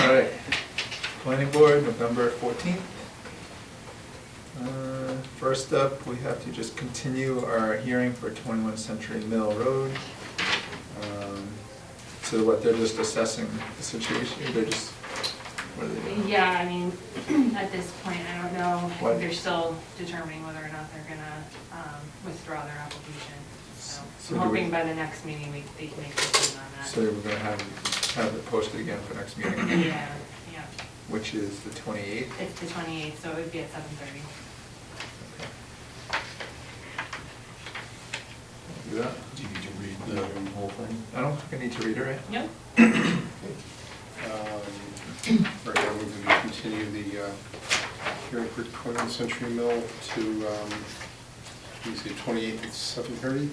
All right, planning board, November 14th. First up, we have to just continue our hearing for 21 Century Mill Road. So what, they're just assessing the situation, they're just, what are they doing? Yeah, I mean, at this point, I don't know. I What? think they're still determining whether or not they're gonna withdraw their application. So So I'm do we- hoping by the next meeting, they can make a decision on that. So we're gonna have it posted again for next meeting, Yeah, yeah. which is the 28th. It's the 28th, so it would be at 7:30. Do that? Do you need to read the whole thing? I don't think I need to read it, right? Yep. Right now, we're going to continue the hearing for 21st Century Mill to, you say 28th at 7:30?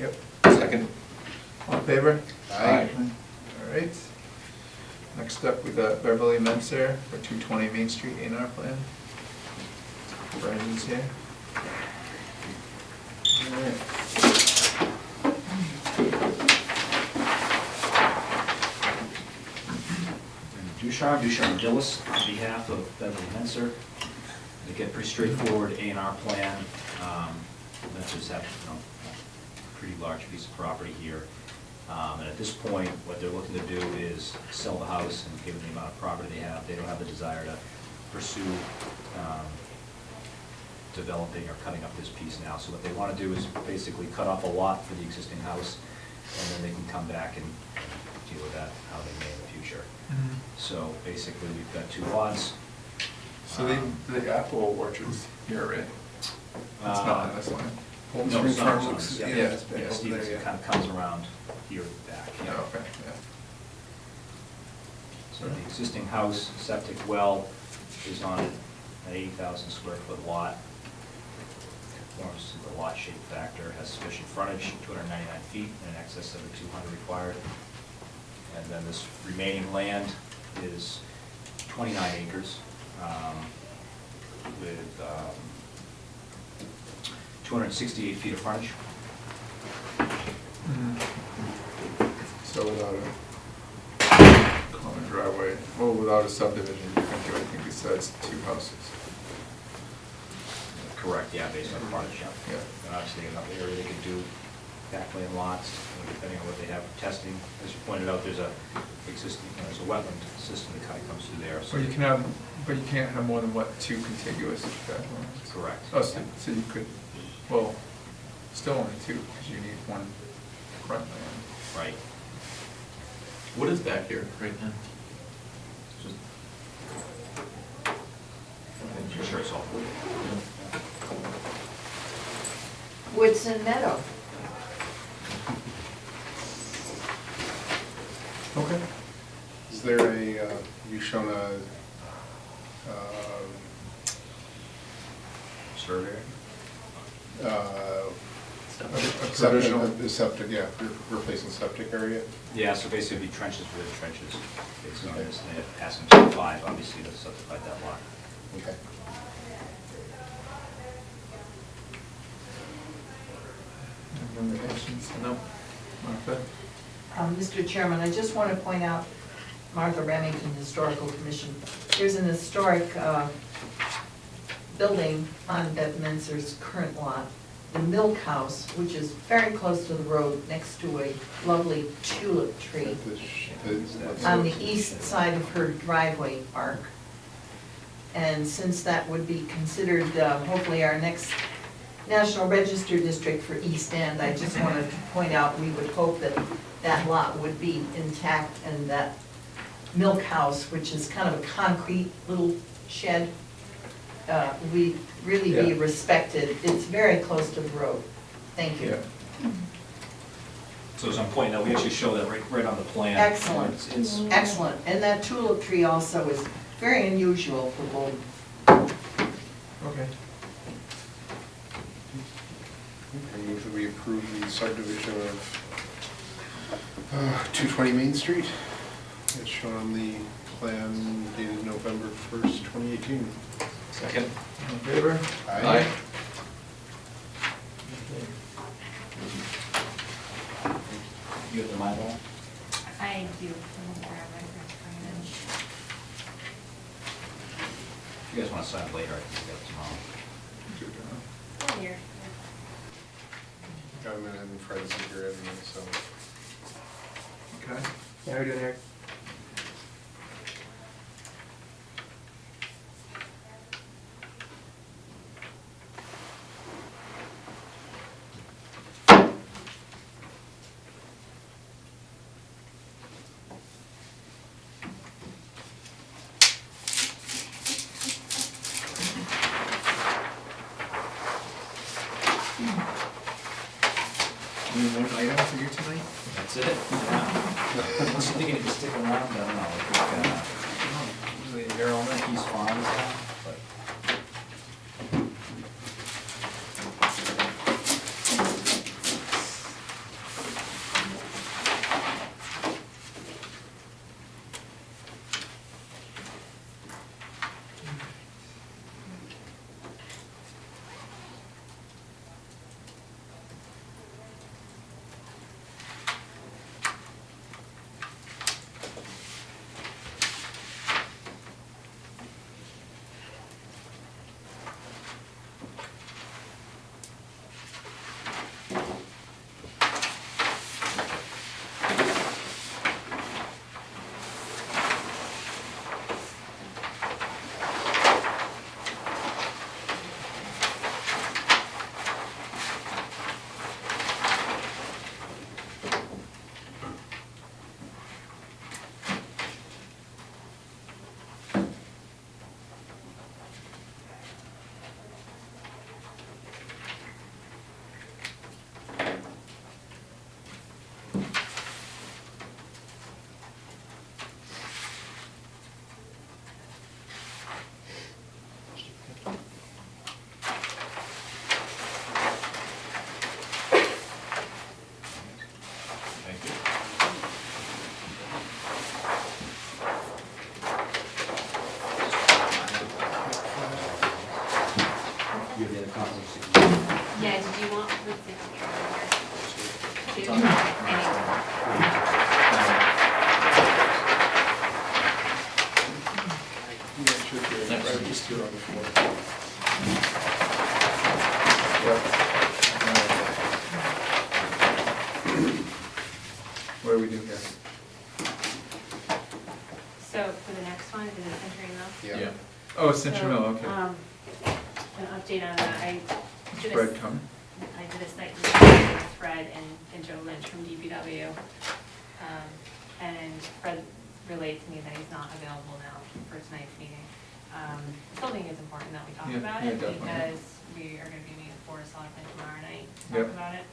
Yep. Second. All in favor? Aye. All right. Next up, we got Beverly Menser for 220 Main Street A&R plan. Brandon's here. All right. Ducharme Gillis, on behalf of Beverly Menser. They get pretty straightforward A&R plan. Mensers have, a pretty large piece of property here. And at this point, what they're looking to do is sell the house, and given the amount of property they don't have the desire to pursue developing or cutting up this piece now. So what they want to do is basically cut off a lot for the existing house, and then they can come back and deal with that how they may in the future. So basically, we've got two lots. So the apple orchard's here, right? It's not on this line. No, it's not. Farms, Yeah, yeah, yeah, Stevenson kind of comes around here at the back. Yeah. Oh, okay, yeah. So the existing house, septic well, is on an 80,000 square foot lot. Conforms to the lot shape factor, has sufficient frontage, 299 feet, in excess of the 200 required. And then this remaining land is 29 acres with 268 feet of frontage. So without a common driveway, well, without a subdivision, you can't do anything besides two houses. Correct, yeah, based on frontage, yeah. Yeah. And obviously enough area they can do backland lots, depending on what they have for testing. As you pointed out, there's a existing, there's a wetland system that kind of comes through there. So But you can't have more than what, two contiguous backlands? Correct. Oh, so you could, well, still only two, because you need one front land. Right. What is back here right now? I'm sure it's all wood. Woodson Meadow. Okay. Is there a, have you shown a, Survey. A provisional. the septic, yeah, replacing septic area? Yeah, so basically it'd be trenches within trenches, based on Okay. this, and they have passing to 5, obviously, to subdivide that lot. Okay. Any other questions? No? Martha? Mr. Chairman, I just want to point out, Martha Remington, Historical Commission, there's an historic building on Bev Menser's current lot, the Milk House, which is very close to the road, next to a lovely tulip tree on the east side of her driveway arc. And since that would be considered hopefully our next National Register district for East End, I just wanted to point out, we would hope that that lot would be intact, and that Milk House, which is kind of a concrete little shed, we really be Yeah. respected. It's very close to the road. Thank you. Yeah. So as I'm pointing out, we actually show that right on the plan. Excellent. It's Excellent. And that tulip tree also is very unusual for Bolton. Okay. I move that we approve the subdivision of 220 Main Street, as shown on the plan dated November 1st, 2018. Second. All in favor? Aye. You have the Mylar? I do. I'm gonna grab my first If you guys want to sign it later, I can do that tomorrow. Oh, here. Got a minute and Fred's in here anyway, so. Okay. Yeah, how are you doing, Eric? Only one item for you tonight? That's it? Yeah. Unless you're thinking if you stick around, I don't know. I think, usually they're all in East Farms now, but. Thank you. You have the other copies? Yeah, did you want, let's see. It's Two? on there. Yeah, sure, sure. Next. Fred, just here on the floor. What do we do here? So for the next one, is it Century Mill? Yeah. Oh, Century Mill, okay. An update on that, I did a. Fred come? I did a site visit with Fred and Joe Lynch from DPW. And Fred relayed to me that he's not available now for tonight's meeting. I still think it's important that we talk Yeah, about yeah, it definitely. because we are gonna be meeting for Selectmen tomorrow night to Yep. talk about it.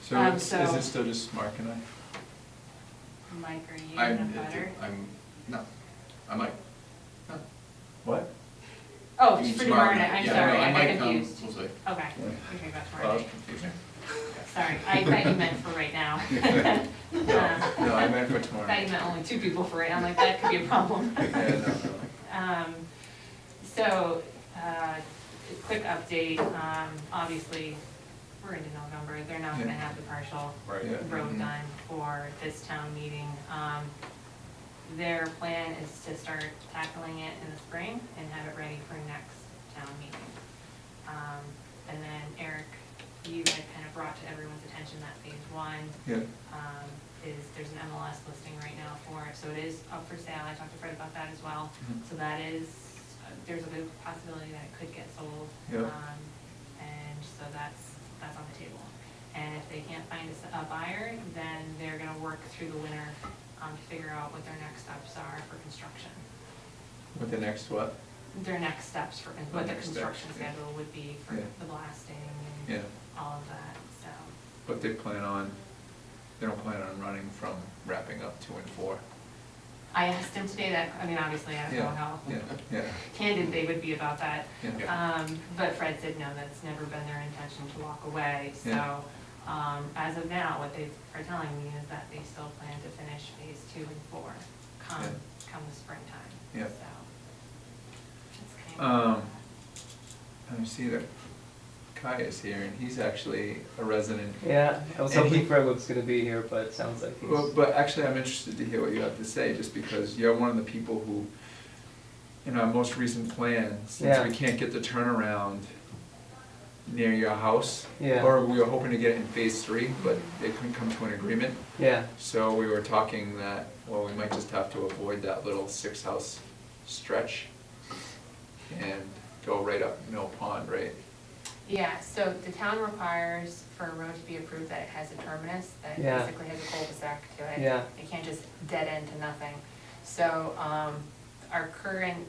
So is so- it still just Mark and I? Mike, are you I'm, in a butter? no, I might. No. What? Oh, for tomorrow night, I'm Yeah, sorry, no, I might got come, confused. we'll see. Okay, you're talking about Well, tomorrow that's night. confusing. Sorry, I thought you meant for right now. No, I meant for I tomorrow. thought you meant only 2 people for right, I'm like, that could be a problem. Yeah, no. So, quick update, obviously, we're into November, they're not gonna Yeah. have the partial Right. Yeah. road Mhm. done for this town meeting. Their plan is to start tackling it in the spring and have it ready for next town meeting. And then Eric, you had kind of brought to everyone's attention that phase 1 Yeah, there's an MLS listing right now for it, so it is up for sale. I talked to Fred about that as well. Mhm. So that is, there's a good possibility that it could get sold. Yeah. And so that's on the table. And if they can't find a buyer, then they're gonna work through the winter, to figure out what their next steps are for construction. with the next what? Their next steps for, what the Next steps, construction yeah. schedule would be for Yeah. the blasting Yeah, and all of that, so. but they don't plan on running from wrapping up 2 and 4. I asked him today that, I mean, obviously, I don't know Yeah, how yeah. candid they would be about that. Yeah. But Fred said, no, that's never been their intention to walk away, so, Yeah. as of now, what they are telling me is that they still plan to finish phase 2 and 4 come the springtime, Yeah. so. That's kind of. I see that Kai is here, and he's actually a resident. Yeah, I was And hoping he- Fred was gonna be here, but it sounds like he's. Well, but actually, I'm interested to hear what you have to say, just because you're one of the people who in our most recent plan, since Yeah. we can't get the turnaround near your house. Yeah. Or we were hoping to get it in phase 3, but they couldn't come to an agreement. Yeah, So we were talking that, well, we might just have to avoid that little 6-house stretch and go right up Mill Pond, right? Yeah, so the town requires for a road to be approved that it has a terminus, that Yeah. basically has a cul-de-sac to it. Yeah. It can't just dead end to nothing. So, our current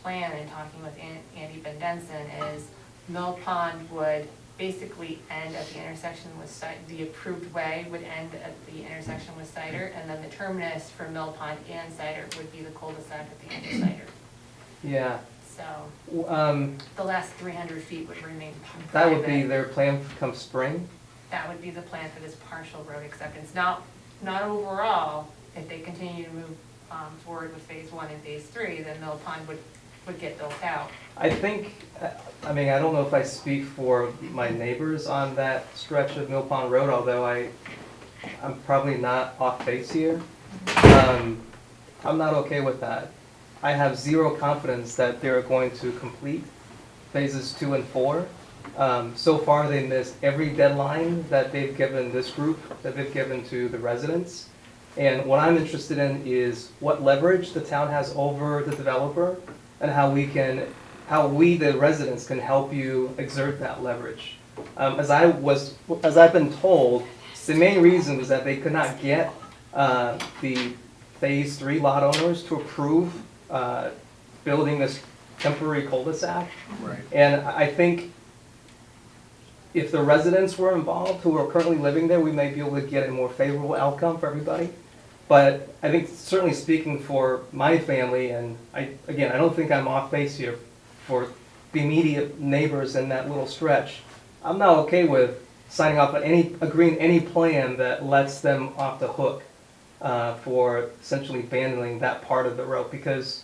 plan in talking with Andy Ben Denson is Mill Pond would basically end at the intersection with the approved way would end at the intersection with Cider, and then the terminus for Mill Pond and Cider would be the cul-de-sac at the end of Cider. yeah. So, the last 300 feet would remain private. That would be their plan come spring? That would be the plan for this partial road acceptance. Not overall, if they continue to move forward with phase 1 and phase 3, then Mill Pond would get built out. I think, I mean, I don't know if I speak for my neighbors on that stretch of Mill Pond Road, although I'm probably not off base here. I'm not okay with that. I have zero confidence that they're going to complete phases 2 and 4. So far, they missed every deadline that they've given this group, that they've given to the residents. And what I'm interested in is what leverage the town has over the developer and how we, the residents, can help you exert that leverage. As I've been told, the main reason was that they could not get the phase 3 lot owners to approve building this temporary cul-de-sac. Right. And I think if the residents were involved who are currently living there, we may be able to get a more favorable outcome for everybody. But I think certainly speaking for my family, and I don't think I'm off base here, for the immediate neighbors in that little stretch, I'm not okay with signing off on agreeing any plan that lets them off the hook for essentially abandoning that part of the road, because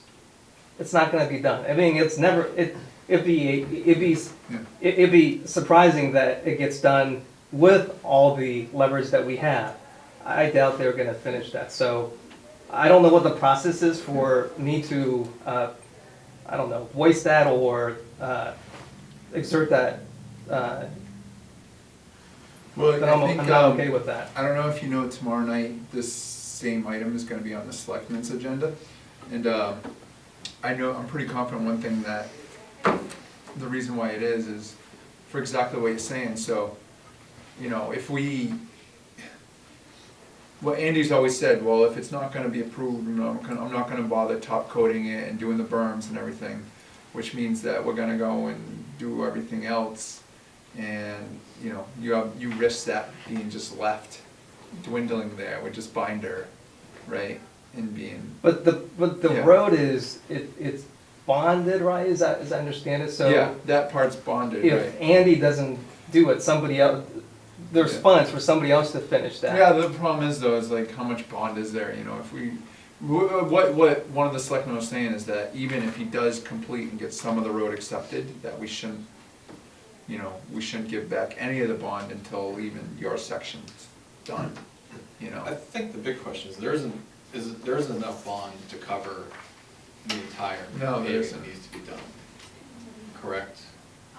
it's not gonna be done. I mean, it'd be surprising that it gets done with all the leverage that we have. I doubt they're gonna finish that, so I don't know what the process is for me to, I don't know, voice that or exert that, Well, but I I'm think, not okay with that. I don't know if you know, tomorrow night, this same item is gonna be on the selectmen's agenda. And I know, I'm pretty confident one thing that, the reason why it is for exactly what you're saying. So, you know, if we, well, Andy's always said, well, if it's not gonna be approved, you know, I'm not gonna bother top coating it and doing the berms and everything, which means that we're gonna go and do everything else. And, you know, you risk that being just left dwindling there with just binder, right? And being, But the Yeah. road it's bonded, right, as I understand it, so. yeah, that part's bonded, If right? Andy doesn't do it, somebody else, the response for somebody else to finish that. Yeah, the problem is though, is like how much bond is there, you know, if we, what one of the selectmen was saying is that even if he does complete and get some of the road accepted, that we shouldn't, you know, we shouldn't give back any of the bond until even your section's done, you know? I think the big question is, there isn't enough bond to cover the entire No, there paving isn't. that needs to be done, correct?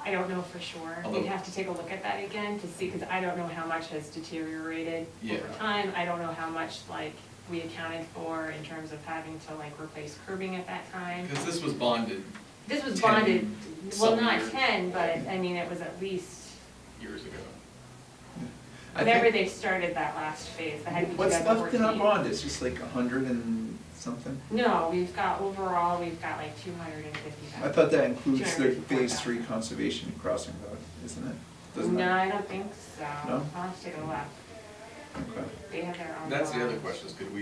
I don't know for sure. Although- We'd have to take a look at that again to see, because I don't know how much has deteriorated over Yeah. time. I don't know how much, like, we accounted for in terms of having to, like, replace curbing at that time. Because this was bonded This was 10 bonded, well, some not years. 10, but, I mean, it was at least, years ago. I whenever think- they started that last phase, that had to be What's 2014. left in our bond, it's just like 100 and something? No, we've got, overall, we've got like 250,000. I thought that includes the 254,000. phase 3 conservation crossing road, isn't it? Doesn't No, it? I don't think so. No? I'll have to take a look. Okay. They have their own. That's the other bonds. question, is can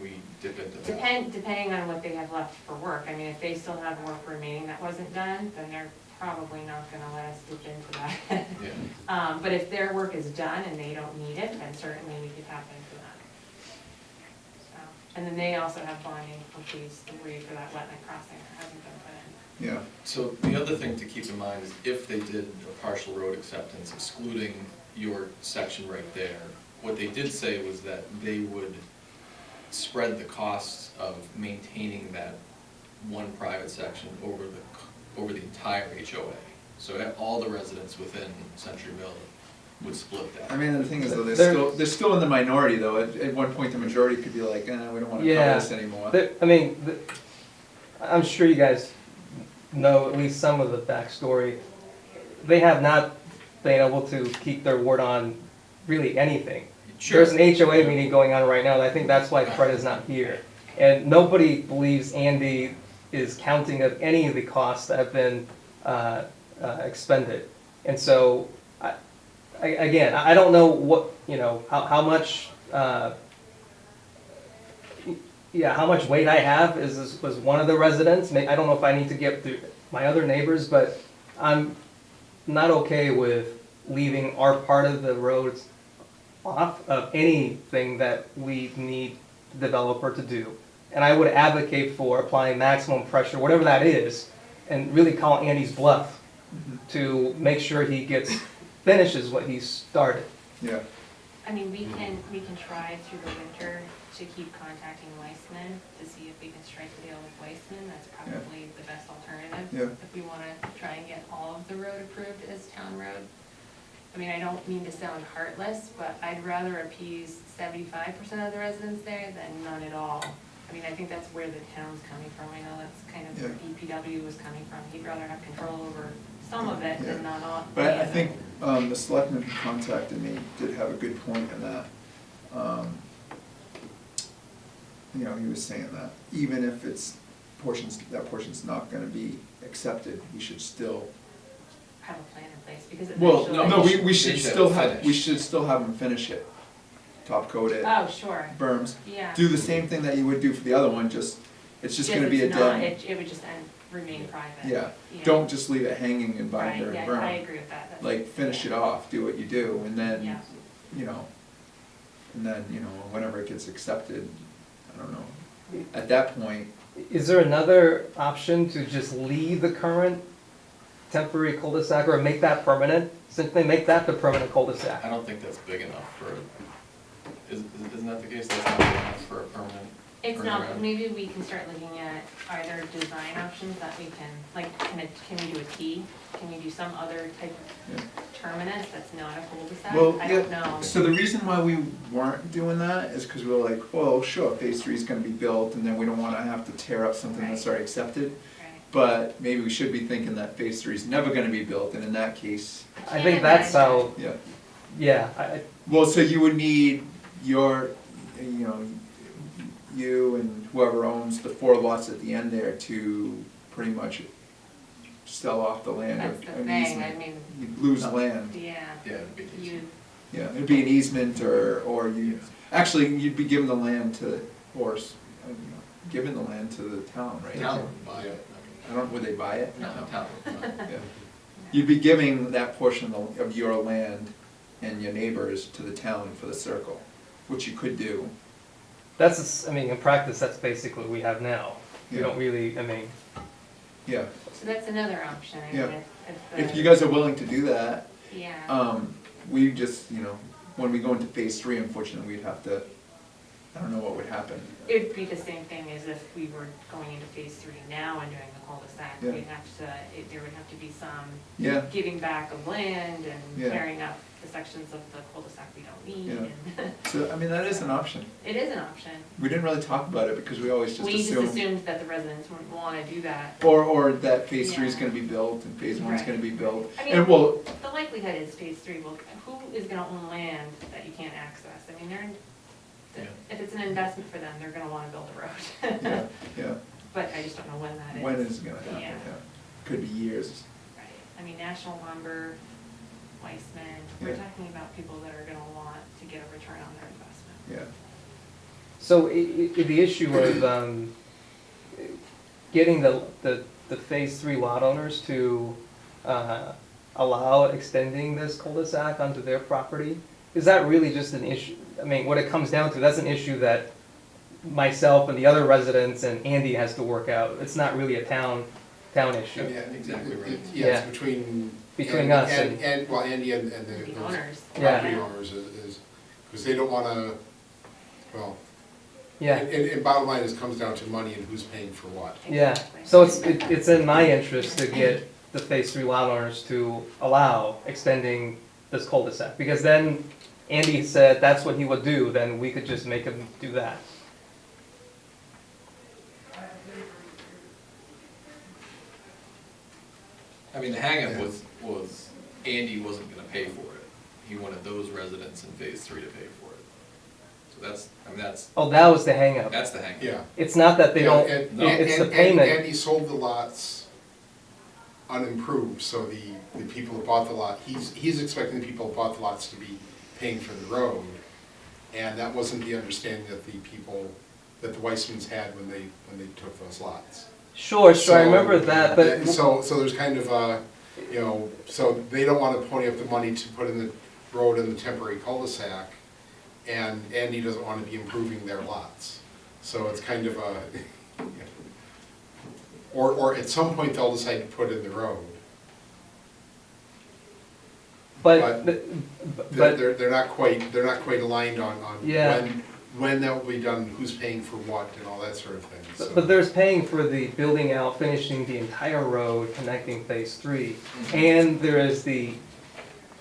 we dip into that? Depending on what they have left for work. I mean, if they still have work remaining that wasn't done, then they're probably not gonna let us dip into that. Yeah. But if their work is done and they don't need it, then certainly we could tap into that. So, and then they also have bonding for phase 3 for that wetland crossing that hasn't been put in. Yeah. So the other thing to keep in mind is if they did a partial road acceptance excluding your section right there, what they did say was that they would spread the costs of maintaining that one private section over the entire HOA. So all the residents within Century Mill would split that. I mean, the thing is though, There- they're still in the minority though. At one point, the majority could be like, we don't wanna cover Yeah. this anymore. I mean, I'm sure you guys know at least some of the backstory. They have not been able to keep their word on really anything. There's an HOA meeting going on right now, and I think that's why Fred is not here. And nobody believes Andy is counting of any of the costs that have been expended. And so, again, I don't know what, how much, how much weight I have was one of the residents. I don't know if I need to get to my other neighbors, but I'm not okay with leaving our part of the roads off of anything that we need the developer to do. And I would advocate for applying maximum pressure, whatever that is, and really call Andy's bluff to make sure he finishes what he started. Yeah, I mean, we can try through the winter to keep contacting Weissman to see if we can strike a deal with Weissman. That's probably the best alternative. Yeah. If we wanna try and get all of the road approved as town road. I mean, I don't mean to sound heartless, but I'd rather appease 75% of the residents there than none at all. I mean, I think that's where the town's coming from. I know that's kind of where DPW was coming from. He'd rather have control over some of it than not all. but I think the selectman who contacted me did have a good point in that. He was saying that even if that portion's not gonna be accepted, we should still. Have a plan in place, because Well, eventually. no, we They should should still have have, it we finished. should still have them finish it. Top coat it, Oh, sure, berms, yeah. do the same thing that you would do for the other one, it's just gonna be a it's not- dead. It would just remain private. Yeah, don't just leave it hanging and bind Right, your yeah, I berm. agree with that. That's- Like, finish it off, do what you do, and then, Yeah. whenever it gets accepted, I don't know. At that point, Is there another option to just leave the current temporary cul-de-sac or make that permanent? Simply make that the permanent cul-de-sac? I don't think that's big enough for, isn't that the case? That's not big enough for a permanent It's not, turnaround? maybe we can start looking at either design options that we can, like, can we do a T? Can we do some other type yeah. of terminus that's not a cul-de-sac? Well, I don't know. So the reason why we weren't doing that is because we were like, well, sure, phase 3 is gonna be built, and then we don't wanna have to tear up something that's already accepted. Right. But maybe we should be thinking that phase 3 is never gonna be built, and in that case, I think that's how, yeah. Well, so you would need you and whoever owns the 4 lots at the end there to pretty much sell off the land. That's or the an thing, easement. I mean, You'd lose land. yeah. Yeah, it'd be easy. You, Yeah, it'd be an easement or actually, you'd be giving the land to, giving the land to the town, right? Town would buy it. Would they buy it? No, town would buy it. Yeah. You'd be giving that portion of your land and your neighbors to the town for the circle, which you could do. in practice, that's basically what we have now. We Yeah. don't really, Yeah, so that's another option, I mean, Yeah. if if you guys are willing to do that, Yeah, we just, when we go into phase 3, unfortunately, we'd have to, I don't know what would happen. it'd be the same thing as if we were going into phase 3 now and doing the cul-de-sac. Yeah. We'd have to, there would have to be some Yeah. giving back of land and Yeah. tearing up the sections of the cul-de-sac we don't need. Yeah. and So, that is an option. It is an option. We didn't really talk about it because we always just We just assumed, assumed that the residents wouldn't wanna do that. or that phase 3 is Yeah. gonna be built and phase 1 is Right. gonna be built. I And mean, the likelihood is phase 3 will, who is gonna own land that you can't access? I mean, Yeah. if it's an investment for them, they're gonna wanna build a road. yeah, yeah, But I just don't know when that is. when is it gonna happen, Yeah. yeah. Could be years. Right, I mean, National Lumber, Weissman, we're Yeah. talking about people that are gonna want to get a return on their investment. Yeah, so the issue of getting the phase 3 lot owners to allow extending this cul-de-sac onto their property, is that really just an issue? What it comes down to, that's an issue that myself and the other residents and Andy has to work out. It's not really a town issue. Yeah, Exactly right. Yeah, Yeah. it's between. Between Andy us Andy and The those owners. Yeah. property owners is, because they don't wanna, well, Yeah. And bottom line is, comes down to money and who's paying for what. Yeah, Exactly. so it's in my interest to get the phase 3 lot owners to allow extending this cul-de-sac, because then Andy said that's what he would do, then we could just make him do that. I mean, the hangup was Andy wasn't gonna pay for it. He wanted those residents in phase 3 to pay for it. So that's Oh, that was the hangup. that's the hangup. Yeah. It's not that they don't, And- No. it's the and payment. he sold the lots unimproved, so the people who bought the lot, he's expecting the people who bought the lots to be paying for the road. And that wasn't the understanding that the people, that the Weissmans had when they took those lots. Sure, I remember that, but, So there's kind of a, so they don't wanna pony up the money to put in the road and the temporary cul-de-sac, and Andy doesn't wanna be improving their lots. So it's kind of a, or at some point they'll decide to put in the road. but, They're not quite aligned on Yeah. when that will be done, who's paying for what, and all that sort of thing, so. but there's paying for the building out, finishing the entire road connecting phase 3. And there is the,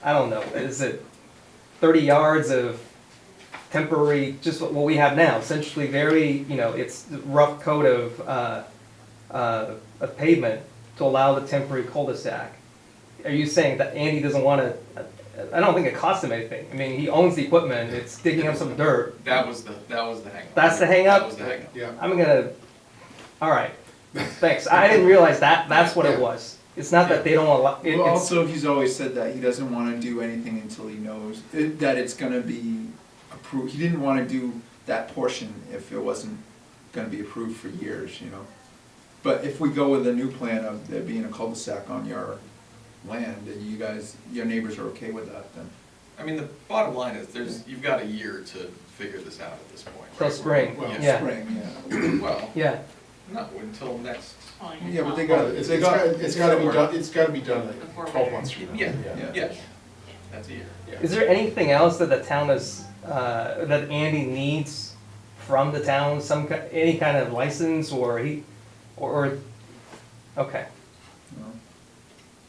I don't know, is it 30 yards of temporary, just what we have now, essentially very, it's rough coat of pavement to allow the temporary cul-de-sac. Are you saying that Andy doesn't want to, I don't think it costs him anything. I mean, he owns the equipment, it's digging up some dirt. That was the hangup. That's the hangup? That was the hangup. Yeah. I'm gonna, all right, thanks. I didn't realize that's what it was. It's not that they don't allow, Well, it's, also, he's always said that he doesn't wanna do anything until he knows that it's gonna be approved. He didn't wanna do that portion if it wasn't gonna be approved for years, But if we go with a new plan of there being a cul-de-sac on your land, and you guys, your neighbors are okay with that, then. I mean, the bottom line is you've got a year to figure this out at this point. till right? spring, Well, yeah, Spring, yeah. Well, yeah. no, until next, Well, Yeah, but they well, got, It's they got. gotta be done Before 12 months from now. yeah, Yeah. yes, that's a year. Is there anything else that the town is, that Andy needs from the town, any kind of license, or okay. No.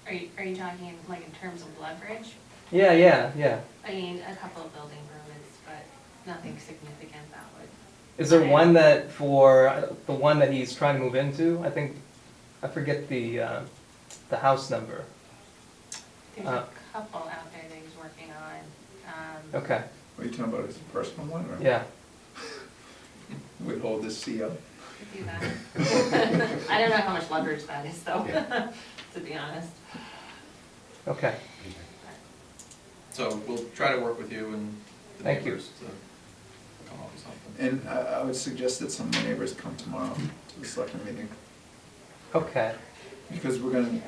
Are you talking like in terms of leverage? Yeah. I mean, a couple of building permits, but nothing significant that would. Is there one that, for the one that he's trying to move into, I forget the house number. There's a couple out there that he's working on. Okay, What are you talking about, is it a personal one, or? yeah, Withhold this CO? Could do that. I don't know how much leverage that is though, to be honest. okay. So we'll try to work with you and the Thank you. neighbors to come up with something. And I would suggest that some of the neighbors come tomorrow to the selectmen meeting, Okay, because we're gonna,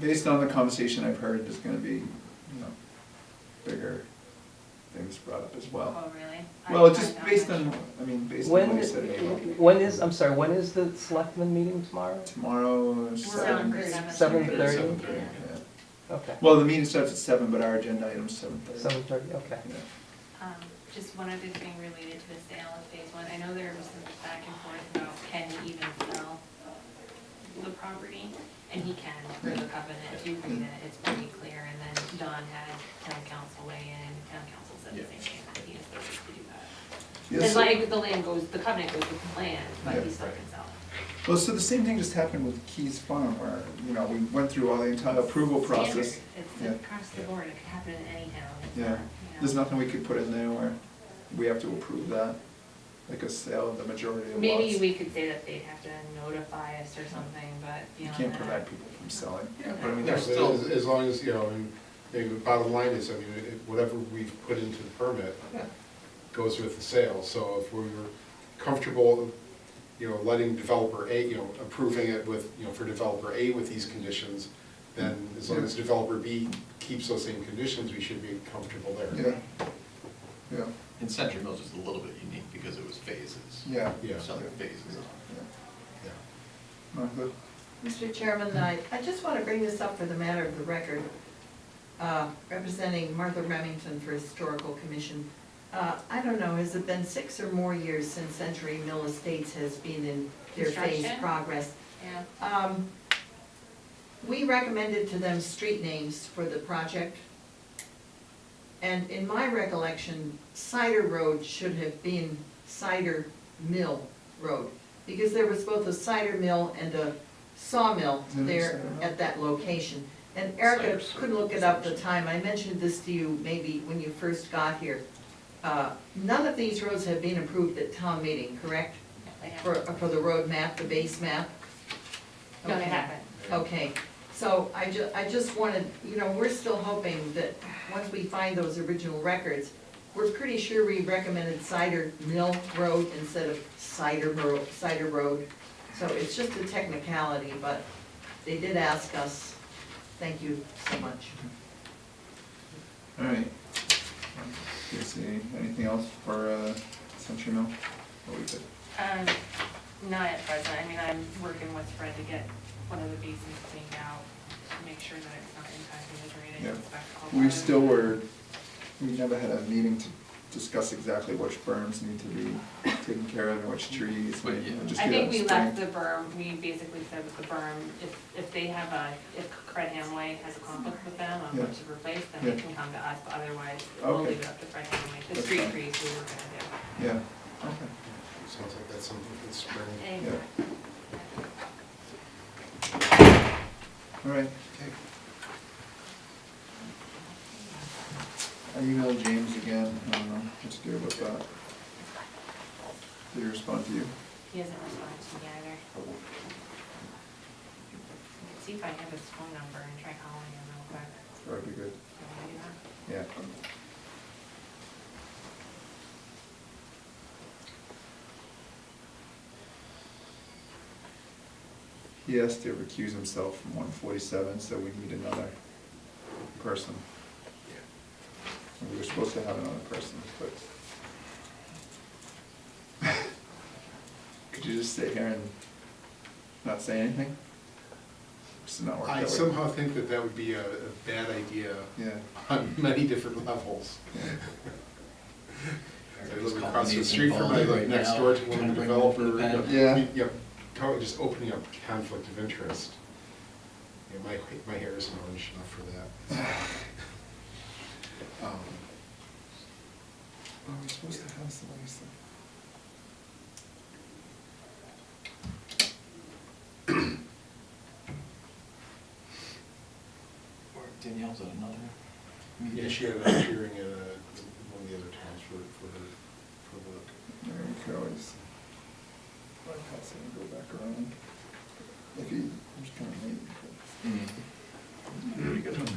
based on the conversation I've heard, there's gonna be, bigger things brought up as well. Oh, really? Well, I'm just not based sure. on, based on when, what he said in April. I'm sorry, when is the selectmen meeting tomorrow? Tomorrow, Seven. 7:30? 7:30, yeah. Okay, Well, the meeting starts at 7, but our agenda item's 7:30. 7:30, okay. Yeah. Just one other thing related to the sale of phase 1. I know there was some back and forth about can he even sell the property? And he can, through the covenant, if you read it, it's pretty clear. And then Don had town council weigh in, and town council said the same thing, that he has the right to do that. Yes, And like, the land goes, the covenant goes with the land, but he Yeah. still can sell it. well, so the same thing just happened with Keys Farm, where, we went through all the entire approval process. Standard. It's Yeah. across the board, it could happen in any town. It's Yeah, not, there's nothing we could put in there where we have to approve that, like a sale of the majority of lots. Maybe we could say that they'd have to notify us or something, but You beyond can't that. prevent people from selling. Yeah, But I mean, Yeah, there's but still- as long as, and the bottom line is, whatever we've put into the permit Yeah. goes with the sale, so if we're comfortable, letting developer A, approving it with, for developer A with these conditions, then as long as developer B keeps those same conditions, we should be comfortable there. Yeah, And Century Mills is a little bit unique because it was phases. yeah. Yeah. Selling phases on. Yeah. Yeah. Martha? Mr. Chairman, I just want to bring this up for the matter of the record. Representing Martha Remington for Historical Commission. I don't know, has it been 6 or more years since Century Mill Estates has been in their phase Construction? progress? Yeah. We recommended to them street names for the project. And in my recollection, Cider Road should have been Cider Mill Road, because there was both a cider mill and a sawmill Isn't it there cider mill? at that location. And Erica Cider, couldn't look it up at the time, I mentioned this to you maybe when you first got here. None of these roads have been approved at town meeting, correct? Yeah, they have. For the road map, the base map? No, they Okay. haven't. Okay, so I just wanted, you know, we're still hoping that once we find those original records, we're pretty sure we recommended Cider Mill Road instead of Cider Road. So it's just a technicality, but they did ask us. Thank you so much. All right. Do you see anything else for Century Mill? Or we good? Not at present, I mean, I'm working with Fred to get one of the basins cleaned out, to make sure that it's not impacting the drainage. Yeah. Inspection. We still were, we never had a meeting to discuss exactly which berms need to be taken care of and which trees. But yeah. Just I do think that in we spring. left the berm, we basically said with the berm, if they have if Fred Hamway has a conflict with them on what Yeah. to replace, then Yeah. they can come to us, but otherwise, we'll Okay. leave it up to Fred Hamway. The That's street fine. trees we were gonna do. Yeah, okay, Sounds like that's something for the spring. And- yeah. All right. I emailed James again, I don't know what to do with that. Did he respond to you? He hasn't responded to me either. See if I have his phone number and try calling him real quick. That would be good, You want me to do that? yeah. He has to recuse himself from 147, so we need another person. And we were supposed to have another person, but. Could you just sit here and not say anything? Just not work that I way. somehow think that that would be a bad idea Yeah. on many different levels. Yeah. I live across the street from, I live next door to one developer. Yeah. Yeah, totally just opening up conflict of interest. Yeah, my hair isn't orange enough for that. Well, we're supposed to have some of these things. Danielle's at another Yeah, meeting. she had a hearing at one of the other towns for the. Yeah, we could always bypass it and go back around. If he, I'm just kind of late. Pretty good.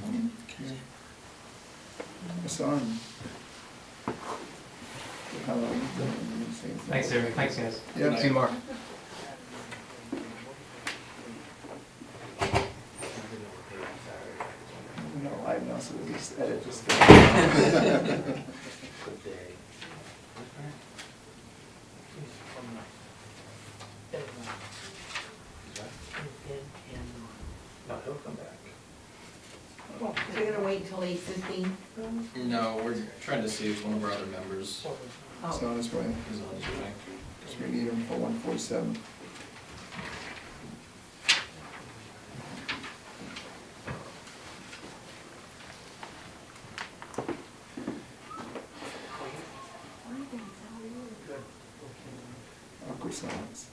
I saw him. for Halloween, so I didn't say anything. Thanks, Eric. Thanks, guys. Yeah. See you tomorrow. We're not live now, so we'll just edit this. No, he'll come back. So you're gonna wait till 8:15? No, we're trying to see if one of our other members It's on his way, is on his way. because we need him for 147. Awkward silence.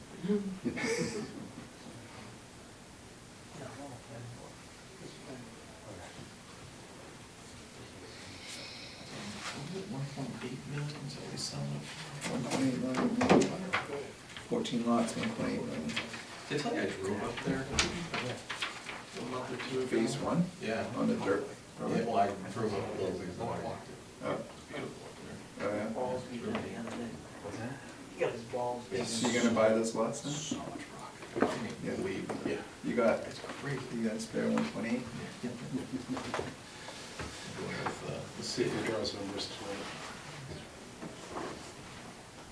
Was it 1.8 million, is that what we selling it? 1.8 million. 14 lots, 1.8 million. Did I tell you I drove up there a month or two ago? Phase one? Yeah. On the dirt. Yeah, well, I drove up a little bit, then I walked it. Oh. It's beautiful up there. Oh, yeah. It's really- He got his balls big. So you gonna buy this lots then? So much rock. I mean, Yeah. believe, yeah. You got, It's great. you got a spare 1.8? With, Let's see if he draws numbers tonight.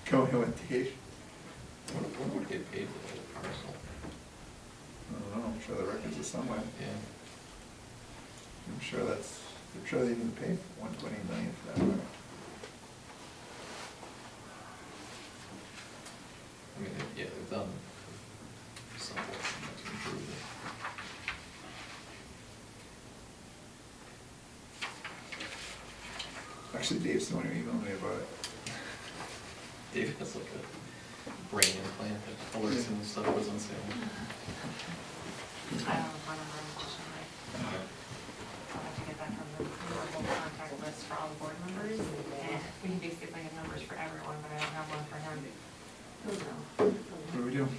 Go ahead with Dave. what would get paid for the parcel? I don't know, I'm sure the records are somewhere. Yeah. I'm sure they didn't pay 1.8 million for that. Right? Actually, Dave's the one who emailed me about it. Dave has like a brain implant that alerts him when stuff goes on sale. I don't have a phone number, unfortunately. I'll have to get that from the whole contact list for all the board members, and we basically have numbers for everyone, but I don't have one for him. So, What do we do?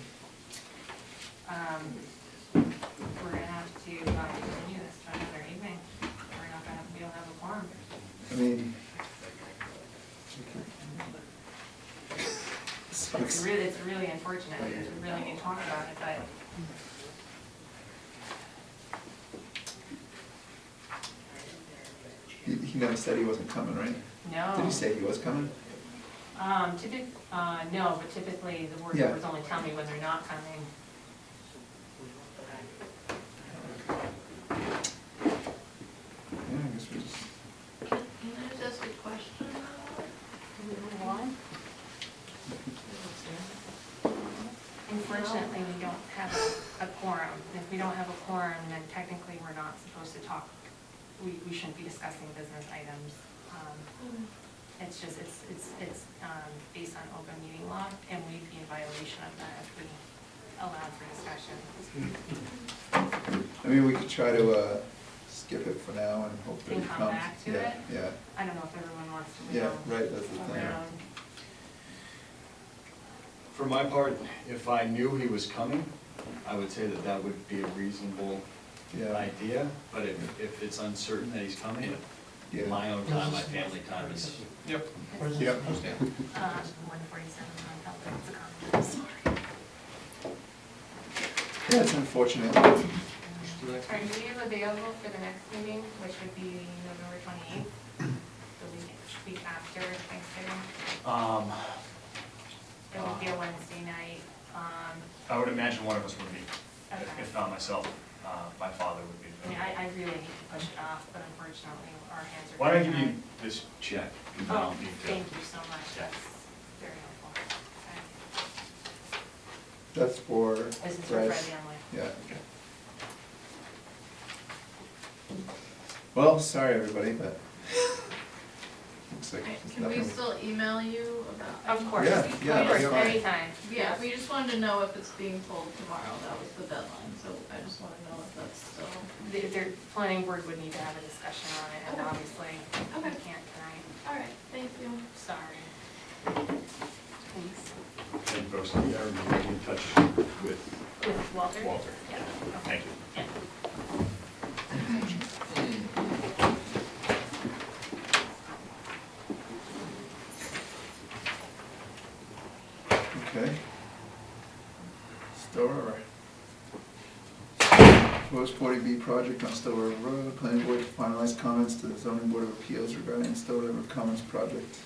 we're gonna have to continue this to another evening. We're not gonna have, we don't have a quorum. I mean. It's really unfortunate, because we really need to talk about it, but He never said he wasn't coming, right? no. Did he say he was coming? No, but typically the board Yeah. members only tell me when they're not coming. Yeah, I guess we just. Can I just ask a question? Can we move on? Unfortunately, we don't have a quorum. If we don't have a quorum, then technically we're not supposed to talk, we shouldn't be discussing business items. It's just, it's based on open meeting law, and we'd be in violation of that if we allowed for discussion. I mean, we could try to skip it for now and hope that And it come comes. back to Yeah, it? yeah, I don't know if everyone wants to. yeah, right, that's the thing. Around. For my part, if I knew he was coming, I would say that that would be a reasonable Yeah, idea, but if it's uncertain that he's coming, yeah. my own time, my family time is. Yep. Yep. Understand. 147 Untitled, it's a comment, I'm sorry. Yeah, it's unfortunate. Are you available for the next meeting, which would be November 28th, the week after Thanksgiving? It would be a Wednesday night. I would imagine one of us would be, Okay. if not myself, my father would be. I mean, I really need to push it off, but unfortunately, our hands are. Why don't I give tied. you this check? You Oh, don't need to- thank you so much, that's very helpful. Okay. That's for. This is for Bryce. Freddie Emily. Yeah. Well, sorry, everybody, but. Looks like Okay, there's can we nothing. still email you about? Of course, Yeah, of yeah, course, that's fine. anytime. Yeah, we just wanted to know if it's being pulled tomorrow, that was the deadline, so I just wanna know if that's still. The planning board would need to have a discussion on it, and Okay. obviously, we Okay. can't tonight, Alright, thank you. sorry. Thanks. And folks, I will be in touch with With Walter? Walter. Yeah. Okay. Thank you. Yeah. Okay. Stowe River. Proposed 40B project on Stowe River Road, planning board to finalize comments to the zoning board of appeals regarding Stowe River Commons project.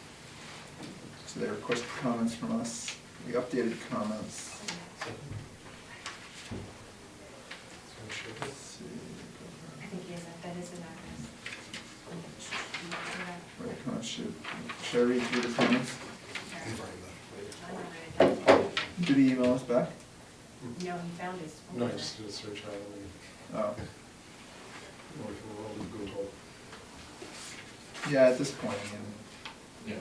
So they requested comments from us, we updated comments. Let's see. I think he is, that is his address. Right, comments should I read through the comments? Did he email us back? No, he found his. No, I just did a search on it Oh, and went through the world of Google. yeah, at this point, and Yeah.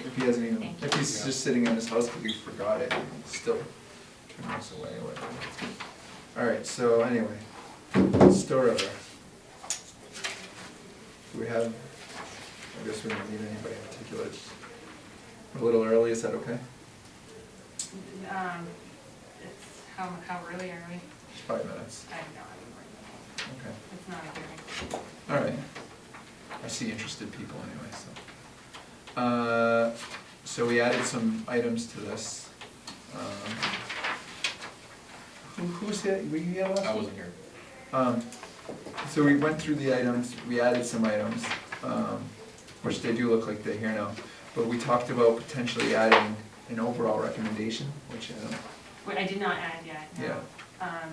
if he hasn't even, Thank you. if he's just sitting in his house because he forgot it, he's still turning us away or whatever. Alright, so anyway, Stowe River. Do we have, I guess we don't need anybody in particular, it's a little early, is that okay? It's, how early are we? 5 minutes, I have no idea. okay. It's not a hearing. Alright, I see interested people anyway, so. So we added some items to this. Who's here, were you here last week? I wasn't here. So we went through the items, we added some items, which they do look like they're here now. But we talked about potentially adding an overall recommendation, which, Wait, I did not add yet, no. Yeah.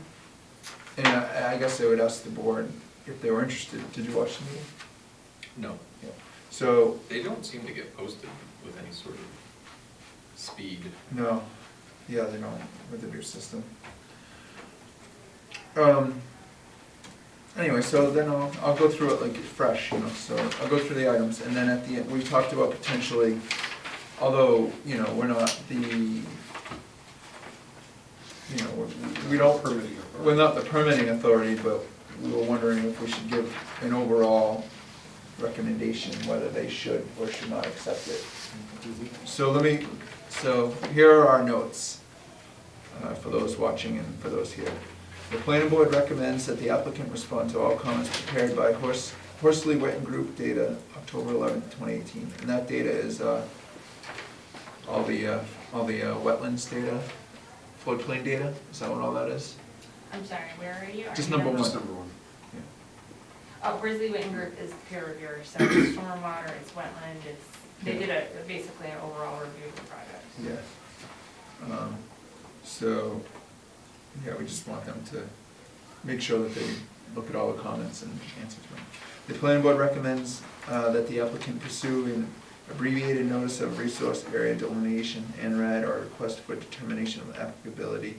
and I guess I would ask the board if they were interested. Did you watch the meeting? No, Yeah. So, they don't seem to get posted with any sort of speed. no, yeah, they don't, with the new system. anyway, so then I'll go through it like fresh, you know, so I'll go through the items, and then at the end, we talked about potentially, although, you know, we're not the, you know, we don't, we're not the permitting authority, but we were wondering if we should give an overall recommendation, whether they should or should not accept it. So here are our notes, for those watching and for those here. The planning board recommends that the applicant respond to all comments prepared by Horsley Witten Group, data October 11th, 2018. And that data is all the wetlands data, floodplain data. Is that what all that is? I'm sorry, where are you? Just Are you number on- one. Just number one. Oh, Grizzly Witten Group is peer reviewer, so it's stormwater, it's wetland, they did basically an overall review of the project. Yeah. So, yeah, we just want them to make sure that they look at all the comments and answer to them. The planning board recommends that the applicant pursue an abbreviated notice of resource area delineation, NRAD, or request for determination of applicability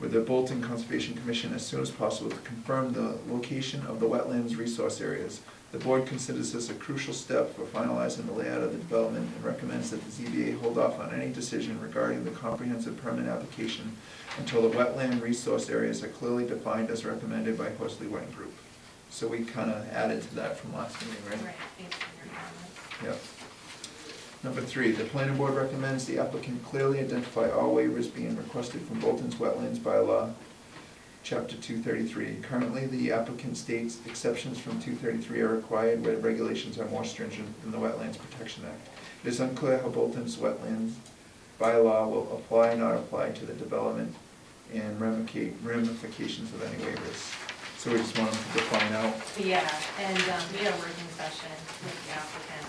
with the Bolton Conservation Commission as soon as possible to confirm the location of the wetlands resource areas. The board considers this a crucial step for finalizing the layout of the development and recommends that the ZBA hold off on any decision regarding the comprehensive permit application until the wetland resource areas are clearly defined as recommended by Horsley Witten Group. So we kind of added to that from last meeting, right? Right, thanks for your comments. Yep. Number 3, the planning board recommends the applicant clearly identify all waivers being requested from Bolton's Wetlands Bylaw, Chapter 233. Currently, the applicant states exceptions from 233 are required where the regulations are more stringent than the Wetlands Protection Act. It is unclear how Bolton's Wetlands Bylaw will apply or not apply to the development and ramifications of any waivers. So we just want them to define out. Yeah, and we had a working session with the applicant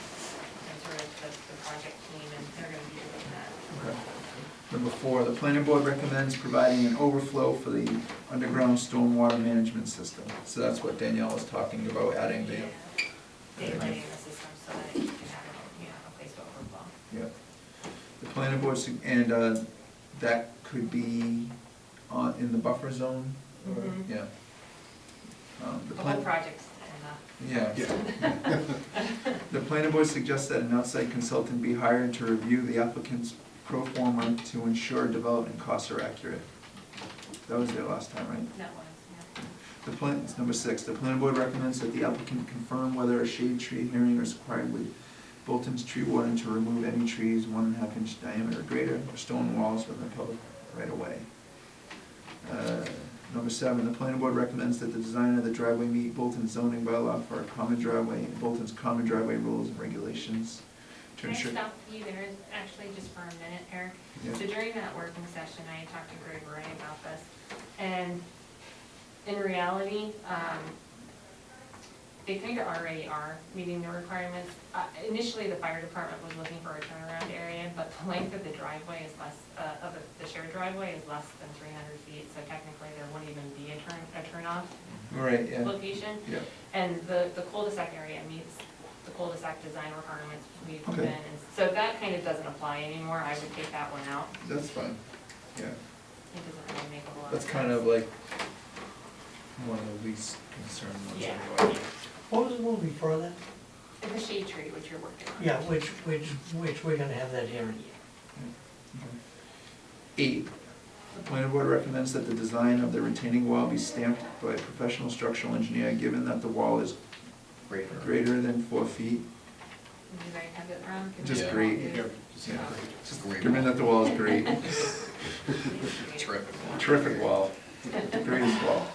and sort of the project team, and they're gonna be doing that. Okay. Number 4, the planning board recommends providing an overflow for the underground stormwater management system. So that's what Danielle was talking about, adding the, Daylighting the system so that you can have, a place to overflow. yeah. The planning board, and that could be in the buffer zone, or, Mhm. yeah. The The whole plan, project's enough. yeah. The planning board suggests that an outside consultant be hired to review the applicant's pro forma to ensure development costs are accurate. That was there last time, right? That was, yeah. It's number 6, the planning board recommends that the applicant confirm whether a shade tree hearing is required with Bolton's tree warden to remove any trees 1.5 inch diameter or greater, or stone walls within the public right of way. Number 7, the planning board recommends that the design of the driveway meet Bolton's zoning bylaw for a common driveway and Bolton's common driveway rules and regulations to Can I ensure. stop you there, actually, just for a minute, Eric? Yeah. So during that working session, I talked to Greg Ray about this, and in reality, they kind of already are meeting the requirements. Initially, the fire department was looking for a turnaround area, but the length of the driveway is less, of the shared driveway is less than 300 feet, so technically there wouldn't even be a turnoff Right, yeah. location. Yeah. And the cul-de-sac area meets the cul-de-sac design requirements we've Okay. been, and so that kind of doesn't apply anymore. I would take that one out. That's fine, yeah. It doesn't really make a lot of That's sense. kind of like one of the least concerned ones Yeah. anyway. What was the one before that? The shade tree, which you're working on. Yeah, which we're gonna have that hearing. 8, the planning board recommends that the design of the retaining wall be stamped by a professional structural engineer, given that the wall is greater than 4 feet. Did you guys have it wrong? Just Yeah. great. Yeah. Yeah. It's a great Given wall. that the wall is great. Terrific wall. Terrific wall, greatest wall.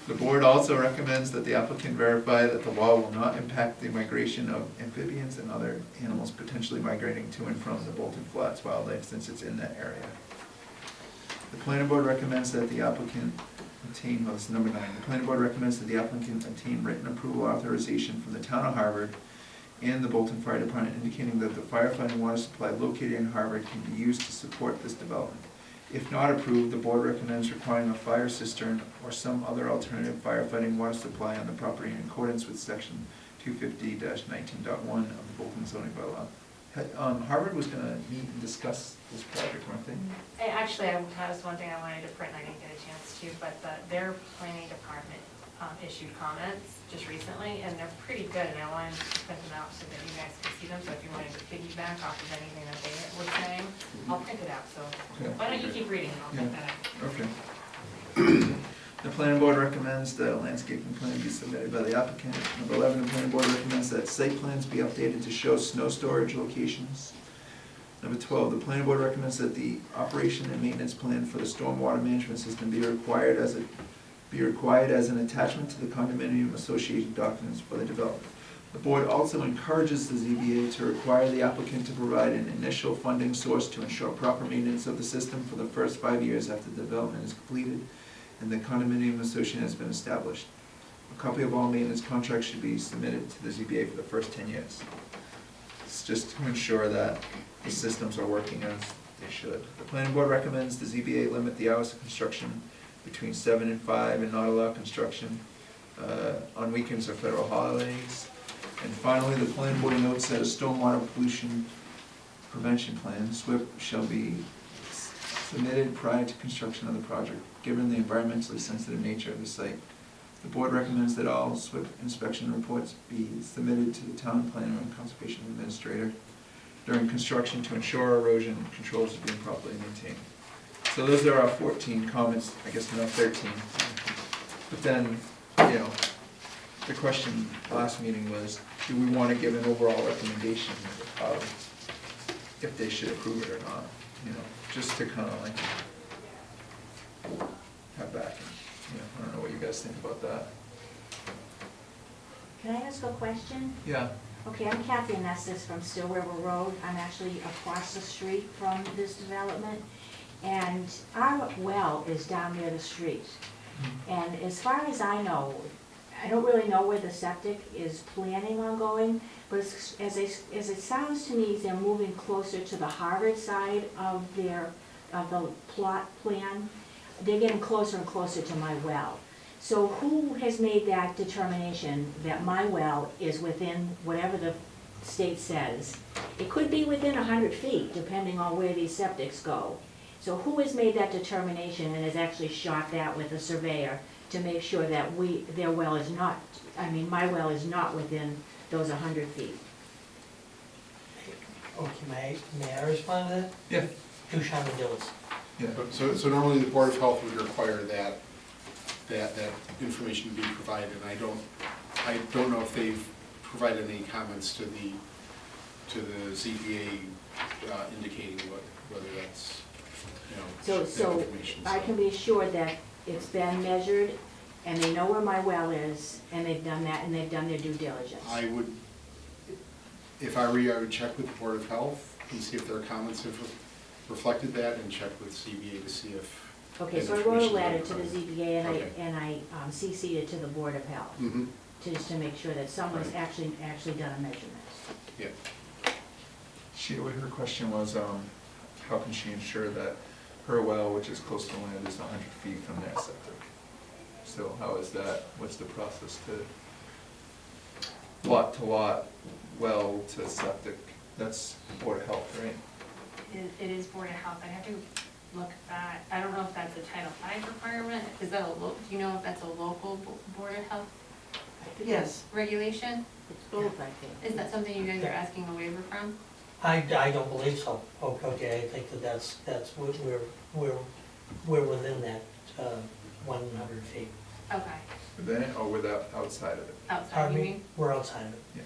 The board also recommends that the applicant verify that the wall will not impact the migration of amphibians and other animals potentially migrating to and from the Bolton Flats wildlife, since it's in that area. The planning board recommends that the applicant obtain, well, this is number 9, the planning board recommends that the applicant obtain written approval authorization from the town of Harvard and the Bolton Fire Department indicating that the firefighting water supply located in Harvard can be used to support this development. If not approved, the board recommends requiring a fire cistern or some other alternative firefighting water supply on the property in accordance with section 250-19.1 of the Bolton zoning bylaw. Harvard was gonna meet and discuss this project, weren't they? Actually, that was one thing I wanted to print, and I didn't get a chance to, but their planning department issued comments just recently, and they're pretty good, and I wanted to print them out so that you guys could see them, so if you wanted to piggyback off of anything that they were saying, I'll print it out, so Okay. why don't you keep reading, and I'll print that out. Okay. The planning board recommends that a landscaping plan be submitted by the applicant. Number 11, the planning board recommends that site plans be updated to show snow storage locations. Number 12, the planning board recommends that the operation and maintenance plan for the stormwater management system be required as an attachment to the condominium association documents for the development. The board also encourages the ZBA to require the applicant to provide an initial funding source to ensure proper maintenance of the system for the first 5 years after the development is completed and the condominium association has been established. A copy of all maintenance contracts should be submitted to the ZBA for the first 10 years. It's just to ensure that the systems are working as they should. The planning board recommends the ZBA limit the hours of construction between 7 and 5 and not allow construction on weekends or federal holidays. And finally, the planning board notes that a stormwater pollution prevention plan, SWIP, shall be submitted prior to construction of the project, given the environmentally sensitive nature of the site. The board recommends that all SWIP inspection reports be submitted to the town planner and conservation administrator during construction to ensure erosion controls are being properly maintained. So those are our 14 comments, I guess now 13. But then, you know, the question last meeting was, do we want to give an overall recommendation of if they should approve it or not? You know, just to kind of like have back. You know, I don't know what you guys think about that. Can I ask a question? Yeah. Okay, I'm Kathy Nestis from Still River Road. I'm actually across the street from this development. And our well is down near the street. And as far as I know, I don't really know where the septic is planning on going, but as it sounds to me, they're moving closer to the Harvard side of the plot plan. They're getting closer and closer to my well. So who has made that determination that my well is within whatever the state says? It could be within 100 feet, depending on where these septics go. So who has made that determination and has actually shot that with a surveyor to make sure that their well is not, I mean, my well is not within those 100 feet? Okay, may I respond to that? Yeah. Ducharme and Dillis. Yeah. So normally the Board of Health would require that information be provided, and I don't know if they've provided any comments to the ZBA indicating whether that's, you know, So that information. I can be assured that it's been measured and they know where my well is and they've done that and they've done their due diligence. I would, if I were you, I would check with the Board of Health and see if their comments have reflected that, and check with ZBA to see if. Okay, that so I wrote a information letter is to the provided. ZBA Okay. and I CC'd it to the Board of Health, Mm-hmm, just to make sure that someone's Right. actually done a measurement. yeah. Her question was, how can she ensure that her well, which is close to land, is 100 feet from their septic? So how is that, what's the process to lot, well to septic? That's Board of Health, right? It is Board of Health, I have to look at that, I don't know if that's a Title V requirement, is that do you know if that's a local Board of Health Yes. regulation? It's both, I think. Is that something you guys are asking a waiver from? I don't believe so. Okay, I think that's we're within that 100 feet. Okay, Within it or without, outside of it? outside, Pardon you me? mean? We're outside of it. Yeah.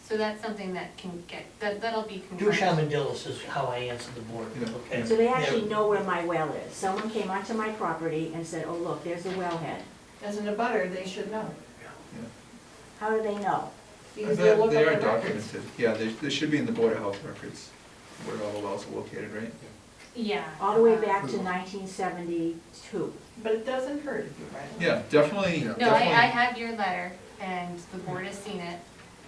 So that's something that can get, that'll be confirmed. Ducharme and Dillis is how I answered the board, Yeah. okay? So they actually know where my well is. Someone came onto my property and said, oh, look, there's the wellhead. As an abutter, they should know, Yeah. How do they know? because they look They up are the records. documented, yeah, they should be in the Board of Health records, where all the wells are located, right? Yeah. All the way back to 1972. But it doesn't hurt if you write it. Yeah, definitely, Yeah. No, I definitely. have your letter, and the board has seen it,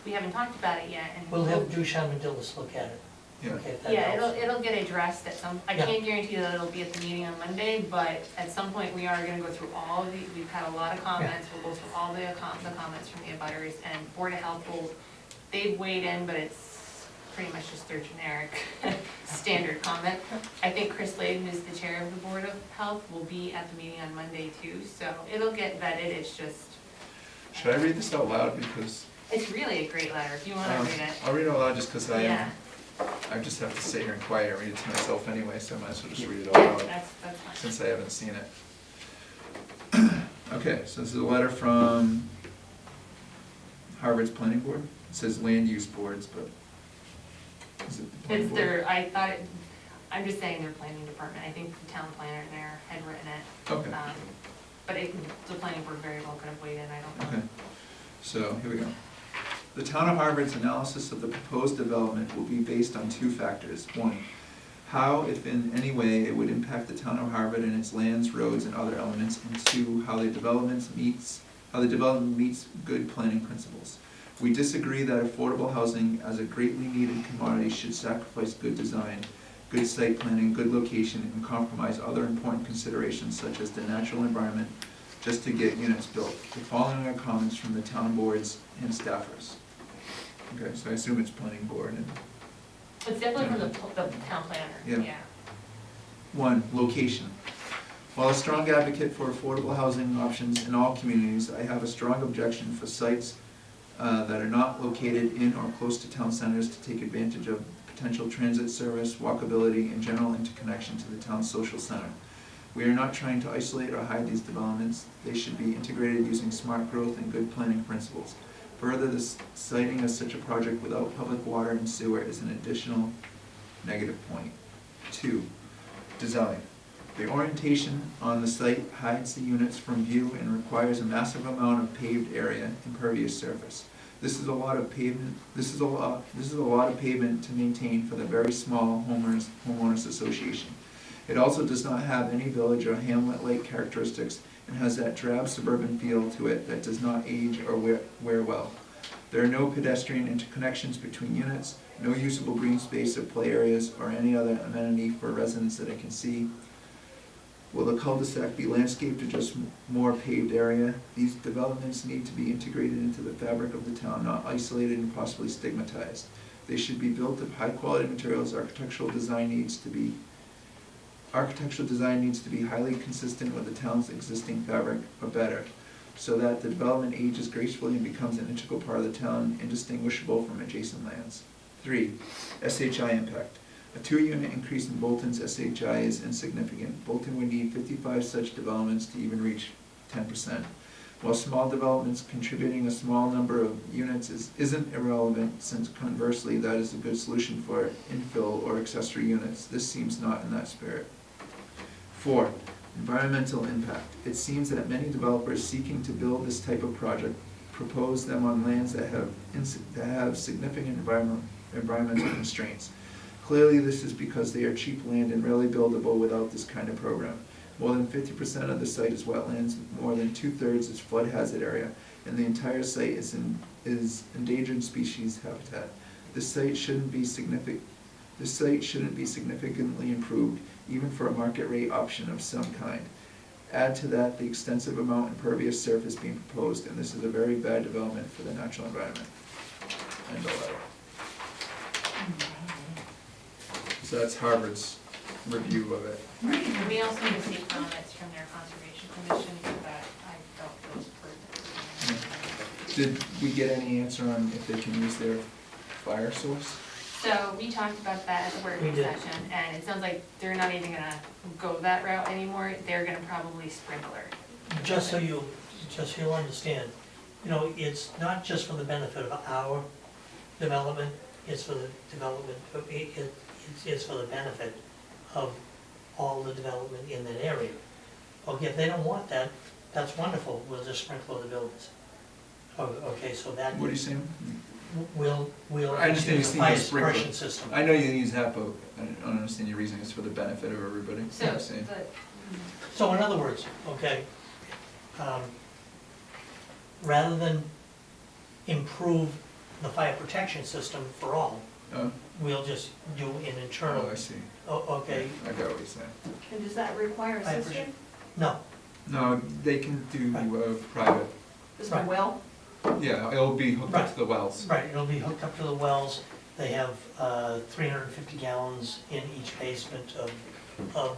we haven't talked about it yet, and. We'll have Ducharme and Dillis look at it, Yeah. okay, if that Yeah, helps. it'll get addressed at some, I Yeah. can't guarantee that it'll be at the meeting on Monday, but at some point, we are gonna go through all of the, we've had a lot of comments, we'll go through all the comments from the abutters, and Board of Health will, they've weighed in, but it's pretty much just their generic standard comment. I think Chris Layden, who's the chair of the Board of Health, will be at the meeting on Monday too, so it'll get vetted, it's just, Should I read this out loud, because? It's really a great letter, if you wanna read it. I'll read it out loud just because Yeah, I just have to sit here and quiet and read it to myself anyway, so I might as well just read it out loud, that's fine. since I haven't seen it. Okay, so this is a letter from Harvard's planning board. It says land use boards, but is it the planning It's board? I'm just saying their planning department, I think the town planner there had written it. Okay. But the planning board very well could have waited, I don't know. Okay, so here we go. The town of Harvard's analysis of the proposed development will be based on two factors. One, how, if in any way, it would impact the town of Harvard and its lands, roads, and other elements. And two, how the development meets good planning principles. We disagree that affordable housing as a greatly needed commodity should sacrifice good design, good site planning, good location, and compromise other important considerations such as the natural environment just to get units built. The following are comments from the town boards and staffers. Okay, so I assume it's planning board and. It's definitely from the town planner, Yeah. yeah. One, location. While a strong advocate for affordable housing options in all communities, I have a strong objection for sites that are not located in or close to town centers to take advantage of potential transit service, walkability, and general interconnection to the town's social center. We are not trying to isolate or hide these developments. They should be integrated using smart growth and good planning principles. Further, the siting of such a project without public water and sewer is an additional negative point. Two, design. The orientation on the site hides the units from view and requires a massive amount of paved area, impervious surface. This is a lot of pavement. This is a lot of pavement to maintain for the very small homeowners association. It also does not have any village or hamlet-like characteristics and has that drab suburban feel to it that does not age or wear well. There are no pedestrian interconnections between units, no usable green space or play areas, or any other amenity for residents that I can see. Will the cul-de-sac be landscaped or just more paved area? These developments need to be integrated into the fabric of the town, not isolated and possibly stigmatized. They should be built of high-quality materials. Architectural design needs to be highly consistent with the town's existing fabric, or better, so that the development ages gracefully and becomes an integral part of the town, indistinguishable from adjacent lands. 3, SHI impact. A 2-unit increase in Bolton's SHI is insignificant. Bolton would need 55 such developments to even reach 10%. While small developments contributing a small number of units isn't irrelevant, since conversely that is a good solution for infill or accessory units, this seems not in that spirit. 4, environmental impact. It seems that many developers seeking to build this type of project propose them on lands that have significant environmental constraints. Clearly, this is because they are cheap land and rarely buildable without this kind of program. More than 50% of the site is wetlands, more than 2/3 is flood hazard area, and the entire site is endangered species habitat. This site shouldn't be significantly improved, even for a market rate option of some kind. Add to that the extensive amount of impervious surface being proposed, and this is a very bad development for the natural environment. End of letter. So that's Harvard's review of it. And we also received comments from their conservation commission that I felt was pertinent. Did we get any answer on if they can use their fire source? So we talked about that at the working We did. session, and it sounds like they're not even gonna go that route anymore, they're gonna probably sprinkler. Just so you'll understand, you know, it's not just for the benefit of our development, it's for the development, it's for the benefit of all the development in that area. Okay, if they don't want that, that's wonderful, we'll just sprinkle the buildings. Okay, so that, What are you saying? we'll I understand use you the think fire it's sprinkler. suppression system. I know you use that, but I don't understand your reasoning. It's for the benefit of everybody. So, I'm saying. So in other words, okay, rather than improve the fire protection system for all, Oh, we'll just do an oh, internal, I see. okay, I got what you're saying. And does that require a Fire cistern? no, No, they can do Right. private. Is it a well? Yeah, it'll be hooked up to the wells. right, it'll be hooked up to the wells, they have 350 gallons in each basement of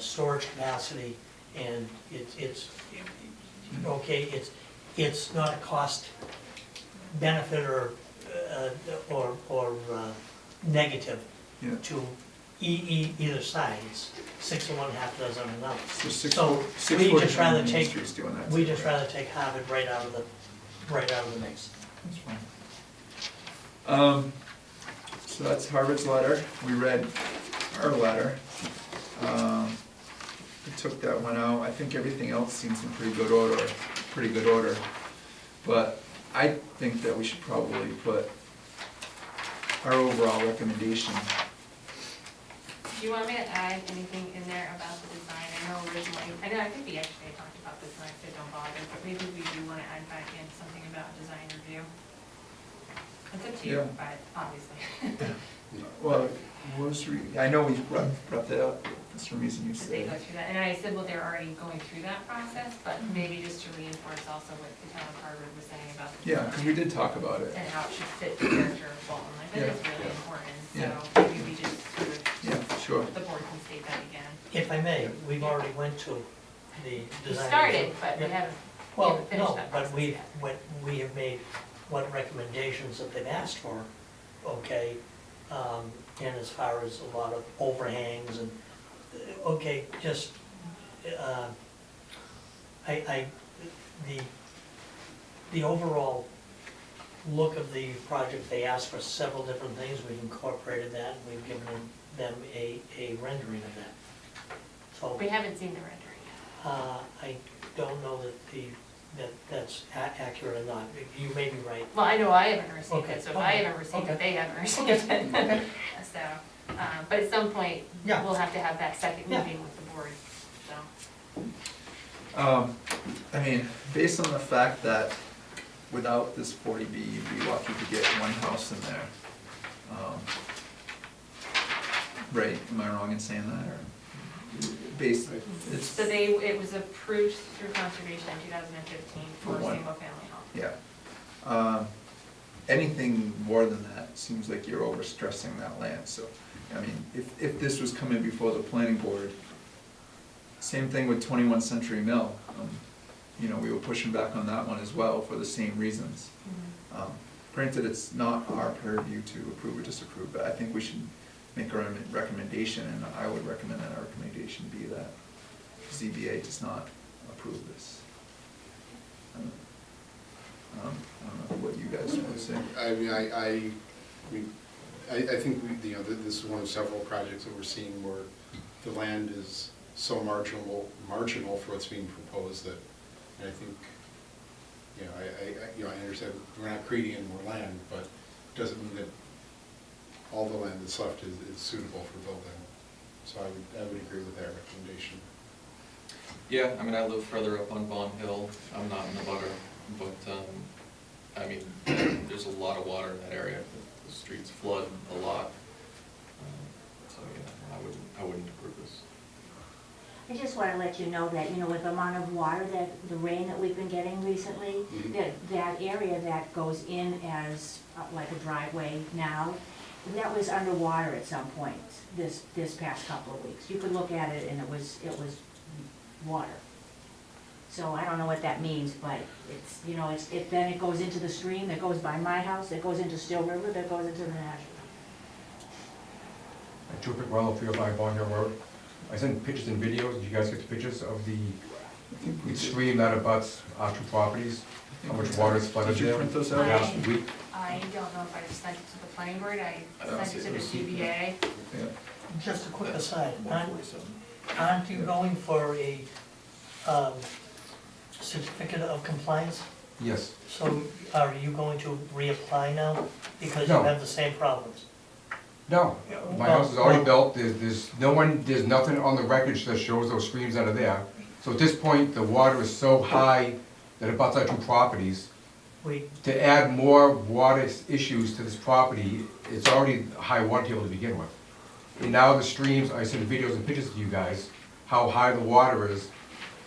storage capacity, and okay, it's not a cost benefit or negative Yeah. to either side. It's 6 of one, half a dozen of another. So six, So six we forty just rather Main take, Street's doing that. we just rather take Harvard right out of the mix. That's fine. So that's Harvard's letter. We read our letter. We took that one out. I think everything else seems in pretty good order. But I think that we should probably put our overall recommendation. Do you want me to add anything in there about the design? I know originally, I think we actually talked about this and I said don't bother, but maybe we do want to add back in something about design review. It's up to you, Yeah. but obviously. Well, I know we brought that up for some reason you Did they go said. through that? And I said, well, they're already going through that process, but maybe just to reinforce also what the town of Harvard was saying about the Yeah, design. because we did talk about it. And how it should fit the character of Bolton. Like, that is Yeah. really important, Yeah. so maybe we just sort of, Yeah, sure. the board can state that again. If I may, we've already went to the We design. started, review. but we Yeah. haven't, Well, finished no, that but process we have made what recommendations that they've asked for, okay? And as far as a lot of overhangs and, okay, just, the overall look of the project, they asked for several different things, we've incorporated that, and we've given them a rendering of that. So, we haven't seen the rendering yet. I don't know that that's accurate or not, you may be right. Well, I know I haven't received Okay, it, so if I okay, haven't received okay. it, they haven't received Okay, it. okay. So, but at some point, Yeah. we'll have to have that second Yeah. meeting with the board, so. I mean, based on the fact that without this 40B, you'd be lucky to get one house in there. Right, am I wrong in saying that, or? Based, it's, So it was approved through conservation in 2015 for For a one. single-family home. yeah. Anything more than that seems like you're overstressing that land, so, I mean, if this was coming before the planning board, same thing with 21 Century Mill. You know, we were pushing back on that one as well for the same reasons. Granted, it's not our purview to approve or disapprove, but I think we should make our own recommendation, and I would recommend that our recommendation be that ZBA does not approve this. I don't know what you guys want to say. I think this is one of several projects that we're seeing where the land is so marginal for what's being proposed that, and I think, I understand we're not creating any more land, but it doesn't mean that all the land that's left is suitable for building. So I would agree with that recommendation. Yeah, I mean, I live further up on Bond Hill, I'm not in the butter, but, I mean, there's a lot of water in that area, the streets flood a lot. So, yeah, I wouldn't approve this. I just want to let you know that, with the amount of water the rain that we've been getting recently, that area that goes in as like a driveway now, that was underwater at some point this past couple of weeks. You could look at it and it was water. So I don't know what that means, but it's, then it goes into the stream, that goes by my house, it goes into Still River, that goes into the National. Trooper Wello, 305 Bond Hill Road. I sent pictures and videos. Did you guys get the pictures of the stream that abuts our two properties? How much water is flooded Did you there? print those out? Last week. I don't know if I just sent it to the planning board, I don't sent see it to it. the ZBA. Yeah. Just a quick aside, 147. aren't you going for a certificate of compliance? Yes. So are you going to reapply now because you No. have the same problems? No, my house is already built. There's nothing on the record that shows those streams that are there. So at this point, the water is so high that it abuts our two properties. We, To add more water issues to this property, it's already a high water table to begin with. And now the streams, I sent videos and pictures to you guys, how high the water is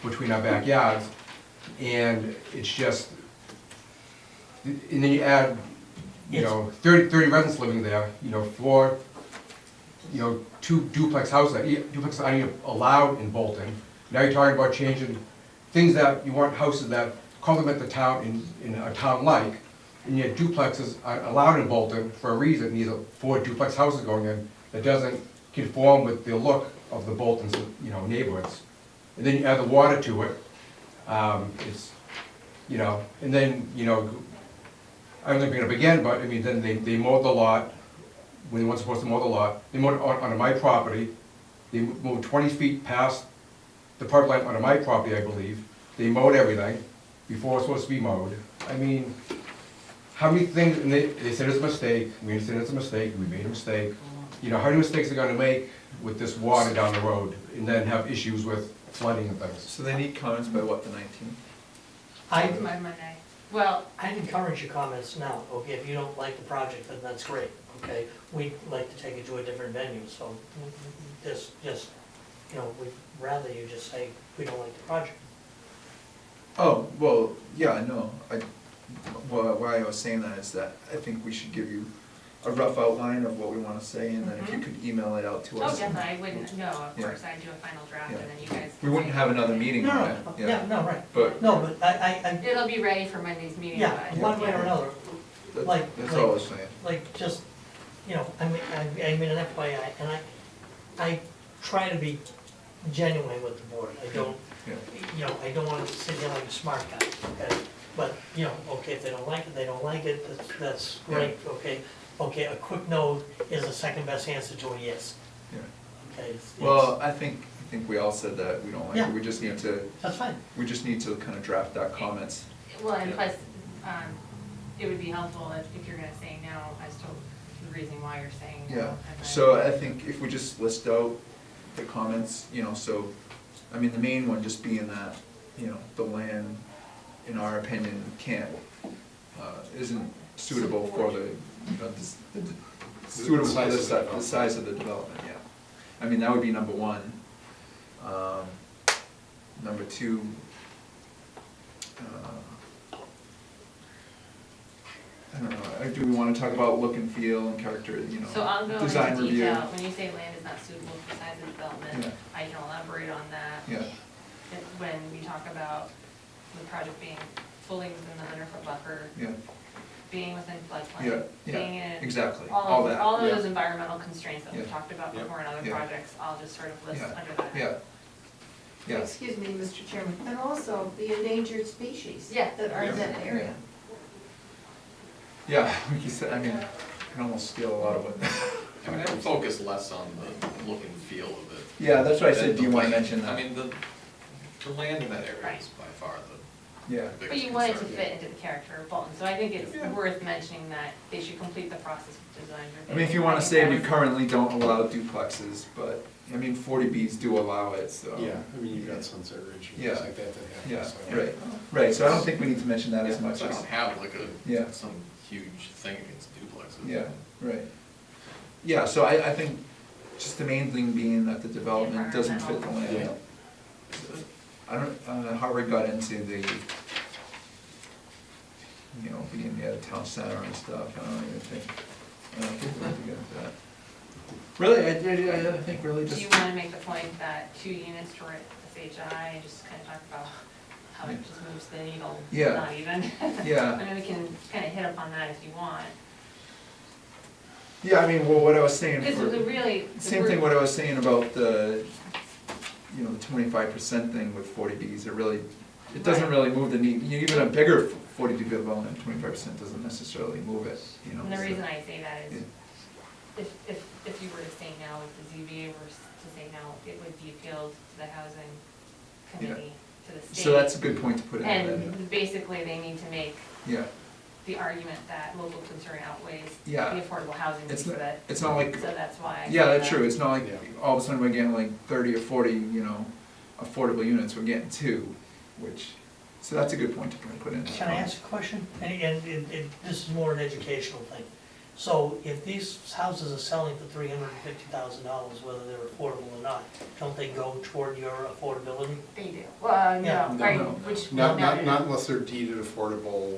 between our backyards. And it's just, and then you add, 30 residents living there, 4, 2 duplex houses, duplexes aren't even allowed in Bolton. Now you're talking about changing things that you want houses that complement the town in a town like, and yet duplexes are allowed in Bolton for a reason. These are 4 duplex houses going in that doesn't conform with the look of the Bolton's, you know, neighborhoods. And then you add the water to it, it's, you know, and then, you know, I don't think we're gonna begin, but I mean, then they mowed the lot, when they weren't supposed to mow the lot, they mowed it onto my property, they moved 20 feet past the park line onto my property, I believe, they mowed everything before it was supposed to be mowed. I mean, how many things, and they said it's a mistake, we understand it's a mistake, we made a mistake. You know, how many mistakes are gonna make with this water down the road, and then have issues with flooding and things? So they need comments by what, the 19th? It's my Monday. Well, I'd encourage your comments now, okay, if you don't like the project, then that's great, okay? We'd like to take it to a different venue, so just, you know, we'd rather you just say, we don't like the project. Oh, well, yeah, no, well, why I was saying that is that I think we should give you a rough outline of what we wanna say, and then if you could email it out to oh, us. definitely, I wouldn't, no, of Yeah. course, I'd do a final draft and Yeah. then you guys. We wouldn't have another meeting No, on it, no, yeah, no, right. But No, but I, It'll be ready for Monday's meeting. yeah, but- one way or another, like- that's all I was saying. like, just, you know, I mean, an FYI, and I try to be genuine with the board, I don't, Yeah. you know, I don't wanna sit here like a smart guy, okay? But, you know, okay, if they don't like it, they don't like it, that's great, okay? Okay, a quick no is the second best answer to a yes, Yeah. okay? Well, I think we all said that we don't like Yeah. it, we just need to, That's fine. kind of draft that comments. Well, and plus, it would be helpful if you're gonna say no as to the reason why you're saying no. Yeah, and then- so I think if we just list out the comments, you know, so, I mean, the main one just being that, you know, the land, in our opinion, isn't suitable for the, you know, suitable for the size of the development, yeah. I mean, that would be number one. Number two, I don't know, do we wanna talk about look and feel and character, you know, So I'll go design into review? detail, when you say land is not suitable for the size of development, Yeah. I can elaborate on that. Yeah, When we talk about the project being fully within the 100-foot buffer, yeah, being within yeah, floodplain, being yeah, in. exactly, all that, All of yeah. those environmental constraints that we've Yeah. talked about Yeah. before in other Yeah. projects, I'll just sort of list Yeah. under that. Yeah, yeah, Excuse me, Mr. Chairman, and also the endangered species Yeah. that are in that Yeah. area. yeah, like you said, I mean, I can almost steal a lot of what. I mean, I would focus less on the look and feel of it. Yeah, that's what I said, than do you the wanna land. mention that? I mean, the land in that area Right. is by far Yeah, the biggest But you want it to concern. fit into the character of Bolton, so I think it's Yeah. worth mentioning that they should complete the process of design I review. mean, if you wanna say we think that currently don't allow duplexes, but, I mean, 40Bs do allow it, so. Yeah, I mean, you've got Sunset Ridge and Yeah. things like that that happen, Yeah, so. right, right, so I don't think we need to mention that as Yeah, much so I as, don't have like Yeah. some huge thing against duplexes. yeah, right. Yeah, so I think just the main thing being that the development doesn't fit the land. Yeah. I don't, Harvard got into the, you know, being near the town center and stuff, I don't think we have to get into that. Really, I think really Do just. you wanna make the point that 2 units for SHI, and just kinda talk about how it just moves the needle, Yeah. not even? Yeah. I mean, we can kinda hit upon that if you want. Yeah, I mean, well, what I was saying Because for, the really. same thing what I was saying about the, you know, the 25% thing with 40Bs, it really, it doesn't Right. really move the need, even a bigger 40B development, 25% doesn't necessarily move it, you know. And the so- reason I say that is, Yeah. if you were to say no, if the ZBA were to say no, it would be appealed to the housing committee, to the state. So that's a good point to put in there, then. And basically, they need to make Yeah, the argument that local concern outweighs the Yeah. affordable housing piece it's of not, it. it's not like, So that's why. I yeah, say that's that. true, it's not like Yeah. all of a sudden we're getting like 30 or 40, you know, affordable units, we're getting 2, which, so that's a good point to put in. Can I ask a question? And this is more an educational thing. So if these houses are selling for $350,000, whether they're affordable or not, don't they go toward your affordability? They do. Well, Yeah. no, No, right, no. which. Not, no, not, not unless they're deeded affordable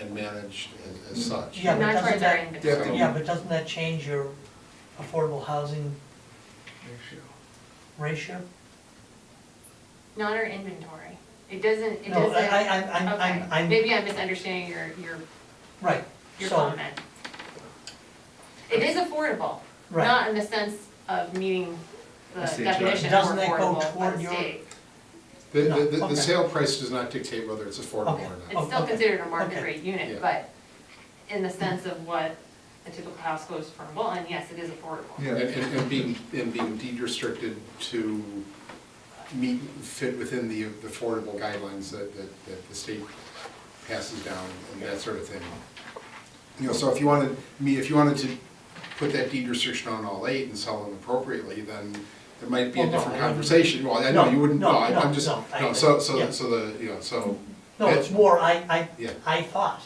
and managed as such. Yeah, but Not doesn't towards our that- inventory. Yeah, but doesn't that change your affordable housing ratio? Not our inventory. It doesn't, it No, doesn't, I'm, okay, maybe I'm misunderstanding right, your so, comment. It is affordable, right. not in the sense of meeting the SHI. definition of Doesn't that go affordable by toward the your- state. The, No, the okay. sale price does not dictate whether it's affordable Okay. or not. It's still okay. considered a market Okay. rate Yeah. unit, but in the sense of what a typical house goes for, well, and yes, it is affordable. Yeah. And being deed restricted to fit within the affordable guidelines that the state passes down and that sort of thing. You know, so if you wanted to put that deed restriction on all 8 and sell them appropriately, then it might be a Well, no, different I wouldn't. conversation. Well, I know No, you wouldn't, no, no, no, I'm just, no, no, I- so yeah. the, you know, so. No, it's more, I Yeah. thought,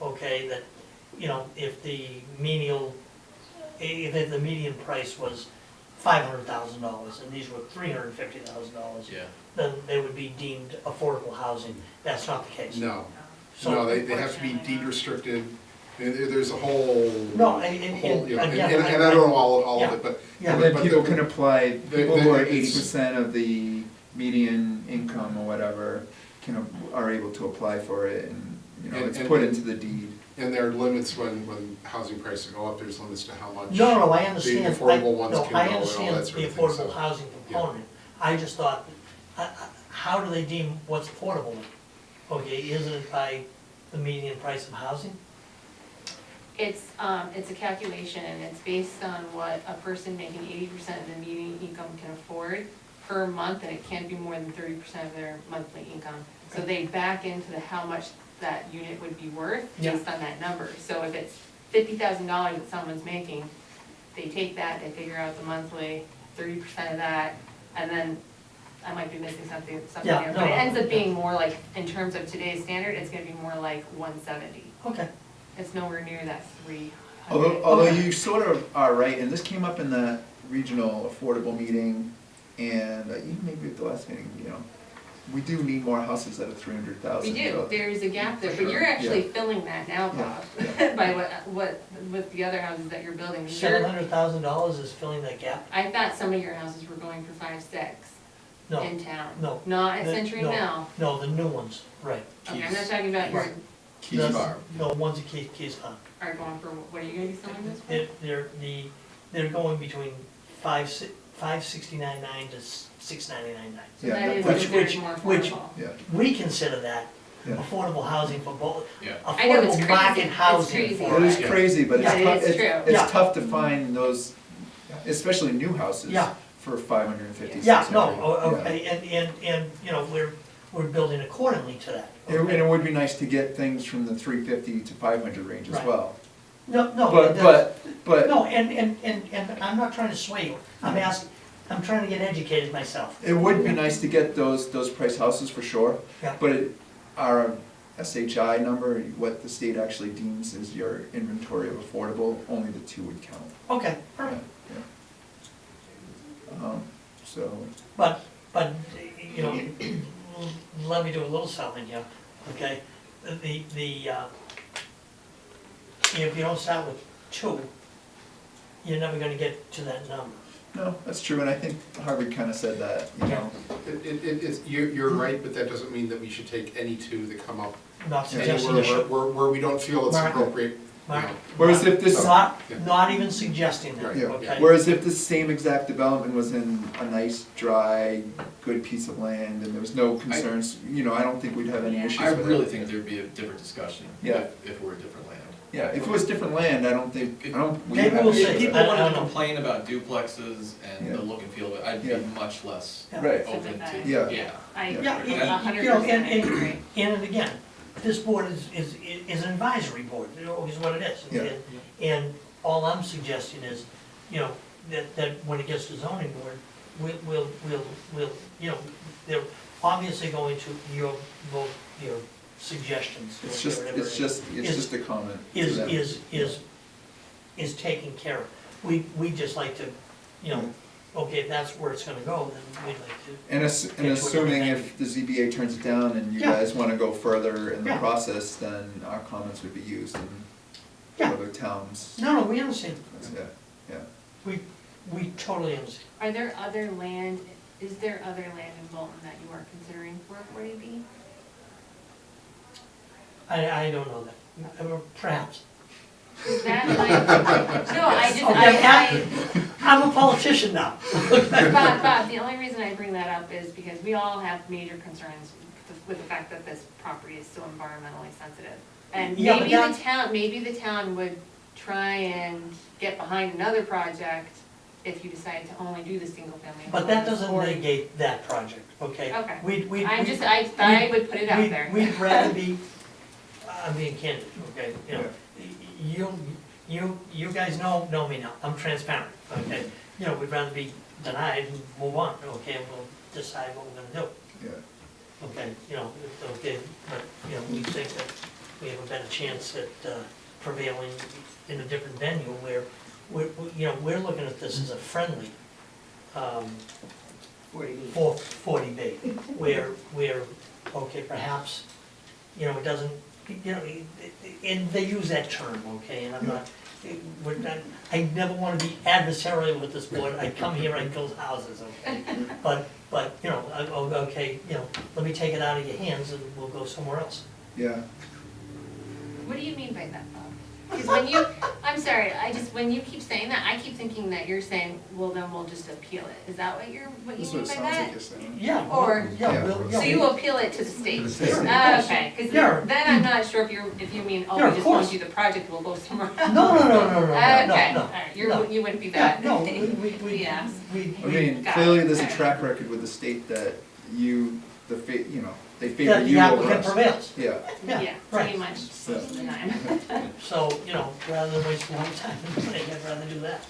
okay, that, you know, if the median price was $500,000 and these were $350,000, Yeah. then they would be deemed affordable housing. That's not the case. No, So- no, they have to be deed restricted. There's a whole. No, whole, you know, again, and I don't know all of yeah. it, but. Yeah. And then but people the- can apply, the- people who are it's- 80% of the median income or whatever are able to apply for it, and, you know, it's And- put into the deed. And there are limits when housing prices go up, there's limits to how much. No, I understand. The affordable ones No, can I go and all understand that sort the of thing, so, affordable housing yeah. component. I just thought, how do they deem what's affordable? Okay, isn't it by the median price of housing? It's a calculation, and it's based on what a person making 80% of the median income can afford per month, and it can't be more than 30% of their monthly income. So they back into how much that unit would be worth Yeah. based on that number. So if it's $50,000 that someone's making, they take that, they figure out the monthly, 30% of that, and then, I might be missing something Yeah, there, no, but it ends up yeah. being more like, in terms of today's standard, it's gonna be more like 170. Okay, It's nowhere near that 300. Although you sort of are right, and this came up in that regional affordable meeting, and even maybe at the last meeting, you know, we do need more houses that are 300,000. We do, there's a gap there, For but you're sure, actually yeah. filling that now, Bob, Yeah, by with the other houses that you're building. $700,000 is filling that gap? I thought some of your houses were going for 5-6 No, in town. no. Not at The- Century no, Mill. No, the new ones, right. Okay, I'm not talking about your, Right. Keys The- Farm. No, ones at Keys Farm. are going for, what are you gonna be selling this for? They're going between $569.9 to $699.9. So Yeah, that is which- considered more which- affordable. Yeah, We consider that Yeah. affordable housing for both, Yeah. I know, it's affordable crazy. market It's housing crazy. for it is Yeah. crazy, but it's Yeah, it tough, is true. Yeah. it's tough to find those, especially new houses. Yeah. For 550, Yeah, 600. no, okay, and, you know, we're building accordingly to that. And it would be nice to get things from the 350 to 500 range as Right. well. No, But no, and I'm not trying to sway you, I'm trying to get educated myself. it would be nice to get those price houses for sure. Yeah. But our SHI number, what the state actually deems as your inventory of affordable, only the 2 would count. Okay, Yeah, perfect. yeah. So, But, you know, let me do a little something here, okay? If you don't start with 2, you're never gonna get to that number. no, that's true, and I think Harvard kind of said that, you know. You're right, but that doesn't mean that we should take any 2 that come up Not anywhere suggesting you should, where we don't feel it's Mark. appropriate, you Mark. know. Whereas if this, Not, Yeah. not even suggesting that, Right, yeah, okay? whereas if this same exact development was in a nice, dry, good piece of land, and there was no concerns, you know, I don't think we'd have any Yeah. issues I with it. really think there'd be a different discussion Yeah. if it were a different land. Yeah, if it was different land, I don't think, we'd Maybe have we'll an issue see. with People it. I wanted don't to know. complain about duplexes and the Yeah. look and feel of it, I'd be Yeah. much less Yeah. Right, open to, Sympathetic. Yeah. yeah. I, Yeah. Yeah, you know, 100% agree. and again, this board is an advisory board, you know, is what it is. Yeah. And all I'm suggesting is, you know, that when it gets to zoning board, we'll, you know, they're obviously going to your suggestions. it's just, whatever it's it just a comment to Is, them. is taken care of. We just like to, you know, okay, if that's where it's gonna go, then we'd like to. And Get to it assuming when if the ZBA turns it down and you Yeah. guys wanna go further in the Yeah. process, then our comments would be used in Yeah. other towns. No, we understand. Yeah, yeah. We totally understand. Are there other land Is there other land in Bolton that you are considering for a 40B? I don't know that, perhaps. Is that like, no, I just, Okay, I'm a politician now. Bob, the only reason I bring that up is because we all have major concerns with the fact that this property is so environmentally sensitive. And Yeah, but maybe the town would try and get behind another project if you decide to only do the single family. But that homes doesn't or- negate that project, okay? Okay. We I thought I would put it out there. We'd rather be, I'm being candid, okay, you guys know me now, I'm transparent, okay? You know, we'd rather be denied and move on, okay, and we'll decide what we're gonna do, Yeah. okay? Okay, but, we think that we have a better chance at prevailing in a different venue where, we're looking at this as a friendly, 40B, where, okay, perhaps, it doesn't, and they use that term, okay, and I'm not, I never wanna be adversarial with this board, I come here, I build houses, okay? But, okay, let me take it out of your hands and we'll go somewhere else. Yeah. What do you mean by that, Bob? Because when you, I'm sorry, when you keep saying that, I keep thinking that you're saying, well, then we'll just appeal it. Is that what you That's mean what it by sounds like that? you're saying. Yeah. Or- Yeah, So you appeal it to the state? To the state. Okay, because Yeah. then I'm not sure if you mean, Yeah, oh, we of just won't course. do the project, we'll go somewhere else. No, Okay, no. all right, No. you wouldn't be Yeah, that. no, Yeah. I mean, Got clearly it. there's a Alright. track record with the state that they favor that the you over applicant us. prevails. Yeah. Yeah, pretty right. much, So- most of the time. So, rather than waste a lot of time in planning, I'd rather do that.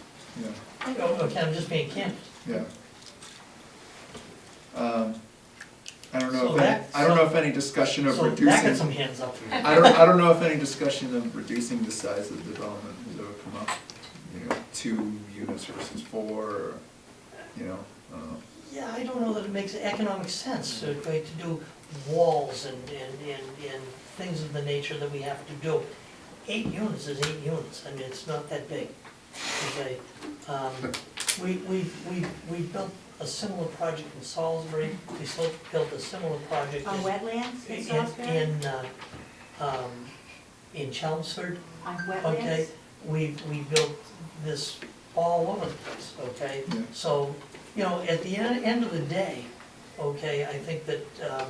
Yeah. Okay, I'm just being candid. Yeah. I don't know So if any, that- I don't know if any discussion of So that got reducing, some hands up for you. I don't know if any discussion of reducing the size of the development has ever come up. 2 units versus 4, or, I don't know. Yeah, I don't know that it makes economic sense to do walls and things of the nature that we have to do. 8 units is 8 units, I mean, it's not that big. Okay, we built a similar project in Salisbury, we built a similar project On wetlands in Salisbury? in Chelmsford. On wetlands? Okay, we built this all over the place, okay? Yeah. So, at the end of the day, okay, I think that,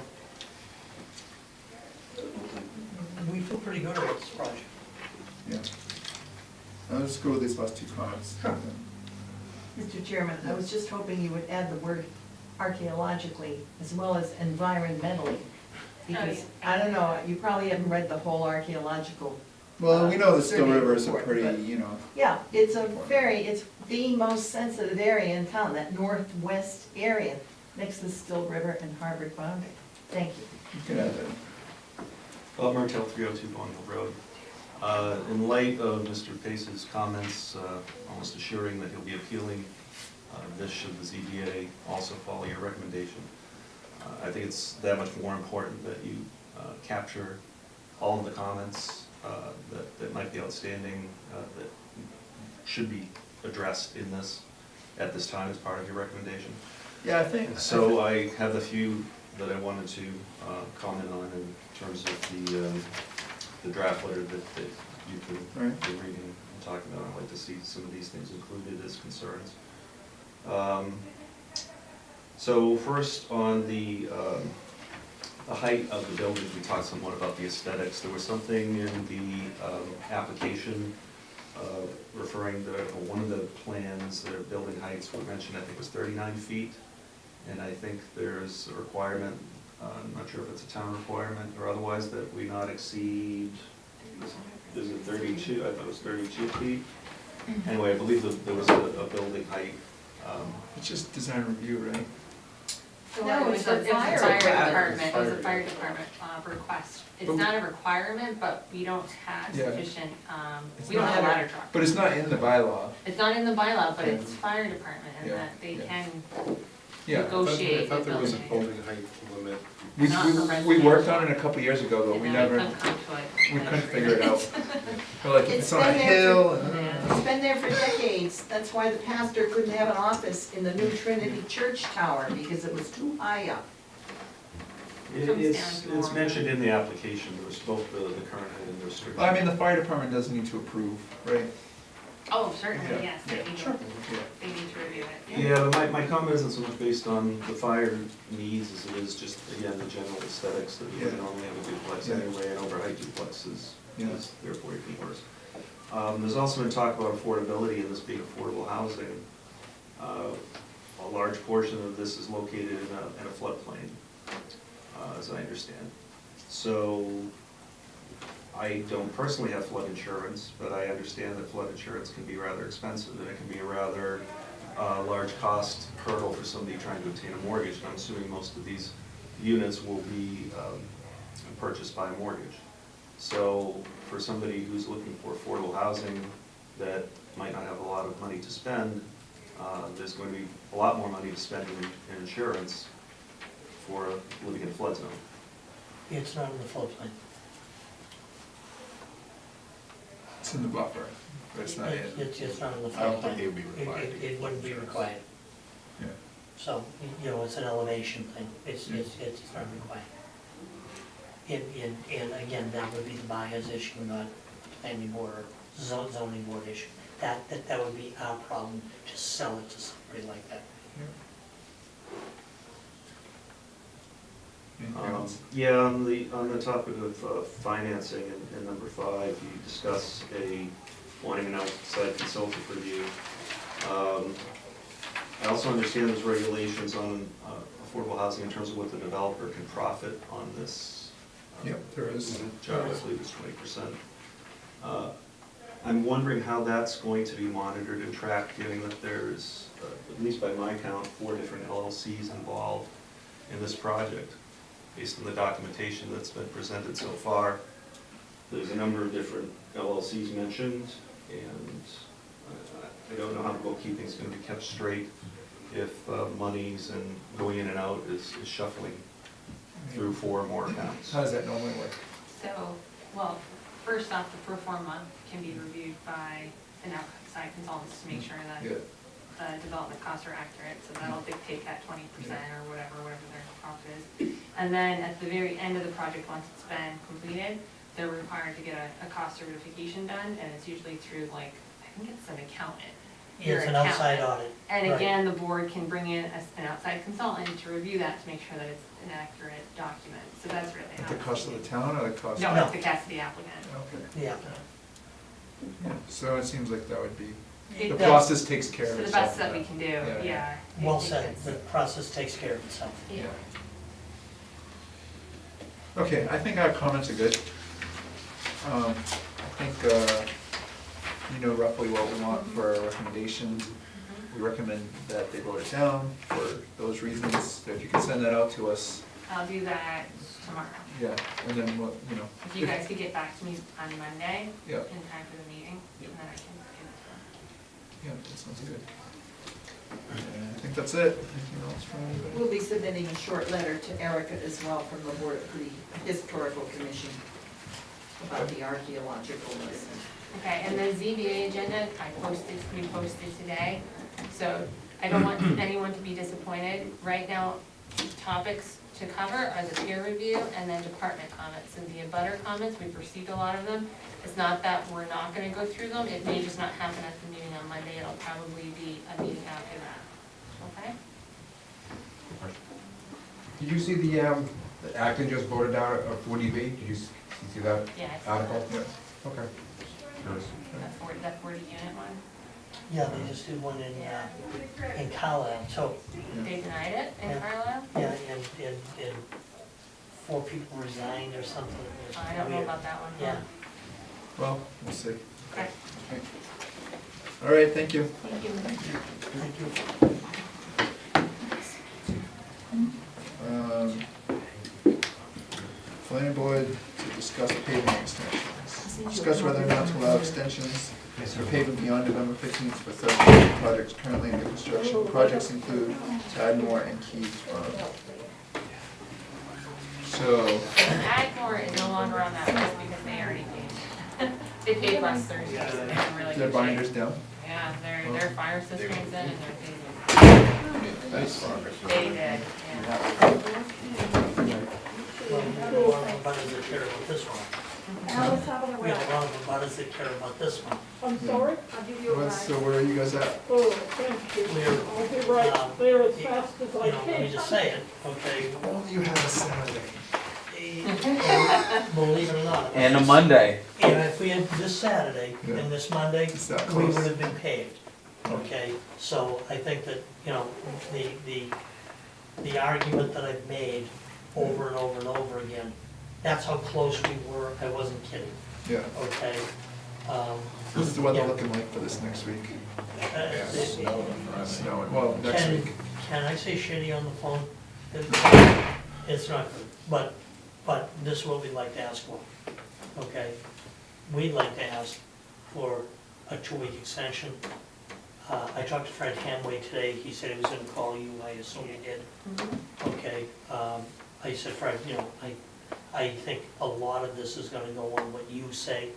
we feel pretty good about this project. Yeah. I'll just go with these last 2 comments. Sure. Mr. Chairman, I was just hoping you would add the word archaeologically as well as environmentally. Because, yeah. I don't know, you probably haven't read the whole archaeological. Well, we know the Still survey River is a report, pretty, but- Yeah, it's the most sensitive area in town, that northwest area next to the Still River and Harvard boundary. Thank you. you can add that. Bob Martell, 302 Bond Hill Road. In light of Mr. Pace's comments, almost assuring that he'll be appealing this should the ZBA also follow your recommendation, I think it's that much more important that you capture all of the comments that might be outstanding, that should be addressed in this, at this time as part of your recommendation. Yeah, I think. So I have a few that I wanted to comment on in terms of the draft letter that you can Right. be reading and talking about. I'd like to see some of these things included as concerns. So first, on the height of the buildings, we talked somewhat about the aesthetics. There was something in the application referring to one of the plans, their building heights were mentioned, I think it was 39 feet. And I think there's a requirement, I'm not sure if it's a town requirement or otherwise, that we not exceed, is it 32? I thought it was 32 feet. Anyway, I believe that there was a building height. It's just design review, right? No, it's a for fire department, it was a department. fire department request. It's But we- not a requirement, but we don't have Yeah. sufficient, It's we don't have a not- ladder truck. But it's not in the bylaw. It's not in the bylaw, but Yeah. it's fire department and Yeah, that they yeah. can Yeah, I negotiate I thought with there was a building. building height limit. We worked on it a couple years ago, but we And never, then come to it. we couldn't figure it out. We're like, It's it's on a been there hill. It's been there for decades. That's why the pastor couldn't have an office in the new Trinity Church Tower, because it was too high up. It's mentioned in the application, there's both the current and the restriction. Well, I mean, the fire department doesn't need to approve, right? Oh, certainly, Yeah, yes, they yeah, need sure. to, Yeah. they need to review it. Yeah, but my comment isn't so much based on the fire needs as it is just, again, the general aesthetics that you would Yeah. normally have a duplex Yeah. anyway, and overheight duplex is Yeah. therefore even worse. There's also been talk about affordability and this being affordable housing. A large portion of this is located in a floodplain, as I understand. So I don't personally have flood insurance, but I understand that flood insurance can be rather expensive, and it can be a rather large cost hurdle for somebody trying to obtain a mortgage. And I'm assuming most of these units will be purchased by a mortgage. So for somebody who's looking for affordable housing that might not have a lot of money to spend, there's going to be a lot more money to spend in insurance for living in a flood zone. It's not in the floodplain. It's in the buffer, but it's not in. It's not in the floodplain. I don't think they would be required. It wouldn't be required. Yeah. So, you know, it's an elevation thing, it's not required. And again, that would be the buyer's issue, not the planning board or zoning board issue. That would be our problem, to sell it to somebody like that. Anything else? Yeah, on the topic of financing in number 5, you discuss wanting an outside consultant review. I also understand there's regulations on affordable housing in terms of what the developer can profit on this. Yep, there is. Job, I believe it's 20%. I'm wondering how that's going to be monitored and tracked, given that there's, at least by my count, 4 different LLCs involved in this project. Based on the documentation that's been presented so far, there's a number of different LLCs mentioned, and I don't know how the bookkeeping is going to be kept straight if monies and going in and out is shuffling through 4 or more accounts. How does that normally work? So, well, first off, the pro forma can be reviewed by an outside consultant to make sure that Yeah. the development costs are accurate, so that'll dictate that 20% or whatever their profit is. And then at the very end of the project, once it's been completed, they're required to get a cost certification done, and it's usually through I think it's an accountant. Your It's an outside accountant. audit. And Right. again, the board can bring in an outside consultant to review that to make sure that it's an accurate document, so that's really how. At the it's cost of the used. town or the cost? No, No. it's the cost of the applicant. Okay. Yeah. Yeah, so it seems like that would be, It the does. process takes care To of the itself. best that we can do, Yeah. yeah. Well It- said, it's- the process takes care of itself. Yeah. Okay, I think our comments are good. I think you know roughly what we want for our recommendations. We recommend that they vote it down for those reasons. So if you can send that out to us, I'll do that tomorrow. yeah, and then we'll, you know. If you guys could get back to me on Monday Yeah, in time for the meeting, and then I can get it yeah, that sounds good. And I think that's it. Anything else from anybody? We'll be submitting a short letter to Erica as well from the board, the historical commission about the archaeological list. to. Okay, and the ZBA agenda, we posted today, so I don't want anyone to be disappointed. Right now, topics to cover are the peer review and then department comments. And the abutter comments, we've received a lot of them. It's not that we're not gonna go through them, it may just not happen at the meeting on Monday, it'll probably be a meeting after that, okay? Did you see the Acton just voted down a 40B? Did you see that Yeah, I saw article? that. Yeah. Okay. Curious. That 40 unit one, Yeah, they just did one in Carlisle, so, they denied it in Yeah. Carlisle? yeah, and 4 people resigned or something. It was I don't know weird. about that one. Yeah. Well, we'll see. Okay, Okay. All right, thank you. thank you. Thank you. Planning board to discuss paving extensions. discuss whether or not to allow extensions Yes, for sir. pavement beyond November 15th for subdivision projects currently under construction. Projects include Tadmore and Keys Road. So, Agmore is no longer on that list because they already paid. They paid last Thursday, so they're in really their good shape. binders down? Yeah, their fire system's in and they're paving. Nice. They did, yeah. Well, we have a lot of butters that care about this one. Alice, how about We have a lot of butters that care about this one. I'm sorry? I'll give you a ride. So where are you guys at? Oh, thank you. We're, I'll be right there as fast as I you know, let me can. just say it, okay? Only you have a Saturday. Believe it or not. And a Monday. And if we had this Saturday Yeah. and this Monday, It's that we close. would have been paved, okay? So I think that, you know, the argument that I've made over and over and over again, that's how close we were, I wasn't kidding, Yeah. okay? What's the weather Yeah. looking like for this next week? uh, Snowing, well, next Can, week. can I say shitty on the phone? It's not good, but this is what we'd like to ask for, okay? We'd like to ask for a 2-week extension. I talked to Fred Hamway today, he said he was gonna call you, I assume he did. Okay, I said, Fred, you know, I think a lot of this is gonna go on what you say,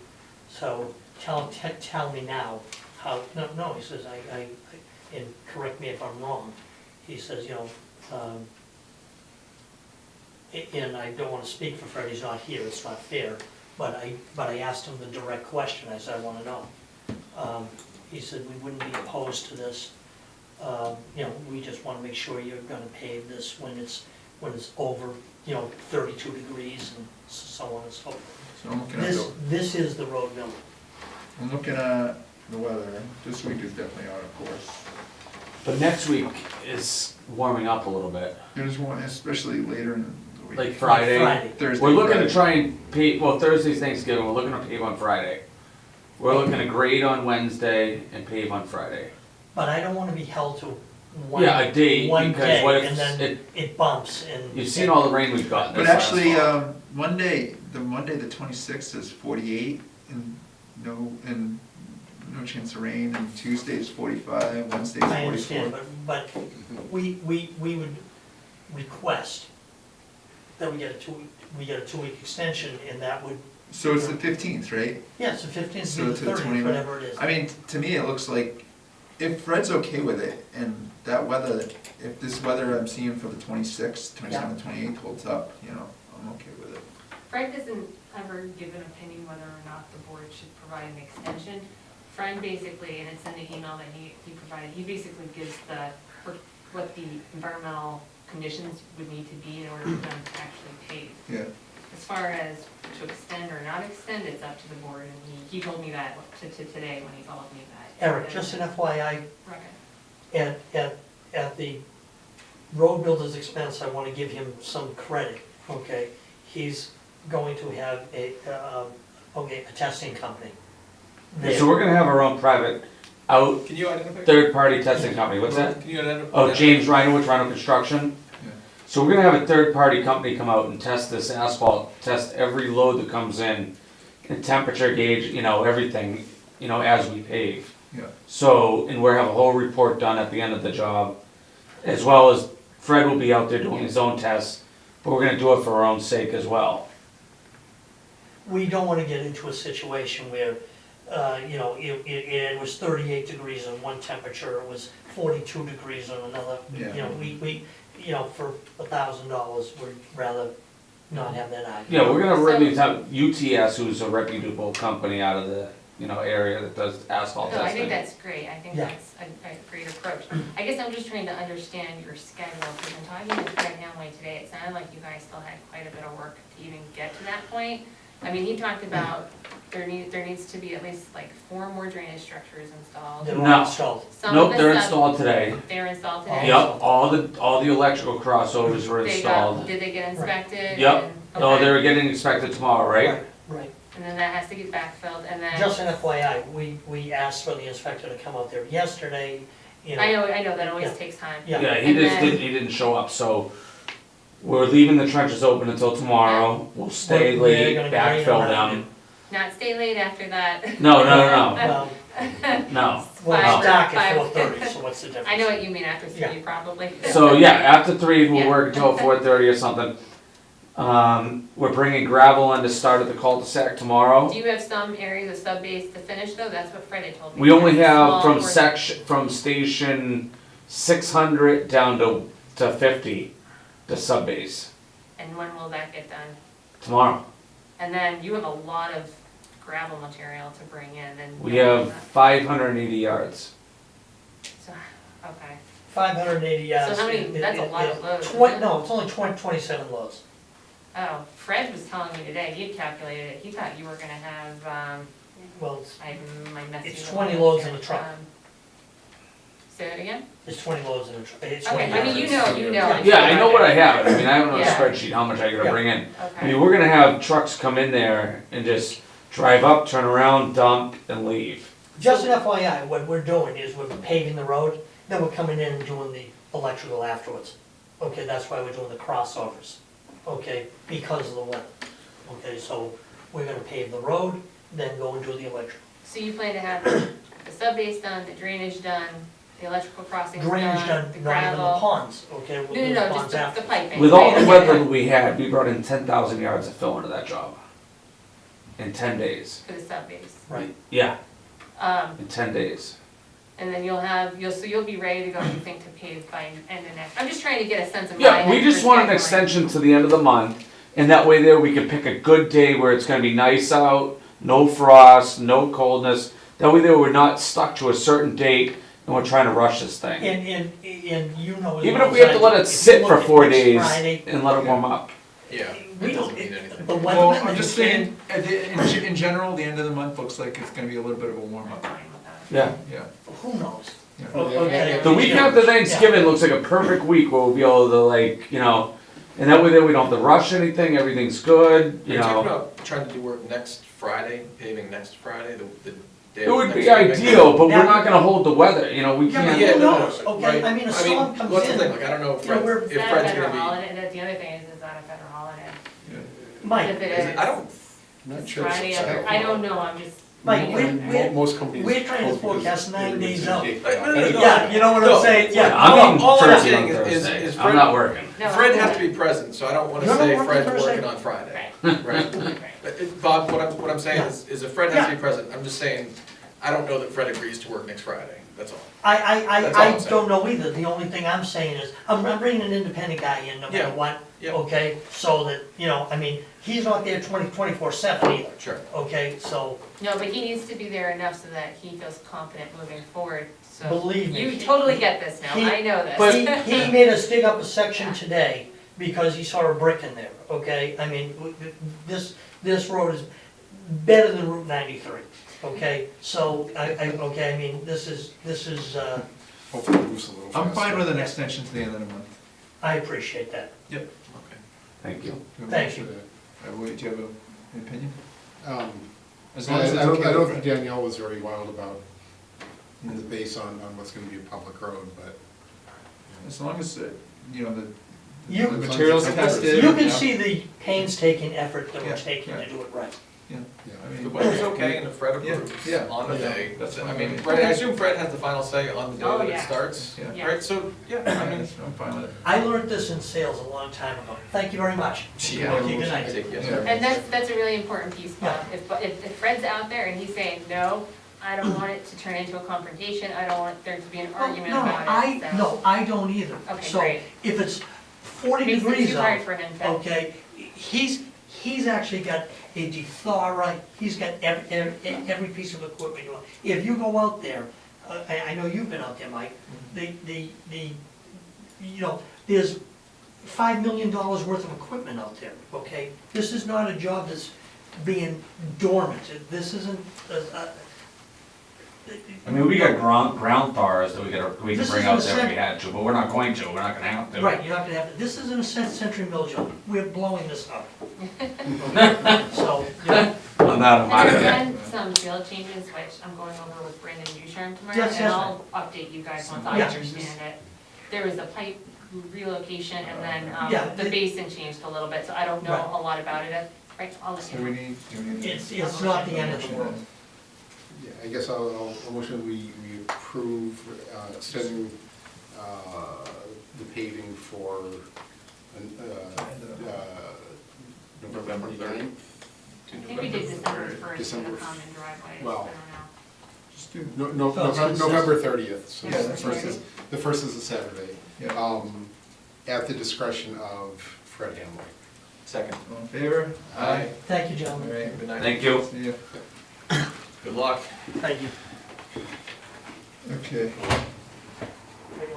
so tell me now how, no, he says, and correct me if I'm wrong, he says, you know, and I don't wanna speak for Fred, he's not here, it's not fair, but I asked him the direct question, I said, I wanna know. He said, we wouldn't be opposed to this, you know, we just wanna make sure you're gonna pave this when it's over, you know, 32 degrees and so on and so forth. So I'm looking at This is the road mill. I'm looking at the weather. This week is definitely out of course. But next week is warming up a little bit. There's one, especially later in the week. Like Friday. Thursday. We're looking Friday. to try and pave, well, Thursday's Thanksgiving, we're looking to pave on Friday. We're looking to grade on Wednesday and pave on Friday. But I don't wanna be held to one, Yeah, a date, one because what day, if and then it bumps and. You've seen all the rain we've gotten But this last actually, fall. Monday, the 26th is 48 and no chance of rain, and Tuesday is 45, Wednesday is 44. I understand, but we would request that we get a 2-week extension, and that would, So it's the 15th, right? yes, the 15th So to to the the 30th, 29th. whatever it is. I mean, to me, it looks like, if Fred's okay with it, and that weather, if this weather I'm seeing for the 26th, 27th, 28th holds up, you know, I'm okay with it. Fred doesn't ever give an opinion whether or not the board should provide an extension. Fred basically, and it's in the email that he provided, he basically gives what the environmental conditions would need to be in order for them to actually pave. Yeah. As far as to extend or not extend, it's up to the board, and he told me that today when he called me that. Eric, just an FYI, Right. at the road builder's expense, I wanna give him some credit, okay? He's going to have a testing company. Yeah, so we're gonna have our own private out, Can you identify? third-party testing company, what's that? Can you identify? Oh, James Rhino with Rhino Construction. Yeah. So we're gonna have a third-party company come out and test this asphalt, test every load that comes in, and temperature gauge, you know, everything, you know, as we pave. Yeah. So, and we'll have a whole report done at the end of the job, as well as Fred will be out there doing his own tests, but we're gonna do it for our own sake as well. We don't wanna get into a situation where, you know, it was 38 degrees on one temperature, it was 42 degrees on another. Yeah. You know, we, you know, for $1,000, we'd rather not have that argument. Yeah, we're gonna really have UTS, who's a reputable company out of the, you know, area that does asphalt No, I testing. think that's great, I think Yeah. that's a great approach. I guess I'm just trying to understand your schedule, because in talking to Fred Hamway today, it sounded like you guys still had quite a bit of work to even get to that point. I mean, he talked about there needs to be at least like 4 more drainage structures installed. They're No. all installed. Some of Nope, the they're stuff- installed today. They're installed today? Yep, all the electrical crossovers were They installed. did they get inspected? Yep. and- Oh, okay. they were getting inspected tomorrow, right? Right. And then that has to get backfilled, and then. Just an FYI, we asked for the inspector to come out there yesterday, you know. I know, that always Yeah. takes time. Yeah. Yeah, And then- he didn't show up, so we're leaving the trenches open until tomorrow. We'll stay We're late, gonna grade backfill around them. Not stay late after that. No, Well, no. well, it's dark at Five. 4:30, so what's the difference? I know what you mean, after Yeah. 3 probably. So yeah, after 3, we'll Yeah. work until 4:30 or something. We're bringing gravel in to start at the cul-de-sac tomorrow. Do you have some areas of sub-base to finish though? That's what Fred had told me. We only have Small from portion. from station 600 down to 50 to sub-base And when will that get done? tomorrow. And then you have a lot of gravel material to bring in and. We have 580 yards. So, okay. 580 yards. So how many- that's a lot of loads, Twen- isn't it? No, it's only 27 loads. Oh, Fred was telling me today, he'd calculated it, he thought you were gonna have, Well, it's, my messy. It's little 20 notes loads here. in a truck. Say it again? it's 20 loads in a truck, it's Okay, 20 I mean, yards. you know. Yeah, I know what I have. I mean, I have it on a Yeah. spreadsheet how much I gotta Yeah. bring in. I Okay, mean, we're gonna have trucks come in there and just drive up, turn around, dump, and leave. Just an FYI, what we're doing is we're paving the road, then we're coming in and doing the electrical afterwards. Okay, that's why we're doing the crossovers, okay, because of the weather. Okay, so we're gonna pave the road, then go and do the electrical. so you plan to have the sub-base done, the drainage done, the electrical crossings done, Drainage the done, not even the gravel? ponds, okay, we'll No, do the no, just ponds the after. piping. With all the right? weather that we had, we brought in 10,000 yards of fill into that job. In 10 days. For the sub-base. Right, Yeah, Um, in 10 days. and then so you'll be ready to go, you think, to pave by end of next, I'm just trying to get a sense of. Yeah, my we just want an scheduling. extension to the end of the month, and that way there we can pick a good day where it's gonna be nice out, no frost, no coldness. That way there we're not stuck to a certain date and we're trying to rush this thing. and you know. as Even well if we as have to I let do, it if you sit for look at 4 next days Friday, and let it warm up. Yeah, we it don't, doesn't mean anything. the Well, weatherman I'm is just saying, saying, in general, the end of the month looks like it's gonna be a little bit of a warm I'm up. fine with that. Yeah. Yeah. who knows? Yeah. Oh, okay. The week after Thanksgiving looks like a perfect week where we'll be able to like, and that way then we don't have to rush anything, everything's good, Are you talking about trying to do work next Friday, paving next Friday, the day It of would be Thanksgiving? ideal, but we're Now- not gonna hold the weather, we Yeah, but can't. who no, no, knows, okay? right. I mean, a storm comes What's the in. thing, like, I don't know if You know, Fred's, Is if that a Fred's federal gonna be. holiday, that's the other thing, is that a federal holiday? Mike, If it Is it, I is, don't, Not it's sure. it's Friday, set. I don't know, I'm just. Mike, Most companies. we're trying to close because forecast 9 they're days gonna out. take No, off. no, no, no. Yeah, you know what No. I'm saying, Yeah, yeah. I'm in all I'm Thursday saying on is Thursday, Fred- I'm not working. No, Fred I'm has not. to be present, so I don't wanna You're not say working Fred's Thursday? working on Friday, Right, right? right. Bob, what I'm saying Yeah. is if Fred has to Yeah. be present, I'm just saying, I don't know that Fred agrees to work next Friday, that's all. That's all I I'm saying. don't know either, the only thing I'm saying is, I'm bringing an independent guy in no matter Yeah, what, yeah. okay? So that, I mean, he's not there 24/7 either, Sure. okay? So, No, but he needs to be there enough so that he feels confident moving forward, so. believe me. You totally get this now, He- I know this. But he made us dig up a section today because he saw a brick in there, okay? I mean, this road is better than Route 93, okay? So, I mean, this is, Hopefully it moves a little faster. I'm fine with an extension to the end of the month. I appreciate that. Okay. Thank you. Thank you. Wait, do you have an opinion? As I long as it's don't okay I don't with think Fred. Danielle was very wild about the base on what's gonna be a public road, but. As long as, the You- the material's You tested. You can see the painstaking effort that we're Yeah, taking to yeah. do it right. Yeah, Yeah. I If mean. the weather's okay and if Fred Yeah, approves yeah, on the yeah, day, that's I fine. mean, Fred, I assume Fred has the final say on the day Oh, that it yeah. starts, Yeah. right? So, yeah, I mean, I'm fine with it. I learned this in sales a long time ago. Thank you very much. Yeah. Okay, good night. take yes Yeah. or And that's a really important piece, Bob. If Fred's out there and he's saying, no, I don't want it to turn into a confrontation, I don't want there to be an argument about it, so. No, I don't either. Okay, So great. if it's 40 Makes it degrees too out, hard for him to. okay, he's actually got a dethaw right, he's got every piece of equipment you want. If you go out there, I know you've been out there, Mike, there's $5 million worth of equipment out there, okay? This is not a job that's being dormant, this isn't, I mean, we got ground thars that we can This bring is out a there if we cent- had to, but we're not going to, we're not gonna have to. right, you're not gonna have, this isn't a century mill job, we're blowing this up. So, On that, I'm out And of there. I've done some field changes, which I'm going over with Brendan Ducharme tomorrow, Yes, and yes, I'll update you guys once I Yeah. understand it. There was a pipe relocation, and then Yeah, the it- basin changed a little bit, so I don't know Right. a lot about it Right, I'll let you Do we know. need? It's not the end of the world. Yeah, I guess I'll motion we approve extending the paving for November 9th. I think we did December first for the December- common driveways, I well, don't know. Just do. November 30th, so Yeah, the first is a Saturday. Yeah. At the discretion of Fred Hamlin. Second. All in favor? Aye. Thank you, All gentlemen. right. Good night. Thank you. See ya. Good luck. Thank you. Okay.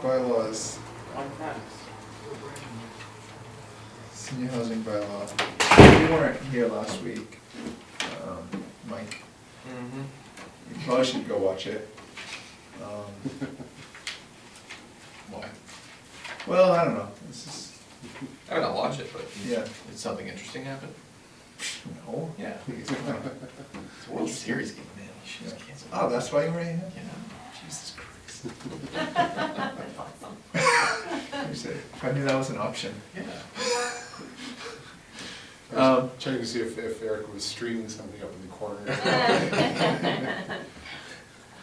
Bylaws, senior housing bylaw. You weren't here last week, Mike. Mm-hmm. You probably should go watch it. Why? Well, I don't know, this is, I would not watch it, but yeah, did something interesting happen? no. Yeah. Please, It's a World Series game, man. You should just cancel. Oh, that's why you were here? Yeah. Jesus Christ. You said, if I knew that was an option. Yeah. I was checking to see if Eric was streaming something up in the corner.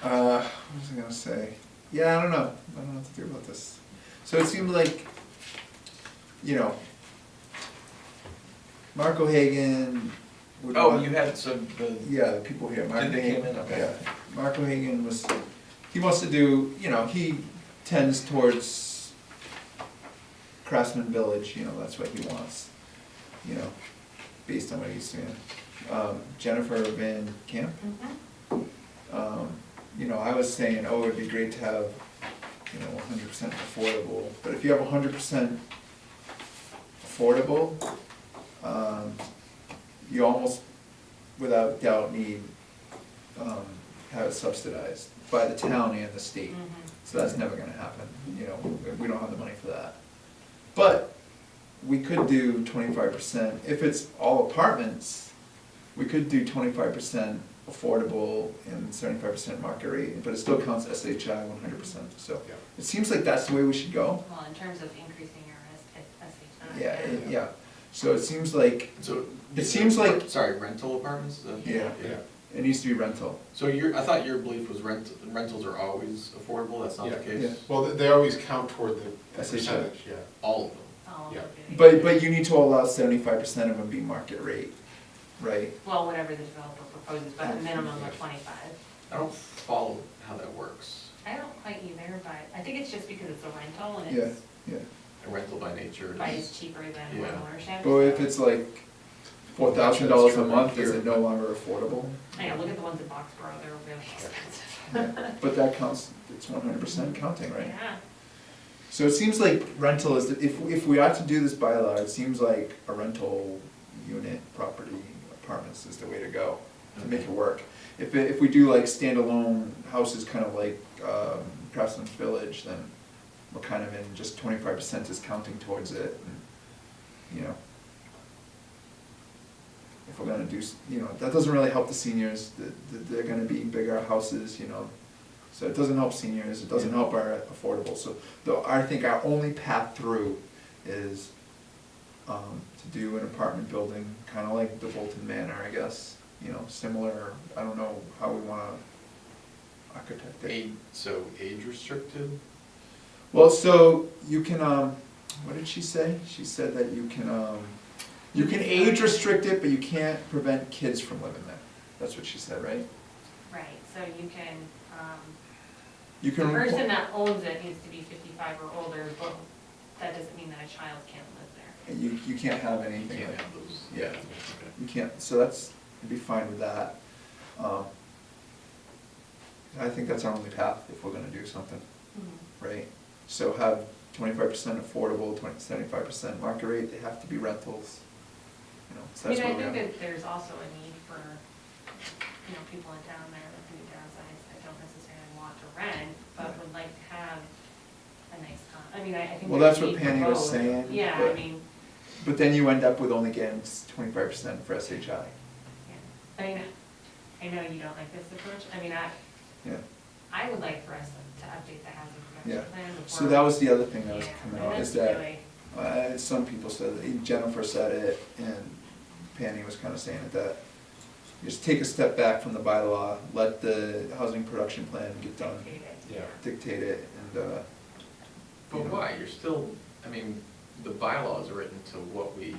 What was I gonna say? Yeah, I don't know what to do about this. So it seemed like, you know, Mark O'Hagan would Oh, want- you had some, Yeah, the people here, Mark Did they O'Hagan, came in? Okay. yeah. Mark O'Hagan was, he wants to do, you know, he tends towards Craftsman Village, you know, that's what he wants, you know, based on what he's saying. Jennifer Van Camp, you know, I was saying, oh, it'd be great to have, you know, 100% affordable, but if you have 100% affordable, you almost, without doubt, need, have it subsidized by the town and the state. So that's never gonna happen, you know, we don't have the money for that. But we could do 25%, if it's all apartments, we could do 25% affordable and 75% market rate, but it still counts SHI 100%, so. Yeah. It seems like that's the way we should go. Well, in terms of increasing your SHI. Yeah, so it seems like, so. It seems like- Sorry, rental apartments? Yeah. it needs to be rental. So I thought your belief was rentals are always affordable, that's not the Yeah. case? Well, they always count toward the SHI. percentage, yeah. All of them? Oh, Yeah. okay. But you need to allow 75% of them be market rate, right? Well, whatever the developer proposes, but a minimum of 25. I don't follow how that works. I don't quite either, but I think it's just because it's a rental and Yeah, it's, yeah. A rental by nature it's cheaper than Yeah. home ownership. But if it's like $4,000 a month, is it no longer affordable? I know, look at the ones in Boxborough, they're really expensive. Yeah. But that counts, it's 100% counting, right? Yeah. So it seems like rental is, if we ought to do this bylaw, it seems like a rental unit, property, apartments is the way to go, to make it work. If we do like standalone houses, kind of like Craftsman Village, then we're kind of in, just 25% is counting towards it, and, you know. If we're gonna do, you know, that doesn't really help the seniors, they're gonna be bigger houses, you know. So it doesn't help seniors, it doesn't help our affordable, so, though, I think our only path through is, to do an apartment building, kinda like the Bolton Manor, I guess, you know, similar, I don't know how we wanna architect it. So age restricted? Well, so you can, what did she say? She said that you can age restrict it, but you can't prevent kids from living there. That's what she said, right? Right, so you can, You the can. person that owns it needs to be 55 or older, but that doesn't mean that a child can't live there. You can't have anything You can't like, have those. yeah, Okay. you can't, so that's, you'd be fine with that. I think that's our only path if we're gonna do something, right? So have 25% affordable, 75% market rate, they have to be rentals, you know, so I that's mean, what I we think have. that there's also a need for, you know, people in town there that do downsize, that don't necessarily want to rent, but would like to have a nice I mean, I think. Well, there's that's what need for Penny was both. saying, Yeah, I but- mean, But then you end up with only getting 25% for SHI. yeah, I mean, I know you don't like this approach, I mean, Yeah, I would like for us to update the housing yeah. production plan before. So that was the other thing that was Yeah, coming and out, is that's that, really- some people said, Jennifer said it, and Penny was kinda saying it, that just take a step back from the bylaw, let the housing production plan get done, Dictate it. Yeah. dictate it, and, But why? You're still, I mean, the bylaws are written to what we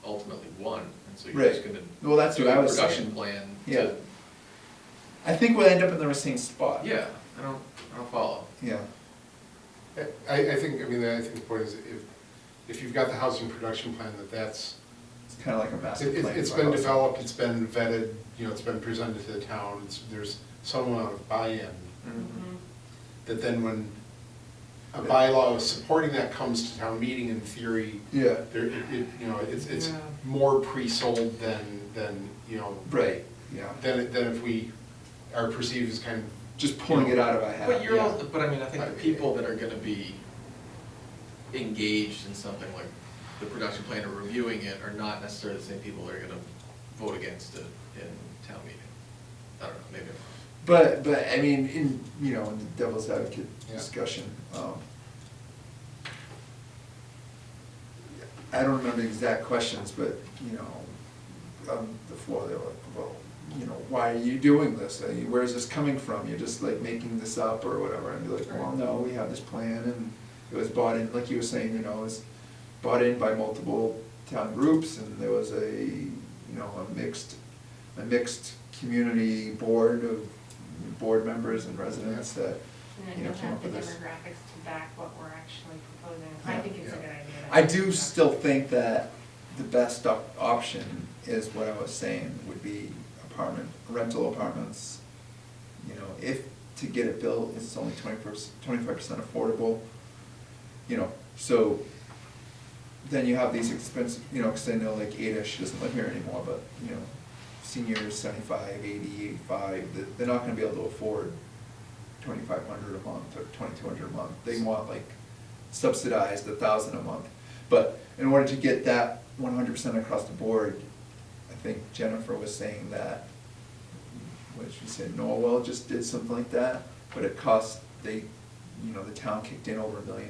ultimately want, and so you're just Right. gonna well, that's do what I a was production saying. plan Yeah. to, I think we'll end up in the same spot. yeah, I don't follow. Yeah, I think, I mean, I think the point is, if you've got the housing production plan, that's, it's kinda like a master It- plan. It's for been housing. developed, it's been vetted, you know, it's been presented to the town, there's some amount of buy-in, Mhm. that then when a bylaw supporting that comes to town meeting, in theory, Yeah, you know, it's Yeah. more pre-sold than, you know, right, yeah, than if we are perceived as kind of. just pulling it out of our hat, But you're yeah. also, but I mean, I think the people that are gonna be engaged in something like the production plan or reviewing it are not necessarily the same people that are gonna vote against it in town meeting. I don't know, maybe I'm wrong. But, I mean, in, you know, in the devil's advocate Yeah. discussion, I don't remember the exact questions, but, you know, on the floor, they were like, well, you know, why are you doing this? Where is this coming from? You're just like making this up or whatever, and be like, well, no, we have this plan, and it was bought in, like you were saying, you know, it was bought in by multiple town groups, and there was you know, a mixed community board of board members and residents that, And then you know, you'll came have up the with this. demographics to back what we're actually proposing. I Yeah. think it's a Yeah. good idea. I do still think that the best option is what I was saying, would be rental apartments. You know, if to get it built, it's only 25% affordable, you know, so then you have these expensive, you know, cause I know like Ada, she doesn't live here anymore, but, you know, seniors 75, 80, 85, they're not gonna be able to afford 2,500 a month or 2,200 a month. They want like subsidized 1,000 a month. But in order to get that 100% across the board, I think Jennifer was saying that, what did she say, Norwell just did something like that, but it cost, you know, the town kicked in over $1 million,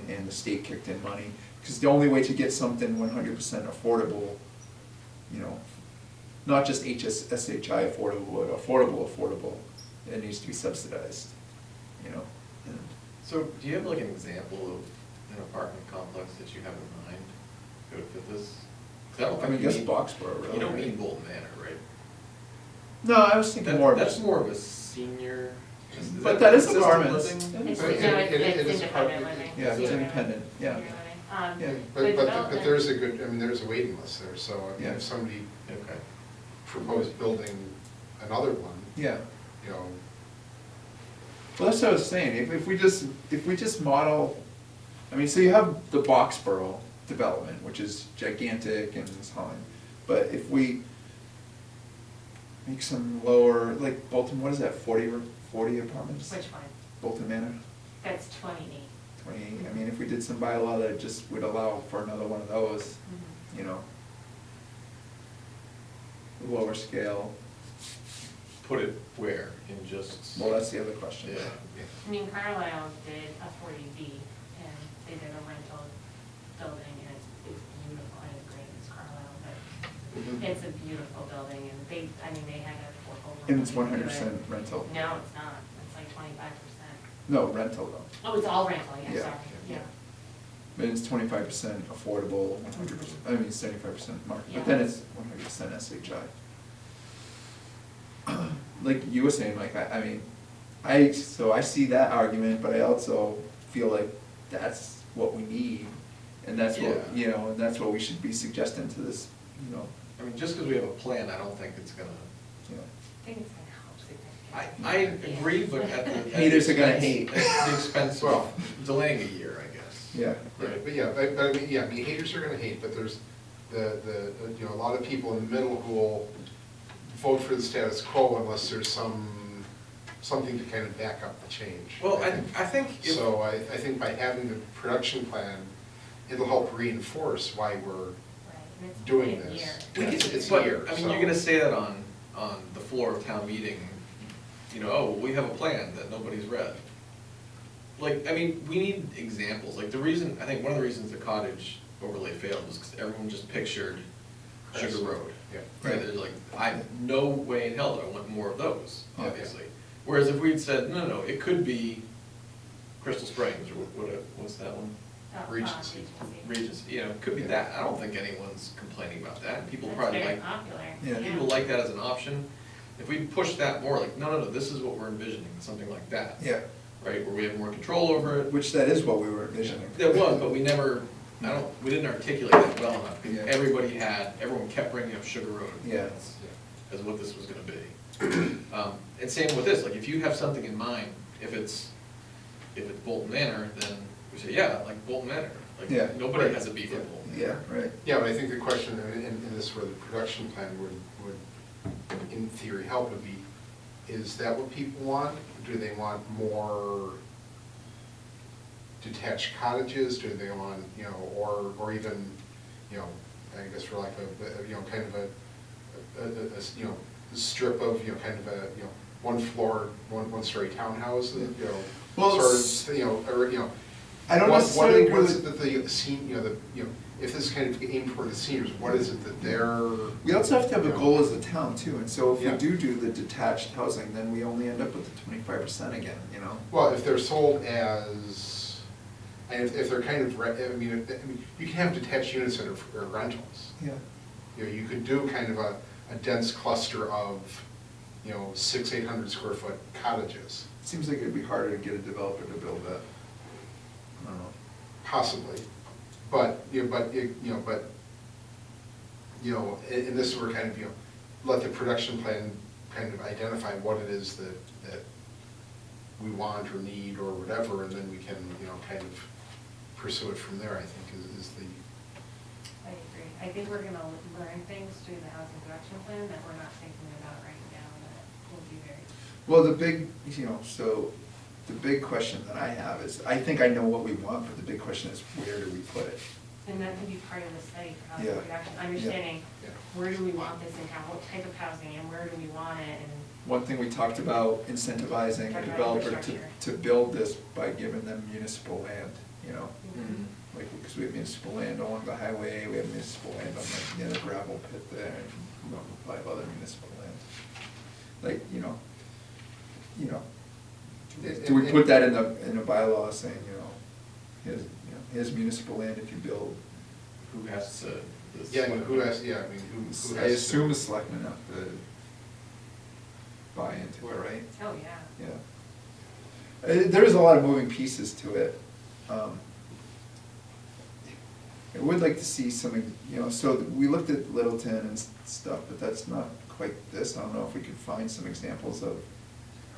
and the state kicked in money. Because the only way to get something 100% affordable, you know, not just SHI affordable, but affordable, it needs to be subsidized, you know. And So, do you have like an example of an apartment complex that you have in mind that would fit this? 'Cause I don't I think mean, you just mean- Boxborough, really. You don't mean Bolton Manor, right? No, I was thinking more of That's a- more of a senior. But that is assisted apartments. living? It's, But no, it it's is independent part- living. Yeah, it's Senior living. independent, yeah. Senior living. Yeah. The But development- there's a good, I mean, there's a waiting list there, so I mean, Yeah. if somebody Okay. proposed building another one, Yeah. you know, Well, that's what I was saying, if we just model, I mean, so you have the Boxborough development, which is gigantic and it's fine, but if we make some lower, like Bolton, what is that, 40 apartments? Which one? Bolton Manor, That's 28. 28, I mean, if we did some bylaw that just would allow for another one of those, you know, lower scale, Put it where? In just? well, that's the other question. Yeah. I mean, Carlisle did a 40B, and they did a rental building, and it's beautiful. I agree, it's Carlisle, but it's a beautiful building, and they had a four-hole. And it's 100% rental. No, it's not, it's like 25%. No, rental though. Oh, it's all rental, yeah, Yeah. sorry, yeah. But it's 25% affordable, 100%, I mean, 75% market, Yeah. but then it's 100% SHI. Like you were saying, Mike, I mean, I see that argument, but I also feel like that's what we need, and that's what, Yeah. you know, and that's what we should be suggesting to this, you know, I mean, just because we have a plan, I don't think it's gonna, you know. I think it's gonna help significantly. I agree, but at the. Haters are gonna hate. At the expense of delaying a year, I guess. Yeah. Right. but yeah, but I mean, yeah, I mean, haters are gonna hate, but there's you know, a lot of people in the middle who will vote for the status quo unless there's something to kind of back up the change. Well, I think if. So I think by having the production plan, it'll help reinforce why we're Right, and it's doing only a this. year. We It's- can, it's but, here, I mean, so- you're gonna say that on the floor of town meeting, you know, oh, we have a plan that nobody's read. Like, I mean, we need examples, like the reason, I think one of the reasons the cottage overlay failed was because everyone just pictured Sugar Road. Yeah. Right, there's like, no way in hell do I want more of those, Yeah. obviously. Whereas if we'd said, no, it could be Crystal Springs, or what's that one? Regency. Regency, you know, it could be that, I don't think anyone's complaining about that, people That's probably very like, popular. Yeah. people like that as an option. If we push that more, like, no, this is what we're envisioning, something like that. Yeah, Right, where we have more control over it. which that is what we were envisioning. There was, but we never, we didn't articulate that well enough, because Yeah. everyone kept bringing up Sugar Road. Yeah. As what this was gonna be. And same with this, like, if you have something in mind, if it's Bolton Manor, then we say, yeah, like Bolton Manor, Yeah. like, nobody has a beef with Bolton Manor. Yeah, right. Yeah, but I think the question, and this is where the production plan would, in theory, help would be, is that what people want? Do they want more detached cottages? Do they want, you know, or even, you know, I guess for like a, you know, kind of a you know, strip of, you know, kind of a, you know, one floor, one story townhouse, you know, Well, sort of, you know, or, you know. I don't what necessarily what is agree it that you know, if this is kind of aimed toward the seniors, what is it that they're? We also have to have a you know, goal as a town too, and so if we Yeah. do the detached housing, then we only end up with the 25% again, you know? Well, if they're sold as, and if they're kind of, I mean, you can have detached units that are rentals. Yeah. You know, you could do kind of a dense cluster of, you know, 600-800 square foot cottages, It seems like it'd be harder to get a developer to build that. I don't know. possibly. But, you know, and this is where kind of, you know, let the production plan kind of identify what it is that we want or need or whatever, and then we can, you know, kind of pursue it from there, I think, is the. I agree. I think we're gonna learn things through the housing production plan that we're not thinking about right now, that will be very. Well, the big, you know, so the big question that I have is, I think I know what we want, but the big question is, where do we put it? And that could be part of the study for housing Yeah. production, understanding Yeah. where do we want this in town, what type of housing, and where do we want it, and One thing we talked about, incentivizing a Talking about developer infrastructure. to build this by giving them municipal land, you know? Mhm. Like, because we have municipal land along the highway, we have municipal land on the other gravel pit there, and we have 5 other municipal lands. Like, you know, do we put that in a bylaw saying, you know, here's municipal land if you build? Who has to? Yeah, I mean, who has to? I assume the selectmen have to buy into it, right? oh, yeah. Yeah. There's a lot of moving pieces to it. I would like to see some, you know, so we looked at Littleton and stuff, but that's not quite this. I don't know if we could find some examples of.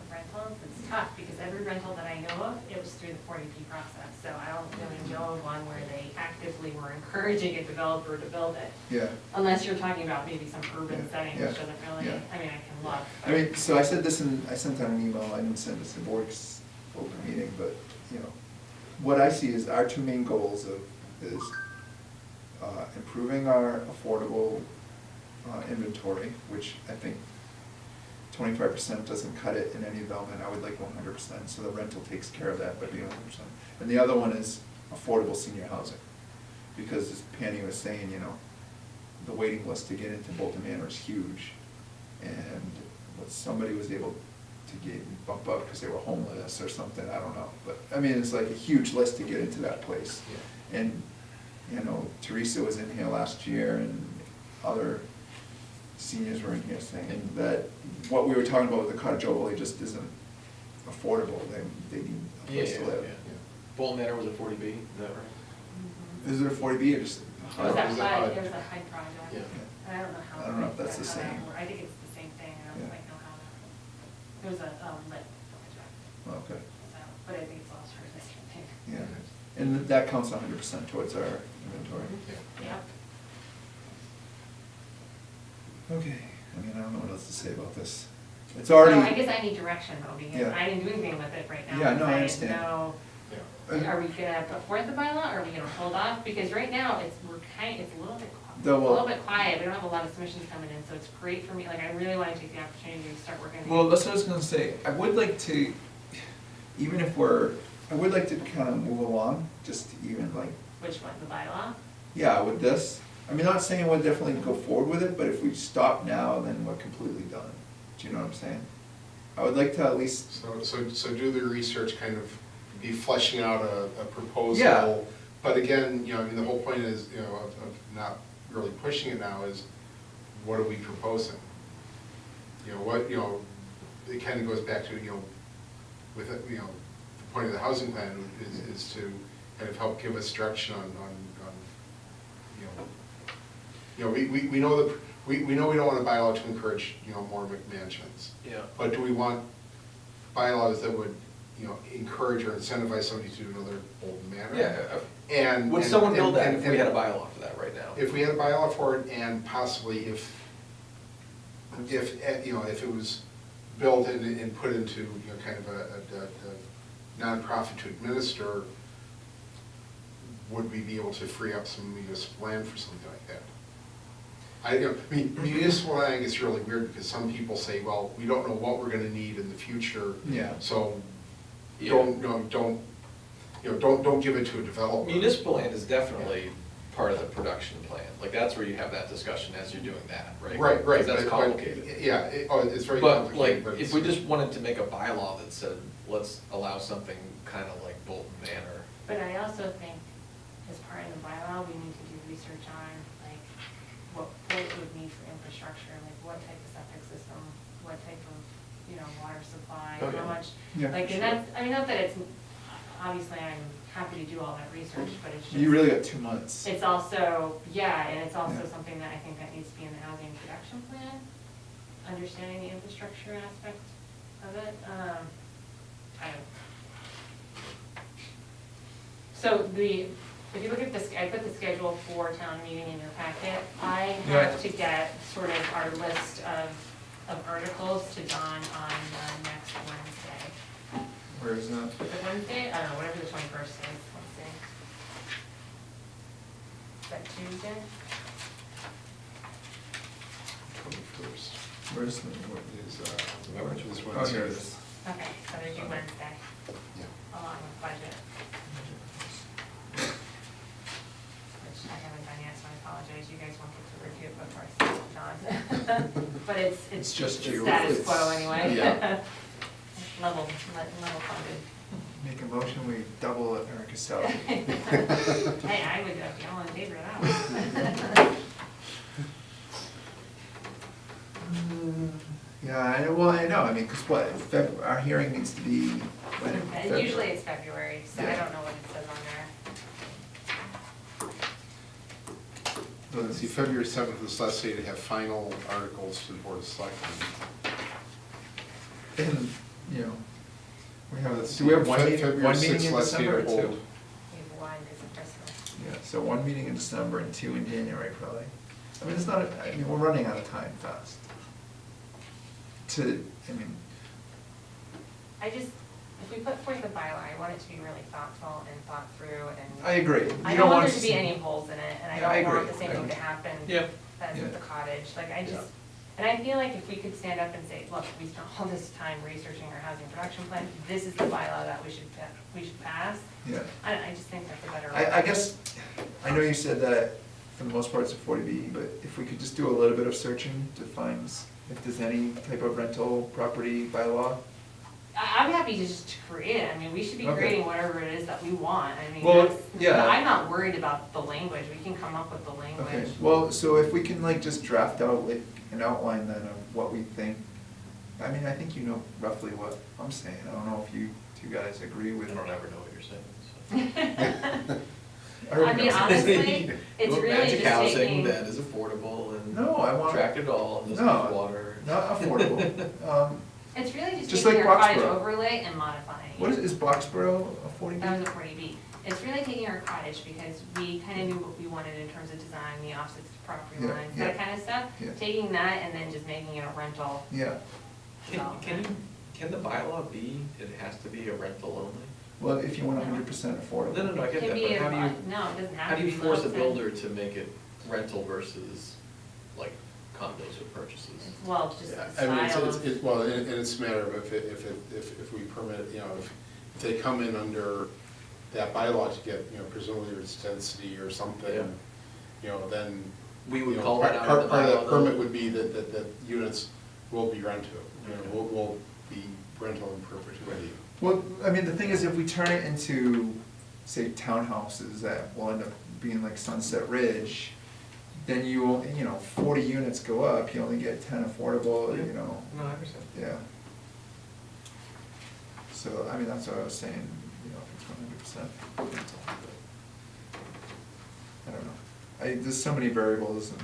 For rentals, it's tough, because every rental that I know of, it was through the 40P process, so I don't really know of one where they actively were encouraging a developer to build it. Yeah. Unless you're talking about maybe some urban Yeah, setting, yeah, which doesn't really, yeah. I mean, I can look. I mean, so I said this I sent out an email, I didn't send this to board's open meeting, but, you know, what I see is our 2 main goals is improving our affordable inventory, which I think 25% doesn't cut it in any development. I would like 100%, so the rental takes care of that by being 100%. And the other one is affordable senior housing, because as Penny was saying, you know, the waiting list to get into Bolton Manor is huge, and what somebody was able to bump up because they were homeless or something, I don't know, but, I mean, it's like a huge list to get into that place. And, you know, Teresa was in here last year, and other seniors were in here saying that what we were talking about with the cottage overlay just isn't affordable, they need a place to live. Bolton Manor was a 40B, is that right? Is it a 40B or just? It was a It was a HUD, HUD. it was a HUD project. Yeah. And I don't know how. I don't know if that's the how that same. worked. I think it's the same thing, I don't Yeah. quite know how that, it was a lit project, Okay, so, but I think it's all sort of the same thing. yeah, and that counts 100% towards our inventory. Yep. Okay, I mean, I don't know what else to say about this. It's So I already, guess I need direction though, because Yeah. I didn't do anything with it right now. Yeah, no, I because understand. didn't know, are we gonna put forth the bylaw, or are we gonna hold off? Because right now, it's a little bit, The- well- a little bit quiet, we don't have a lot of submissions coming in, so it's great for me, like, I really wanna take the opportunity to start working. well, that's what I was gonna say, I would like to, even if I would like to kind of move along, just even like, Which one, the bylaw? yeah, with this, I mean, not saying we'll definitely go forward with it, but if we stop now, then we're completely done. Do you know what I'm saying? I would like to at least, So do the research, kind of be fleshing out a proposal. Yeah. But again, I mean, the whole point is, of not really pushing it now is, what are we proposing? It kind of goes back to, with, the point of the housing plan is to kind of help give us direction on we know we know we don't want a bylaw to encourage, more McMansions. Yeah. But do we want bylaws that would, encourage or incentivize somebody to do another Bolton Manor? Yeah. And Would someone build that if we had a bylaw for that right now? If we had a bylaw for it, and possibly if it was built and put into, kind of a nonprofit to administer, would we be able to free up some municipal land for something like that? I mean, municipal land is really weird because some people say, well, we don't know what we're gonna need in the future. Yeah. So Yeah. don't give it to a developer. Municipal land is definitely part of the production plan, like that's where you have that discussion as you're doing that, right? Right. 'Cause that's but- complicated. Yeah, it's very But complicated. like, if we just wanted to make a bylaw that said, let's allow something kind of like Bolton Manor. But I also think, as part of the bylaw, we need to do research on, like, what it would need for infrastructure, like what type of septic system, what type of, water supply, Oh, yeah. how much. Yeah, Like, for and sure. that's, I mean, not that it's, obviously, I'm happy to do all that research, but it's just. you really got 2 months. It's also, and it's also Yeah. something that I think that needs to be in the housing production plan, understanding the infrastructure aspect of it. So if you look at this, I put the schedule for town meeting in your packet. I Yeah. have to get sort of our list of articles to Don on next Wednesday. Where is that? Is it Wednesday? I don't know, whatever the 21st is, let's see. Is that Tuesday? 21st. Where's the, Is oh, here it is. Okay, so they do Wednesday, Yeah. along with budget. Which I haven't done yet, so I apologize, you guys won't get to review it before I send it to John. But it's just the you. status It's- quo anyway. Yeah. Level funded. Make a motion, we double Erica's salary. Hey, I would be all in favor of that one. Yeah, I know, I mean, because our hearing needs to be when? And February. usually it's February, so I Yeah. don't know what it says on there. So Let's see, February 7th is last day to have final articles to the Board of Selectmen. And, we have, Let's do we have see, one meeting, February one meeting 6th, in last day December or to two? hold. We have one because of Christmas. Yeah, so one meeting in December and 2 in January probably. I mean, it's not, we're running out of time fast. If we put forth a bylaw, I want it to be really thoughtful and thought through and. I agree. I You don't want us there to be any holes in it, and Yeah, I I don't want agree. the same I thing to agree. happen Yeah. as Yeah. with the cottage, like, I Yeah. just, and I feel like if we could stand up and say, look, we spent all this time researching our housing production plan, this is the bylaw that we should pass, Yeah. I just think that's a better. I guess, I know you said that for the most part it's a 40B, but if we could just do a little bit of searching to find if there's any type of rental property bylaw. I'm happy to just create it, I mean, we should be Okay. creating whatever it is that we want, I mean, Well, that's, yeah. I'm not worried about the language, we can come up with the language. Okay, well, so if we can just draft out an outline then of what we think, I mean, I think you know roughly what I'm saying, I don't know if you two guys agree with. I don't ever know what you're saying, so. I mean, honestly, it's You want really magic just housing taking. that is affordable and No, I want. attractive all, and this No. much water. Not affordable. It's really just Just taking like our cottage Boxborough. overlay and modifying it. What is Boxborough a 40B? That was a 40B. It's really taking our cottage because we kind of knew what we wanted in terms of design, the offsets to property Yeah, lines, yeah. that kind of stuff. Yeah. Taking that and then just making it a rental. Yeah, Can the bylaw be, it has to be a rental only? well, if you want 100% affordable. No, I It get can that, be but how do you, no, it doesn't have how to do be. you force a limited. builder to make it rental versus like condos or purchases? Well, just the I mean, style of. and it's a matter of if we permit, if they come in under that bylaw to get, presumably its density or something, then. We would you know, call that part- out in the Part of bylaw, the though. permit would be that units will be rented, will be rental in perpetuity. Well, I mean, the thing is, if we turn it into, say, townhouses that will end up being like Sunset Ridge, then you 40 units go up, you only get 10 affordable, No, I understand. yeah. So, I mean, that's what I was saying, if it's 100%. I don't know. There's so many variables and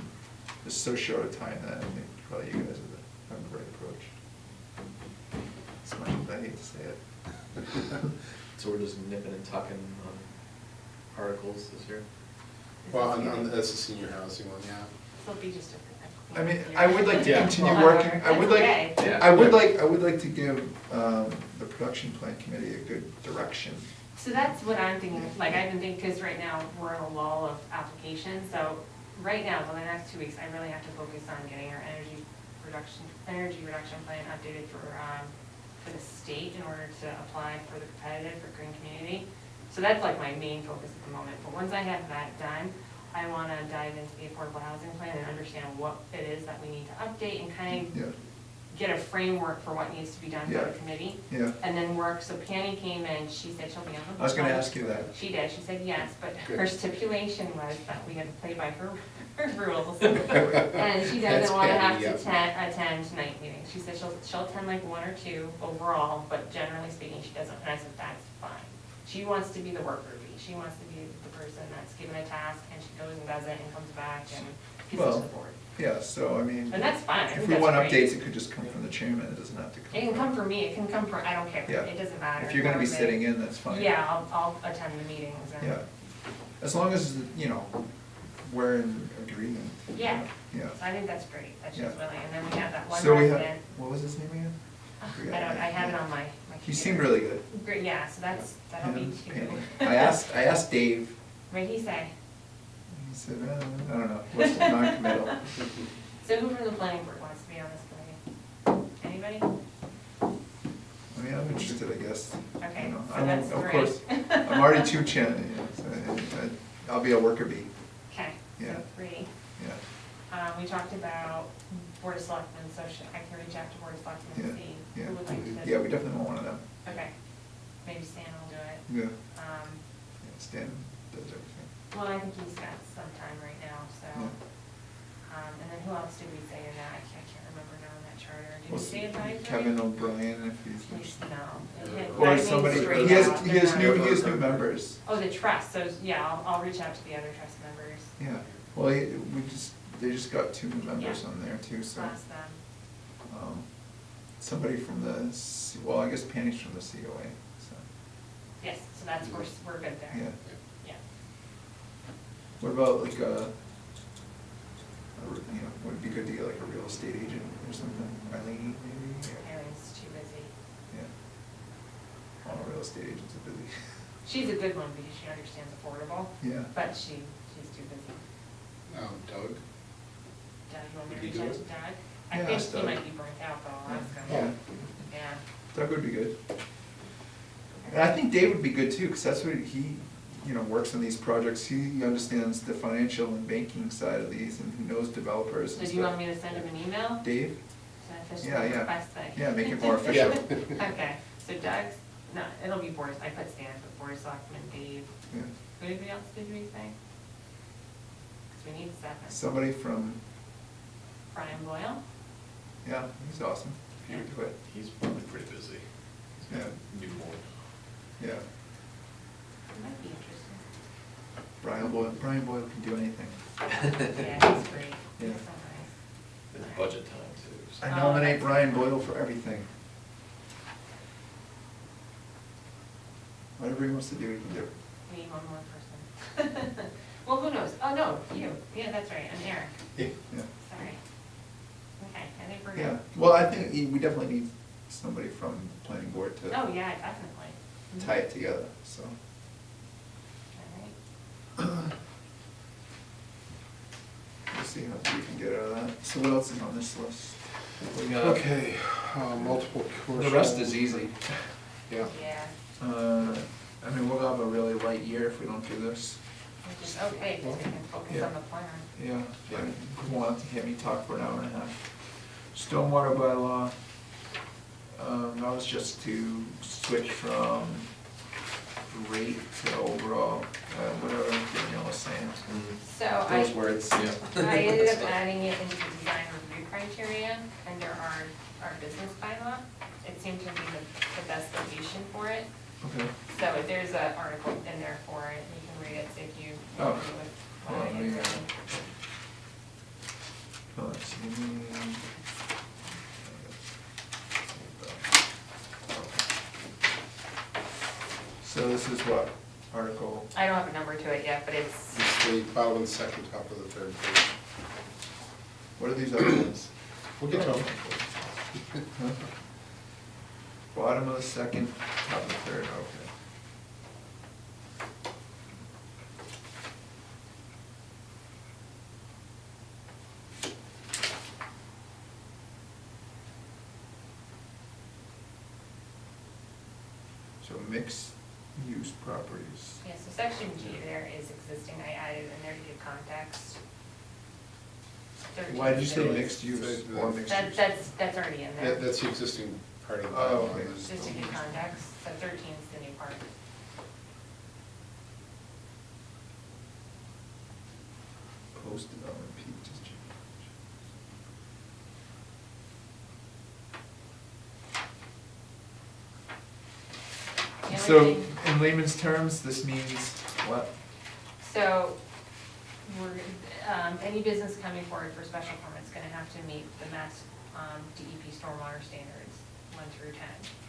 there's so short a time that I think probably you guys have the right approach. As much as I hate to say it. So we're just nipping and tucking on articles this year? Well, that's the senior housing one, yeah. It'll be just a. I mean, I would like to Yeah. continue Well, working, I that's would like, okay. Yeah. I would like to give the production plan committee a good direction. So that's what I'm thinking, like I've been thinking, because right now we're in a lull of applications, so right now, for the next 2 weeks, I really have to focus on getting our energy reduction plan updated for the state in order to apply for the competitive for green community. So that's like my main focus at the moment, but once I have that done, I wanna dive into the affordable housing plan and understand what it is that we need to update and kind Yeah, of get a framework for what needs to be done by Yeah. the committee. yeah. And then work, so Penny came in, she said she'll be on the. I was gonna phone. ask you that. She did, she said yes, but Good. her stipulation was that we had to play by her rules. That's And she doesn't wanna have Penny, to attend night meetings. She said she'll attend like 1 or 2 overall, but generally speaking, she doesn't, and I said, that's fine. She wants to be the worker bee, she wants to be the person that's given a task and she goes and does it and comes back and gives it to the board. Yeah, so I mean, And that's fine, I if think we that's want great. updates, it could just come from the chairman, it doesn't have to come It can from. come from me, it can come from, I don't care, Yeah. it doesn't matter. If you're gonna be Whoever sitting they- in, that's fine. Yeah, I'll attend the meetings and. Yeah, as long as, we're in agreement. Yeah. Yeah. So I think that's great, that's Yeah. just really, and then we have that one So we resident. have, what was his name again? I forget. have it on my He computer. seemed really good. Great, yeah, so that'll be Him, 2. Penny. I asked Dave, What'd he say? he said, I don't know, was non-committal. So who from the planning board wants to be on this committee? Anybody? I mean, I'm interested, I guess. Okay, You know, so I'm- that's Of great. course, I'm already two so I'll be a worker bee, Okay, so Yeah. 3. yeah. We talked about board of selectmen, so I can reach out to board of selectmen and see Yeah, who would like to. yeah, we definitely want one of them. Okay, maybe Stan will do it. Yeah, Um, yeah, Stan does everything. Well, I think he's got some time right now, so. And then who else did we say in that? I can't remember now in that charter. Did we Well, say advisory? Kevin O'Brien, if he's. No. Or I mean, somebody, straight he has out, new members. Oh, the trust, so, yeah, I'll reach out to the other trust members. Yeah, well, they just got 2 new members Yeah. on there too, so. Ask them. Somebody from well, I guess Penny's from the COA, so, Yes, so that's, we're good there. yeah. Yeah. What about like would it be good to get like a real estate agent or something, Eileen maybe? Erin's too busy. Yeah. All real estate agents are busy. She's a good one because she understands affordable. Yeah. But she's too busy. Doug? Doug, you want me to Would he reach do out it? to Doug? I Yeah, think ask he Doug. might be burnt out, but I'll ask him. Yeah. Yeah. Doug would be good. And I think Dave would be good too, because that's what he, works on these projects. He understands the financial and banking side of these, and he knows developers So and do you want stuff. me to send him an email? Dave? To officially Yeah, yeah. request that? Yeah, make it more official. Okay, so Doug's, no, it'll be board, I put Stan, but board of selectmen, Dave. Yeah. Anybody else did we say? Because we need 7. Somebody from, Brian Boyle? yeah, he's awesome, if you would do it. He's probably pretty busy. He's got Yeah. new board. Yeah. It might be interesting. Brian Boyle can do anything. Yeah, he's great. He's Yeah. so nice. It's budget time too. so- I Oh, nominate that's- Brian Boyle for everything. Whatever he wants to do, he can do. We need one more person. Well, who knows? Oh, no, you. Yeah, that's right, I'm Eric. Yeah. Sorry. Okay, I think we're good. Yeah, well, I think we definitely need somebody from the planning board to Oh, yeah, definitely. Mhm. tie it together, so. All right. We'll see how much we can get out of that. So what else is on this list? We got, Okay, multiple commercial. The rest is easy. Yeah. Yeah. I mean, we'll have a really light year if we don't do this. Yeah. which is okay, because we can focus on the plan. Yeah, I want to hear me talk for an hour and a half. Stormwater bylaw, that was just to switch from rate to overall, whatever Danielle was saying. So Those words, yeah. I ended up adding it into the design review criteria under our business bylaw. It seemed to be the best location for it. Okay. So there's an article in there for it, you can read it if you Oh. agree with what I Well, had yeah. written. Let's see. So this is what, article, I don't have a number to it yet, but it's, It's the bottom and second top of the third page. what are these other ones? We'll get to them. Huh? Bottom of the second, top of the third, okay. So mixed use properties. yeah, so section G there is existing, I added in there to give context. 13 Why did you say cities. mixed use or mixed use? That's already in there, That's the existing part of the Oh, bylaw. okay. just to give context, so 13 is the new part. Post development, peak district. The only So, thing- in layman's terms, this means what? So, any business coming forward for special permit's gonna have to meet the Mass DEP stormwater standards, 1 through 10,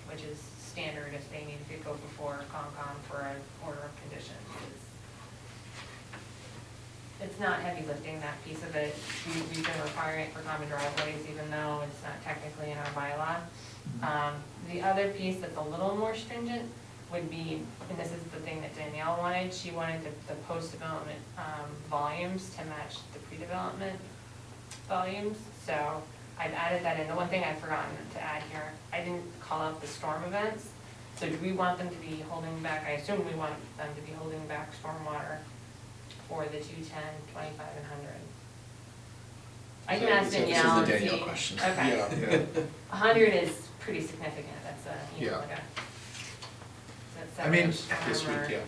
which is standard if they need to go before Concom for an order of conditions. It's not heavy lifting, that piece of it. We've been requiring it for common driveways, even though it's not technically in our bylaw. The other piece that's a little more stringent would be, and this is the thing that Danielle wanted, she wanted the post-development volumes to match the pre-development volumes. So I've added that in. The one thing I've forgotten to add here, I didn't call out the storm events. So do we want them to be holding back, I assume we want them to be holding back stormwater for the 210, 25, and 100. I can ask Danielle and see. This is the Danielle question. Okay. Yeah. 100 is pretty significant, that's you know, Yeah. like a. I mean, this week, yeah.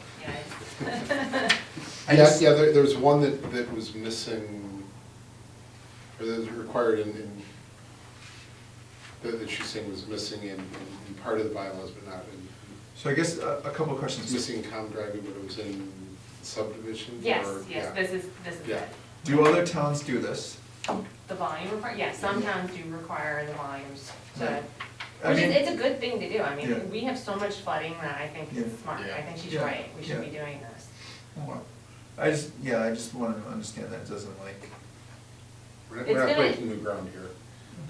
I just- There's one that was missing, or that was required that she's saying was missing in part of the bylaws, but not in, So I guess a couple of questions. missing in common driving, but it was in subdivision? Yes, or- yes, yeah. this is Yeah. it. Do other towns do this? The volume require, yes, some towns do require the volumes to, Right. I which is, mean- it's a good thing to do. I Yeah. mean, we have so much flooding that I think Yeah. it's smart. Yeah. I think she's Yeah. right, we should be Yeah. doing this. Well, I just want to understand that it doesn't like, We're It's not gonna- breaking new ground here.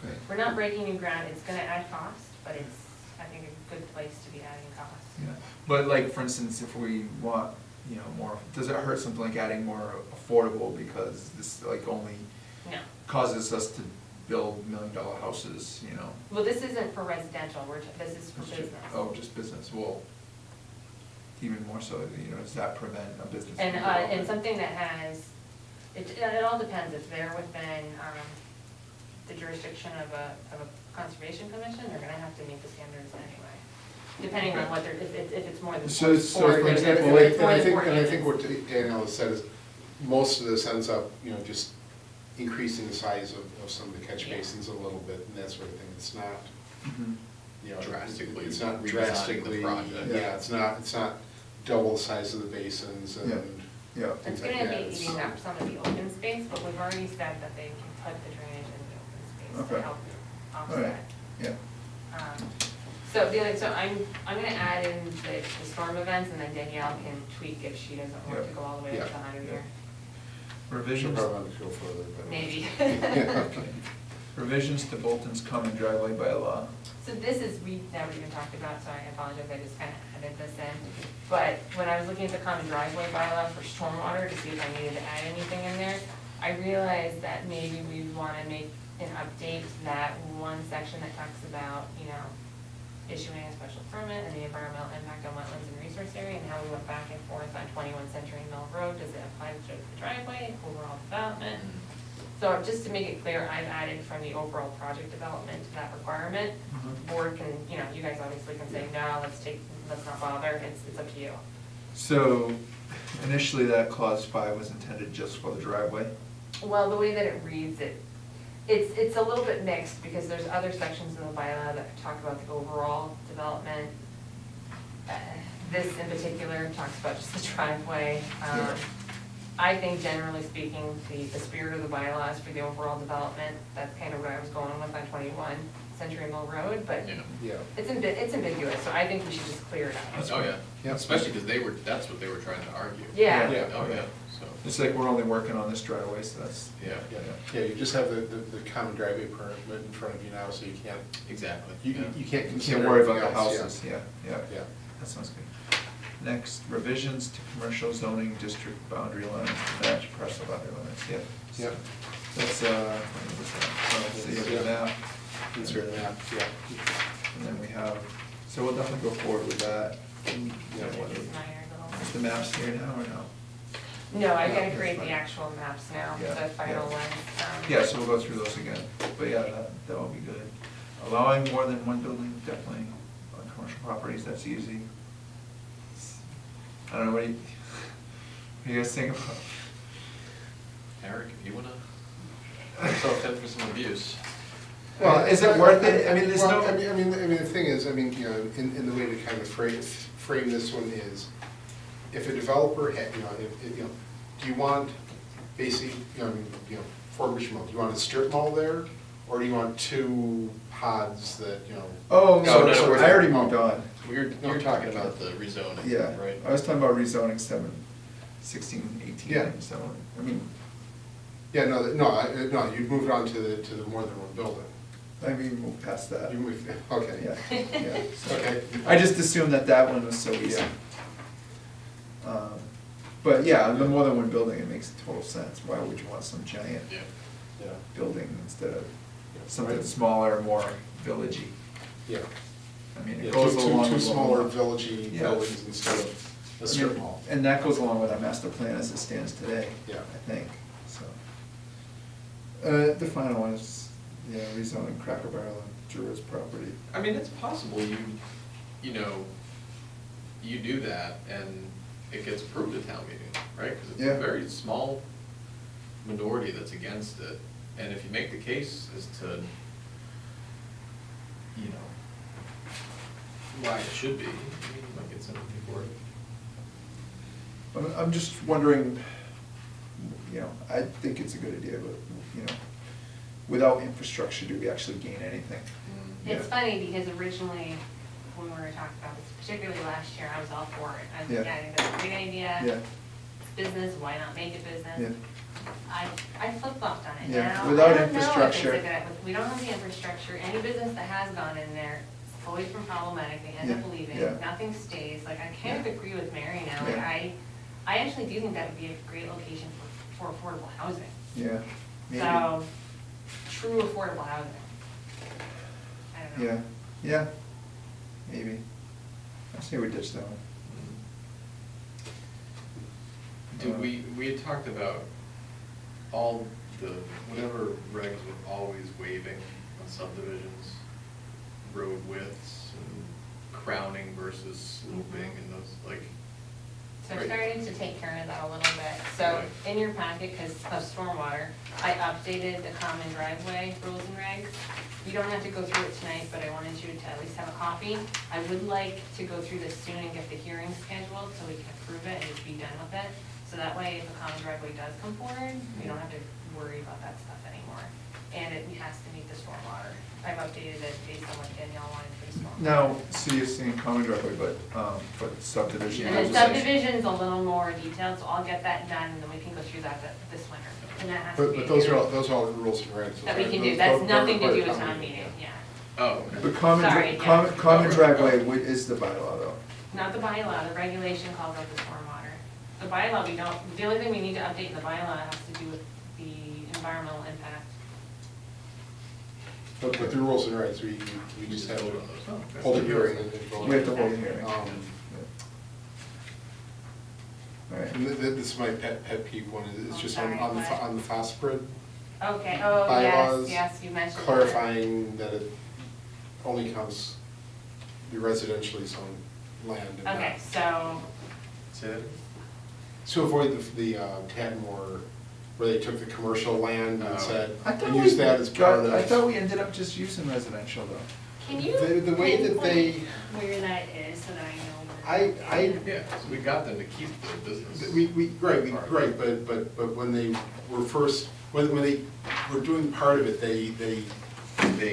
okay. We're not breaking new ground, it's gonna add cost, but it's, I think, a good place to be adding cost. Yeah, but like, for instance, if we want, you know, more, does it hurt something like adding more affordable because this like only No. causes us to build $1 million houses, you know? Well, this isn't for residential, this is for business. Oh, just business, well, even more so, you know, does that prevent a business? And, from and developing? something that has, it all depends, if they're within, the jurisdiction of a conservation commission, they're gonna have to meet the standards anyway. Depending on what they're, if it's more than So sport, for if example, it's and more I than think, 40 and I think units. what Danielle has said is, most of this ends up, you know, just increasing the size of some of the catch Yeah. basins a little bit and that sort of thing. It's not, Mhm. you know. Drastically It's not redesigning the drastically, project. yeah, it's not double the size of the basins and Yeah, It's things like gonna that. be eating up some of the open space, but we've already said that they can put the drainage in the open space to Okay. help all right, offset. yeah. So the other, so I'm gonna add in the storm events, and then Danielle can tweak if she doesn't want to Yeah. go all the way up to Yeah. 100 Yeah. year. She'll Revisions, probably want to go further, but. Maybe. Yeah. revisions to Bolton's common driveway bylaw. So this is, we never even talked about, so I apologize, I just kind of added this in. But when I was looking at the common driveway bylaw for stormwater to see if I needed to add anything in there, I realized that maybe we want to make an update to that one section that talks about, you know, issuing a special permit and the environmental impact on wetlands and resource area and how how we went back and forth on 21 Century Mill Road, does it apply to the driveway, overall development? So just to make it clear, I've added from the overall project development to that requirement. Board can, you know, you guys obviously can say, no, let's not bother, it's up to you. So initially that clause 5 was intended just for the driveway? Well, the way that it reads, it's a little bit mixed, because there's other sections in the bylaw that talk about the overall development. This in particular talks about just the driveway. I think generally speaking, the spirit of the bylaw is for the overall development. That's kind of what I was going with on 21 Century Mill Road, but Yeah. it's ambiguous, so I think we should just clear it out. Oh, yeah, Yeah. especially because that's what they were trying to argue. Yeah. Yeah. Oh, yeah, so, It's like we're only working on this driveway, so that's, yeah, Yeah, you just have the common driveway permit in front of you now, so you can't, exactly. you yeah. can't you consider can't worry about the everything else, houses, yeah, yeah. Yeah. That sounds good. Next, revisions to commercial zoning district boundary lines to match parcel boundary limits, yeah. Yep. That's, what was that? So you have the map, Insert that, yeah. and then we have, so we'll definitely go forward with that. And, Yeah, what It's is- minor little- Is the maps here now or no? No, I No, gotta that's create the fine. actual maps now, Yeah, the final yeah. ones. Yeah, so we'll go through those again, but yeah, that will be good. Allowing more than one building, definitely, on commercial properties, that's easy. I don't know, what do you guys think about? Eric, if you wanna put yourself in for some abuse. Well, is it worth it? I mean, there's Well, no. I mean, the thing is, I mean, you know, in the way to kind of frame this one is, if a developer had, you know, if, you know, do you want basic, Forbush Mall, do you want a strip mall there? Or do you want 2 pods that, you know? Oh, No, no, so no, I already moved on. You're talking about the rezoning, Yeah, right? I was talking about rezoning 16, 18, Yeah. so, I mean, Yeah, no, you'd moved on to the more than one building. I mean, move past that. You moved, okay. Yeah, yeah. So Okay. I just assumed that one was so easy. But yeah, the more than one building, it makes total sense. Why would you want some giant Yeah. Yeah. building instead of something smaller, more villagey? Yeah. I mean, Yeah, it goes two along with. smaller what- villagey Yeah. buildings instead of a I strip mean, mall. And that goes along with our master plan as it stands today. Yeah. I think, so. The final one is, yeah, rezoning Cracker Barrel and Jura's property. I mean, it's possible you know, you do that and it gets approved at town meeting, right? Because it's Yeah. a very small minority that's against it. And if you make the case as to, you know, why it should be, you might get something for it. I'm just wondering, you know, I think it's a good idea, but, you know, without infrastructure, do we actually gain anything? It's Yeah. funny, because originally, when we were talking about this, particularly last year, I was all for it. I was like, Yeah. I think that's a great idea. Yeah, It's business, why not make it business? yeah. I flip-flopped on it Yeah, now. without I don't know if it's a infrastructure- good idea. We don't have the infrastructure. Any business that has gone in there, it's always been problematic. They end up Yeah, leaving, yeah. nothing stays. Like, I kind of Yeah. agree with Mary now. Like, Yeah. I actually do think that would be a great location for affordable housing. Yeah, maybe. So, true affordable housing. I don't know. Yeah, yeah, maybe. I say we ditch that one. Did we had talked about all the, whatever regs were always waiving on subdivisions, road widths and crowning versus sloping and those, like. So I Right. started to take care of that a little bit. So Right. in your packet, because of stormwater, I updated the common driveway rules and regs. You don't have to go through it tonight, but I wanted you to at least have a copy. I would like to go through this soon and get the hearing scheduled so we can approve it and just be done with it. So that way, if a common driveway does come forward, we don't have to worry about that stuff anymore. And it has to meet the stormwater. I've updated it based on what Danielle wanted for the stormwater. Now, so you're saying common driveway, but subdivision. And then is the same. subdivision's a little more detailed, so I'll get that done, and then we can go through that this winter. And that has to be. But those are all rules and regs. That we can do, Those that's don't nothing to do require with town meeting, yeah. Oh, okay. But common, Sorry, yeah. common driveway is the bylaw though. Not the bylaw, the regulation calls out the stormwater. The bylaw, we don't, the only thing we need to update in the bylaw has to do with the environmental impact. But the rules and regs, we just have vote to on those. Oh, okay. hold a hearing and then vote. We have to hold a hearing. Right. And this is my pet peeve one, it's just on Sorry, the, what? on the phosphid Okay, oh, bylaws. yes, you mentioned that. Clarifying that it only counts the residentially zoned land and not. Okay, so, Say that again? To avoid the Tadmore, where they took the commercial land and said, I thought and we used that as part of. I thought we ended up just using residential though. can you The way that they, pinpoint where that is so that I know where? I, Yeah, so we got them to keep their business. right, but when they were first, when they were doing part of it, they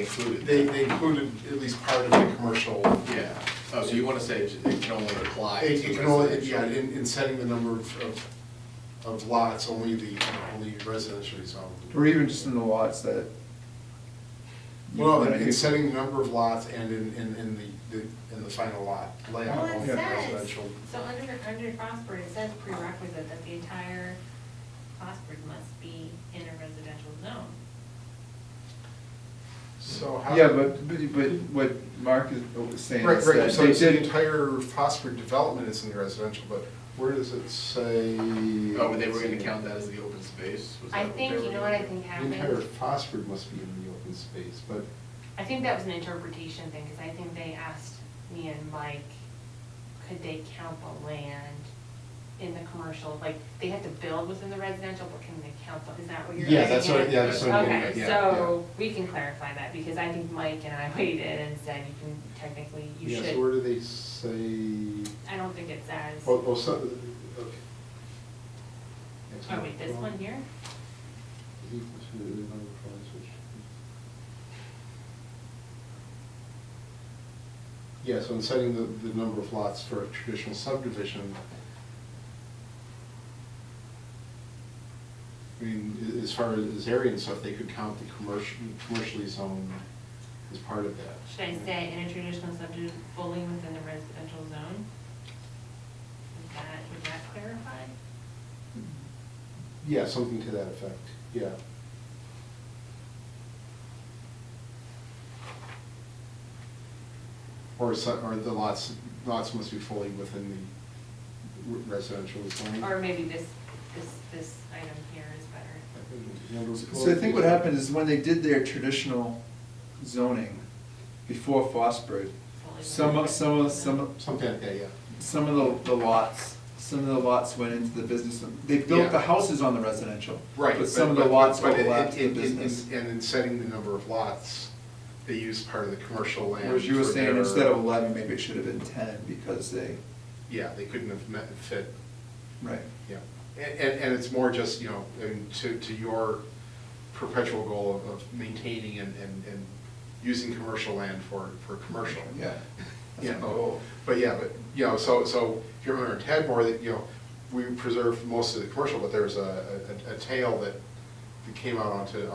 included. they included at least part of the commercial. Yeah, oh, so you wanna say it can only apply to It can only, yeah, residential? in setting the number of lots, only residentially zoned. Or even just in the lots that. Well, you know, in you- setting the number of lots and in the final lot layout, Well, it only says, residential. so under phosphid, it says prerequisite that the entire phosphid must be in a residential zone. So how? Yeah, but what Mark is saying Right, is right, that so they it's the did, entire phosphid development is in the residential, but where does it say? Oh, but they were gonna count that as the open space? Was I that think, they you were know what I gonna- think The entire happened? phosphid must be in the open space, but. I think that was an interpretation thing, because I think they asked me and Mike, could they count the land in the commercial, like, they had to build within the residential, but can they count the, is that what you're Yeah, getting that's what, at? yeah, that's what I'm getting Okay, at, yeah, so we can clarify that, because I think Mike and I waited and said you can technically, you yeah. Yeah, so should, where do they say? I don't think it says, Oh, so, okay. oh wait, this one here? Yeah, so in setting the number of lots for a traditional subdivision, I mean, as far as area and stuff, they could count the commercially zoned as part of that. Should I say in a traditional subdivision fully within the residential zone? Would that clarify? Yeah, something to that effect, yeah. Or the lots must be fully within the residential zone. Or maybe this item here is better. so I think what happened is when they did their traditional zoning before phosphid, Fully within some of Something like that, yeah. some of the lots went into the business. They built the Yeah. houses on the residential. Right. But some of the lots but overlapped the in- business. And in setting the number of lots, they used part of the commercial land. Whereas you were for saying their- instead of 11, maybe it should have been 10 because they, Yeah, they couldn't have fit, right. yeah. And it's more just, you know, and to your perpetual goal of maintaining and using commercial land for commercial. Yeah. That's Yeah, my goal. but you know, so if you remember in Tadmore, that, you know, we preserved most of the commercial, but there was a tail that came out onto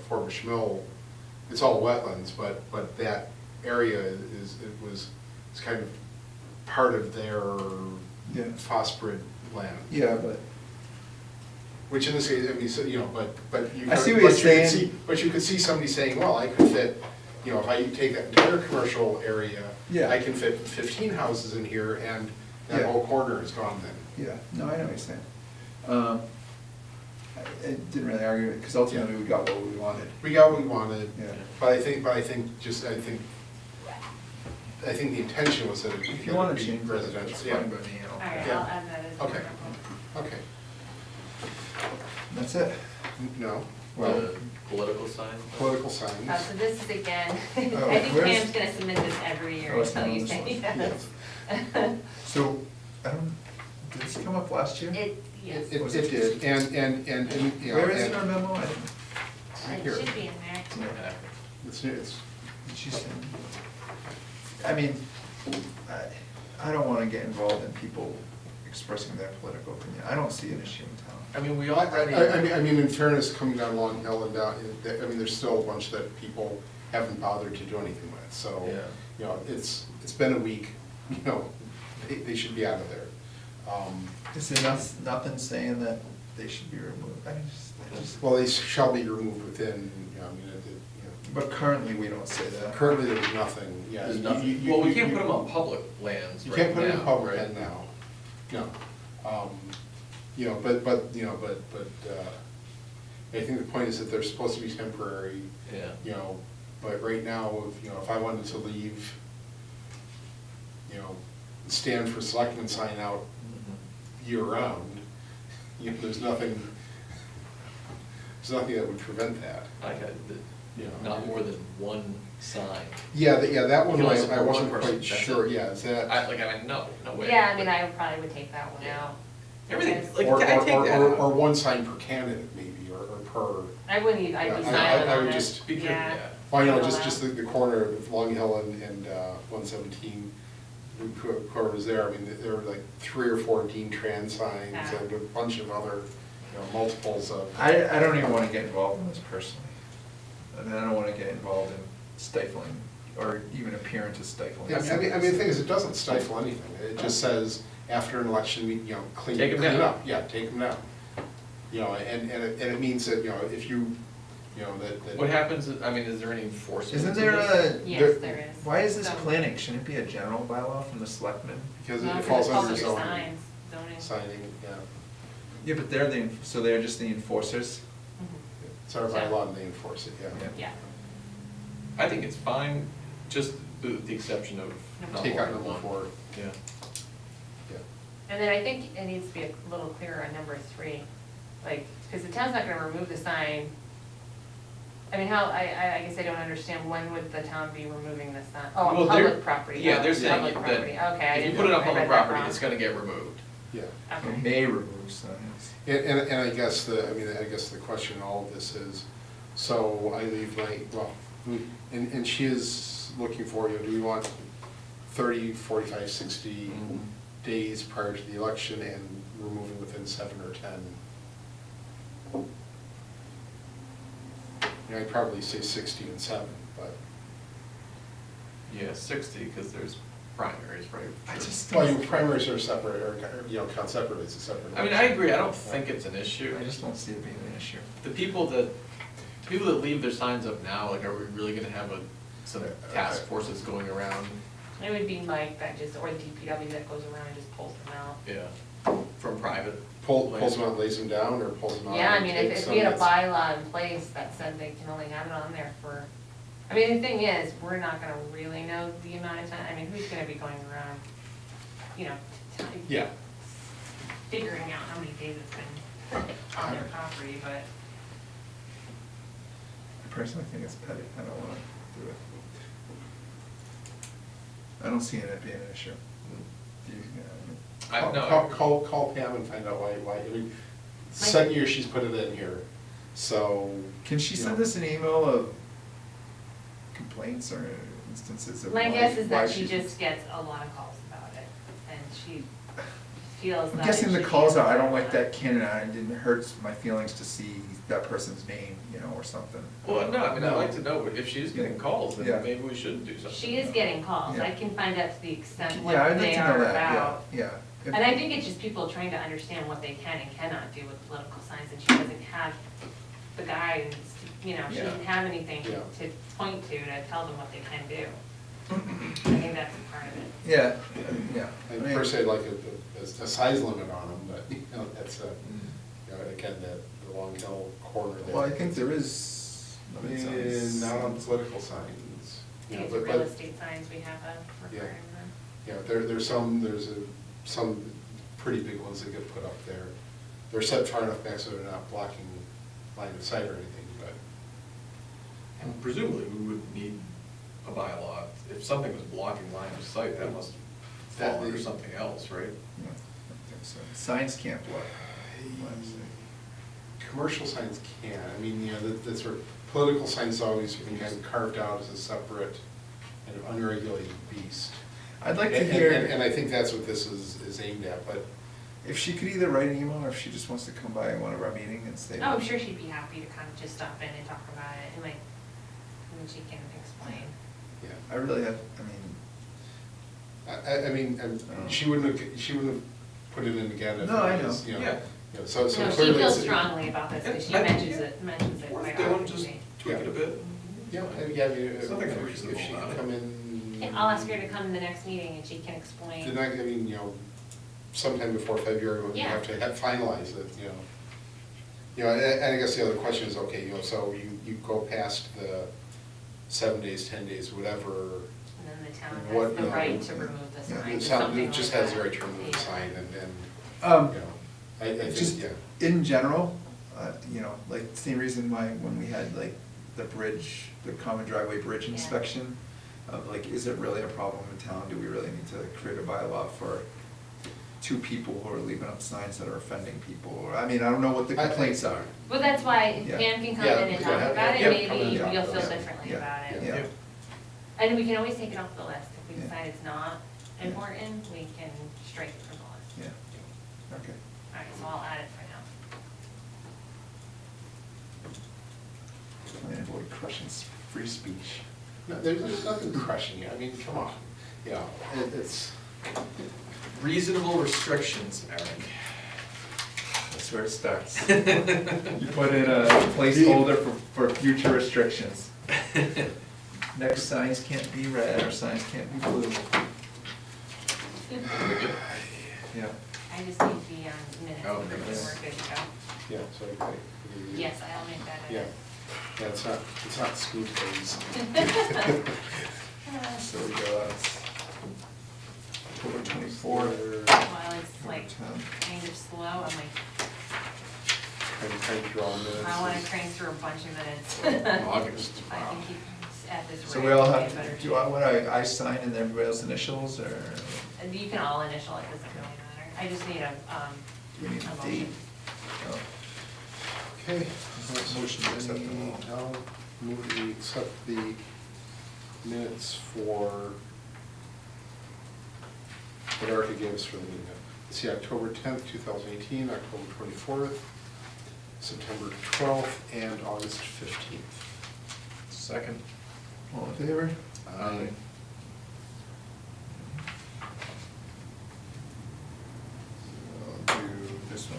Forbush Mill. It's all wetlands, but that area was kind of part of their Yeah. phosphid land. Yeah, but Which in this case, I mean, so, you know, but you. I see could- what you're but you could saying. see- But you could see somebody saying, well, I could fit, you know, if I take that entire commercial area, Yeah. I can fit 15 houses in here, and that Yeah. whole corner is gone then. yeah, no, I know what you're saying. I didn't really argue it because ultimately we got what we wanted. We got what we wanted, Yeah. but I think the intention was that it If you want would to be change it, residential, it's yeah. fine by me. I don't All care. right, Yeah. I'll add that as a Okay. article. Okay, That's it. no, Well, The political sign? political signs. So this is again, I think where's- Pam's gonna submit this every year Oh, it's until not you on say this yes. So, did this come up last year? It, yes, It did, and, you know. Where is it and- in our memo? I didn't- right it here. should be in there. Yeah. It's, Did she send? I mean, I don't want to get involved in people expressing their political opinion. I don't see an issue in town. I mean, we already. I mean, in fairness, coming down Long Hill and down, I mean, there's still a bunch that people haven't bothered to do anything with, so, Yeah. you know, it's been a week, you know, they should be out of there. Is there nothing saying that they should be removed? I mean, just, Well, they shall be removed within, you know, I mean, you know, but currently we don't say that. currently there's nothing, yeah. There's you- nothing, you- well, we you- can't you- put them on public lands You right can't put it in now, public right? right now, no. You know, I think the point is that they're supposed to be temporary, Yeah. you know, but right now, if I wanted to leave, you know, stand for selectmen sign out year-round, you know, there's nothing that would prevent that. Like, You know, not more than one sign. Yeah, that one, You can only I support one wasn't person, quite that's sure, it. yeah, is that? No way. Yeah, I mean, I probably would take that one Yeah. out. Everything, Because like, Or, I take that out. or one sign per candidate maybe, or per, I wouldn't even, I'd Yeah, be I silent on would it. just- Because, Yeah. yeah. well, you know, Don't just allow. the corner of Long Hill and 117, whoever was there, I mean, there were like 3 or 4 Dean Tran signs Yeah. and a bunch of other, you know, multiples of. I don't even wanna get involved in this personally. I mean, I don't wanna get involved in stifling, or even appearing to stifle. Yeah, I mean, the thing is, it doesn't stifle anything, it just says, after an election, you know, clean Take 'em it down. up, yeah, take them down. You know, and it means that, you know, if you know, that. What happens, I mean, is there any enforcement? Isn't to there this? Yes, there is. Why is this So- planning? Shouldn't it be a general bylaw from the selectmen? Because No, it 'cause falls it falls under under zoning, signs, zoning. signing, yeah. Yeah, but so they're just the enforcers? Mhm. It's our So- bylaw and they enforce it, yeah. Yeah. I think it's fine, just the exception of not Take more out than number one. 4, Yeah. yeah. And then I think it needs to be a little clearer on number 3, like, because the town's not gonna remove the sign. I mean, I guess I don't understand, when would the town be removing this sign? Oh, Well, on they're- public property. Yeah, Oh, they're saying public property. that Okay, I if you didn't put it know. on I public read that property, wrong. it's gonna get removed. Yeah. Okay. May remove signs. And I guess I guess the question in all of this is, so I leave and she is looking for, you know, do we want 30, 45, 60 days prior to the election and removing within 7 or 10? You know, I'd probably say 60 and 7, but. Yeah, 60, because there's primaries, right? I just Well, don't, your primaries are separate, or, you know, count separately, it's a separate. I mean, I agree, I don't think it's an issue. I just don't see it being an issue. The people that leave their signs up now, like, are we really gonna have some task forces going around? It would be Mike that just, or the DPW that goes around and just pulls them out. Yeah, from private. Pulls them out, lays them down, or pulls them out? Yeah, I and mean, takes if them, we had a it's- bylaw in place that said they can only have it on there for, I mean, the thing is, we're not gonna really know the amount of time, I mean, who's gonna be going around, you know, Yeah. figuring out how many days it's been on their property, but I personally think it's petty. I don't wanna do it. I don't see it being an issue. Do you, Call Pam and find out why, I mean, second year she's put it in here, so. Can she you send know. us an email of complaints or instances of my why- guess is why that she she's- just gets a lot of calls about it, and she feels that I'm it guessing the should be calls are, I don't on like that. that candidate, it hurts my feelings to see that person's name, you know, or something. Well, no, I mean, I'd No. like to know, if she's getting calls, Yeah. then maybe we should do something. She is getting calls, Yeah. I can find out to the extent what Yeah, I'd like they to know are that, yeah, about. yeah. If- And I think it's just people trying to understand what they can and cannot do with political signs, and she doesn't have the guidance, you know, she Yeah. doesn't have anything Yeah. to point to tell them what they can do. I think that's part of it. Yeah, yeah. I I mean, personally like a size limit on them, but, you know, that's Mm. you know, again, the Long Hill corner there. Well, I think there is. Not on political signs. I You know, think it's but- real estate signs we have Yeah. requiring them. Yeah, there's some pretty big ones that get put up there. They're set far enough back so they're not blocking line of sight or anything, but. And presumably, we would need a bylaw. If something was blocking line of sight, that must fall under something else, right? Yeah, I think so. Signs can't block. lines. Commercial signs can, I mean, you know, that's where, political signs always been kind of carved out as a separate kind of unregulated beast. I'd like to And- hear. And I think that's what this is aimed at, but. If she could either write an email or if she just wants to come by one of our meetings and say. Oh, I'm sure she'd be happy to kind of just stop in and talk about it, and like, and then she can explain. Yeah. I really have, I mean, she wouldn't have put it in again if it No, I was, know. you know. Yeah. You know, so No, she clearly feels it's- strongly about this, because she I- mentions it Worth quite doing, often to just me. tweak it a bit. Yeah, I mean, There's nothing if unreasonable she about could it. come in. Yeah, I'll ask her to come to the next meeting and she can explain. I mean, you know, sometime before February, when we Yeah. have to finalize it, you know. You know, and I guess the other question is, okay, you know, so you go past the 7 days, 10 days, whatever. And then the town What, has the you know, right to remove the sign. The town just has the right to remove the sign, and then, you know, I Just think, in general, you know, like, same reason why when we had like the bridge, the common driveway bridge Yeah. inspection, of like, is it really a problem in town? Do we really need to create a bylaw for two people who are leaving up signs that are offending people? Or, I mean, I don't know what the complaints are. Well, that's why Yeah. Pam can come Yeah, in and yeah, talk about it, yeah, maybe come in, yeah, you'll feel yeah, differently yeah, about it. Yeah, And we can always take it off the list, if we Yeah. decide it's not Yeah. important, we can strike it from the list. yeah, okay. Alright, so I'll add it for now. Trying to avoid crushing free speech. no, there's nothing crushing it, I mean, come on, you know, it's, Reasonable restrictions, Eric. That's where it starts. You put in a placeholder for future restrictions. Next, signs can't be red, or signs can't be blue. Yeah. I just need the minutes, Oh, and then minutes. we're good to go. yeah, so I. Yes, I'll make that Yeah, edit. yeah, it's not school days. So we go, October 24th. While it's like October 10th. kind of slow, I'm like, Trying to draw minutes. I wanna crank through a bunch of minutes. August, I wow. can keep at this rate. So we all it'll be have, a better do I, what I sign in everybody else's initials, or And you can all initial, it doesn't really matter. I just need a, do we need a a motion. date? Oh, Okay. Motion to accept them all. I'll move that we accept the minutes for what Erica gave us for the meeting. Let's see, October 10th, 2018, October 24th, September 12th, and August 15th. Second. All in favor? Aye. So I'll do this one.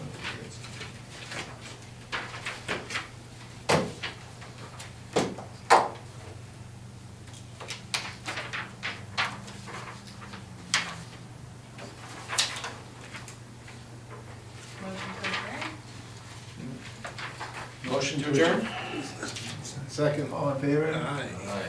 Motion to adjourn? Motion to adjourn? Second. All in favor? Aye.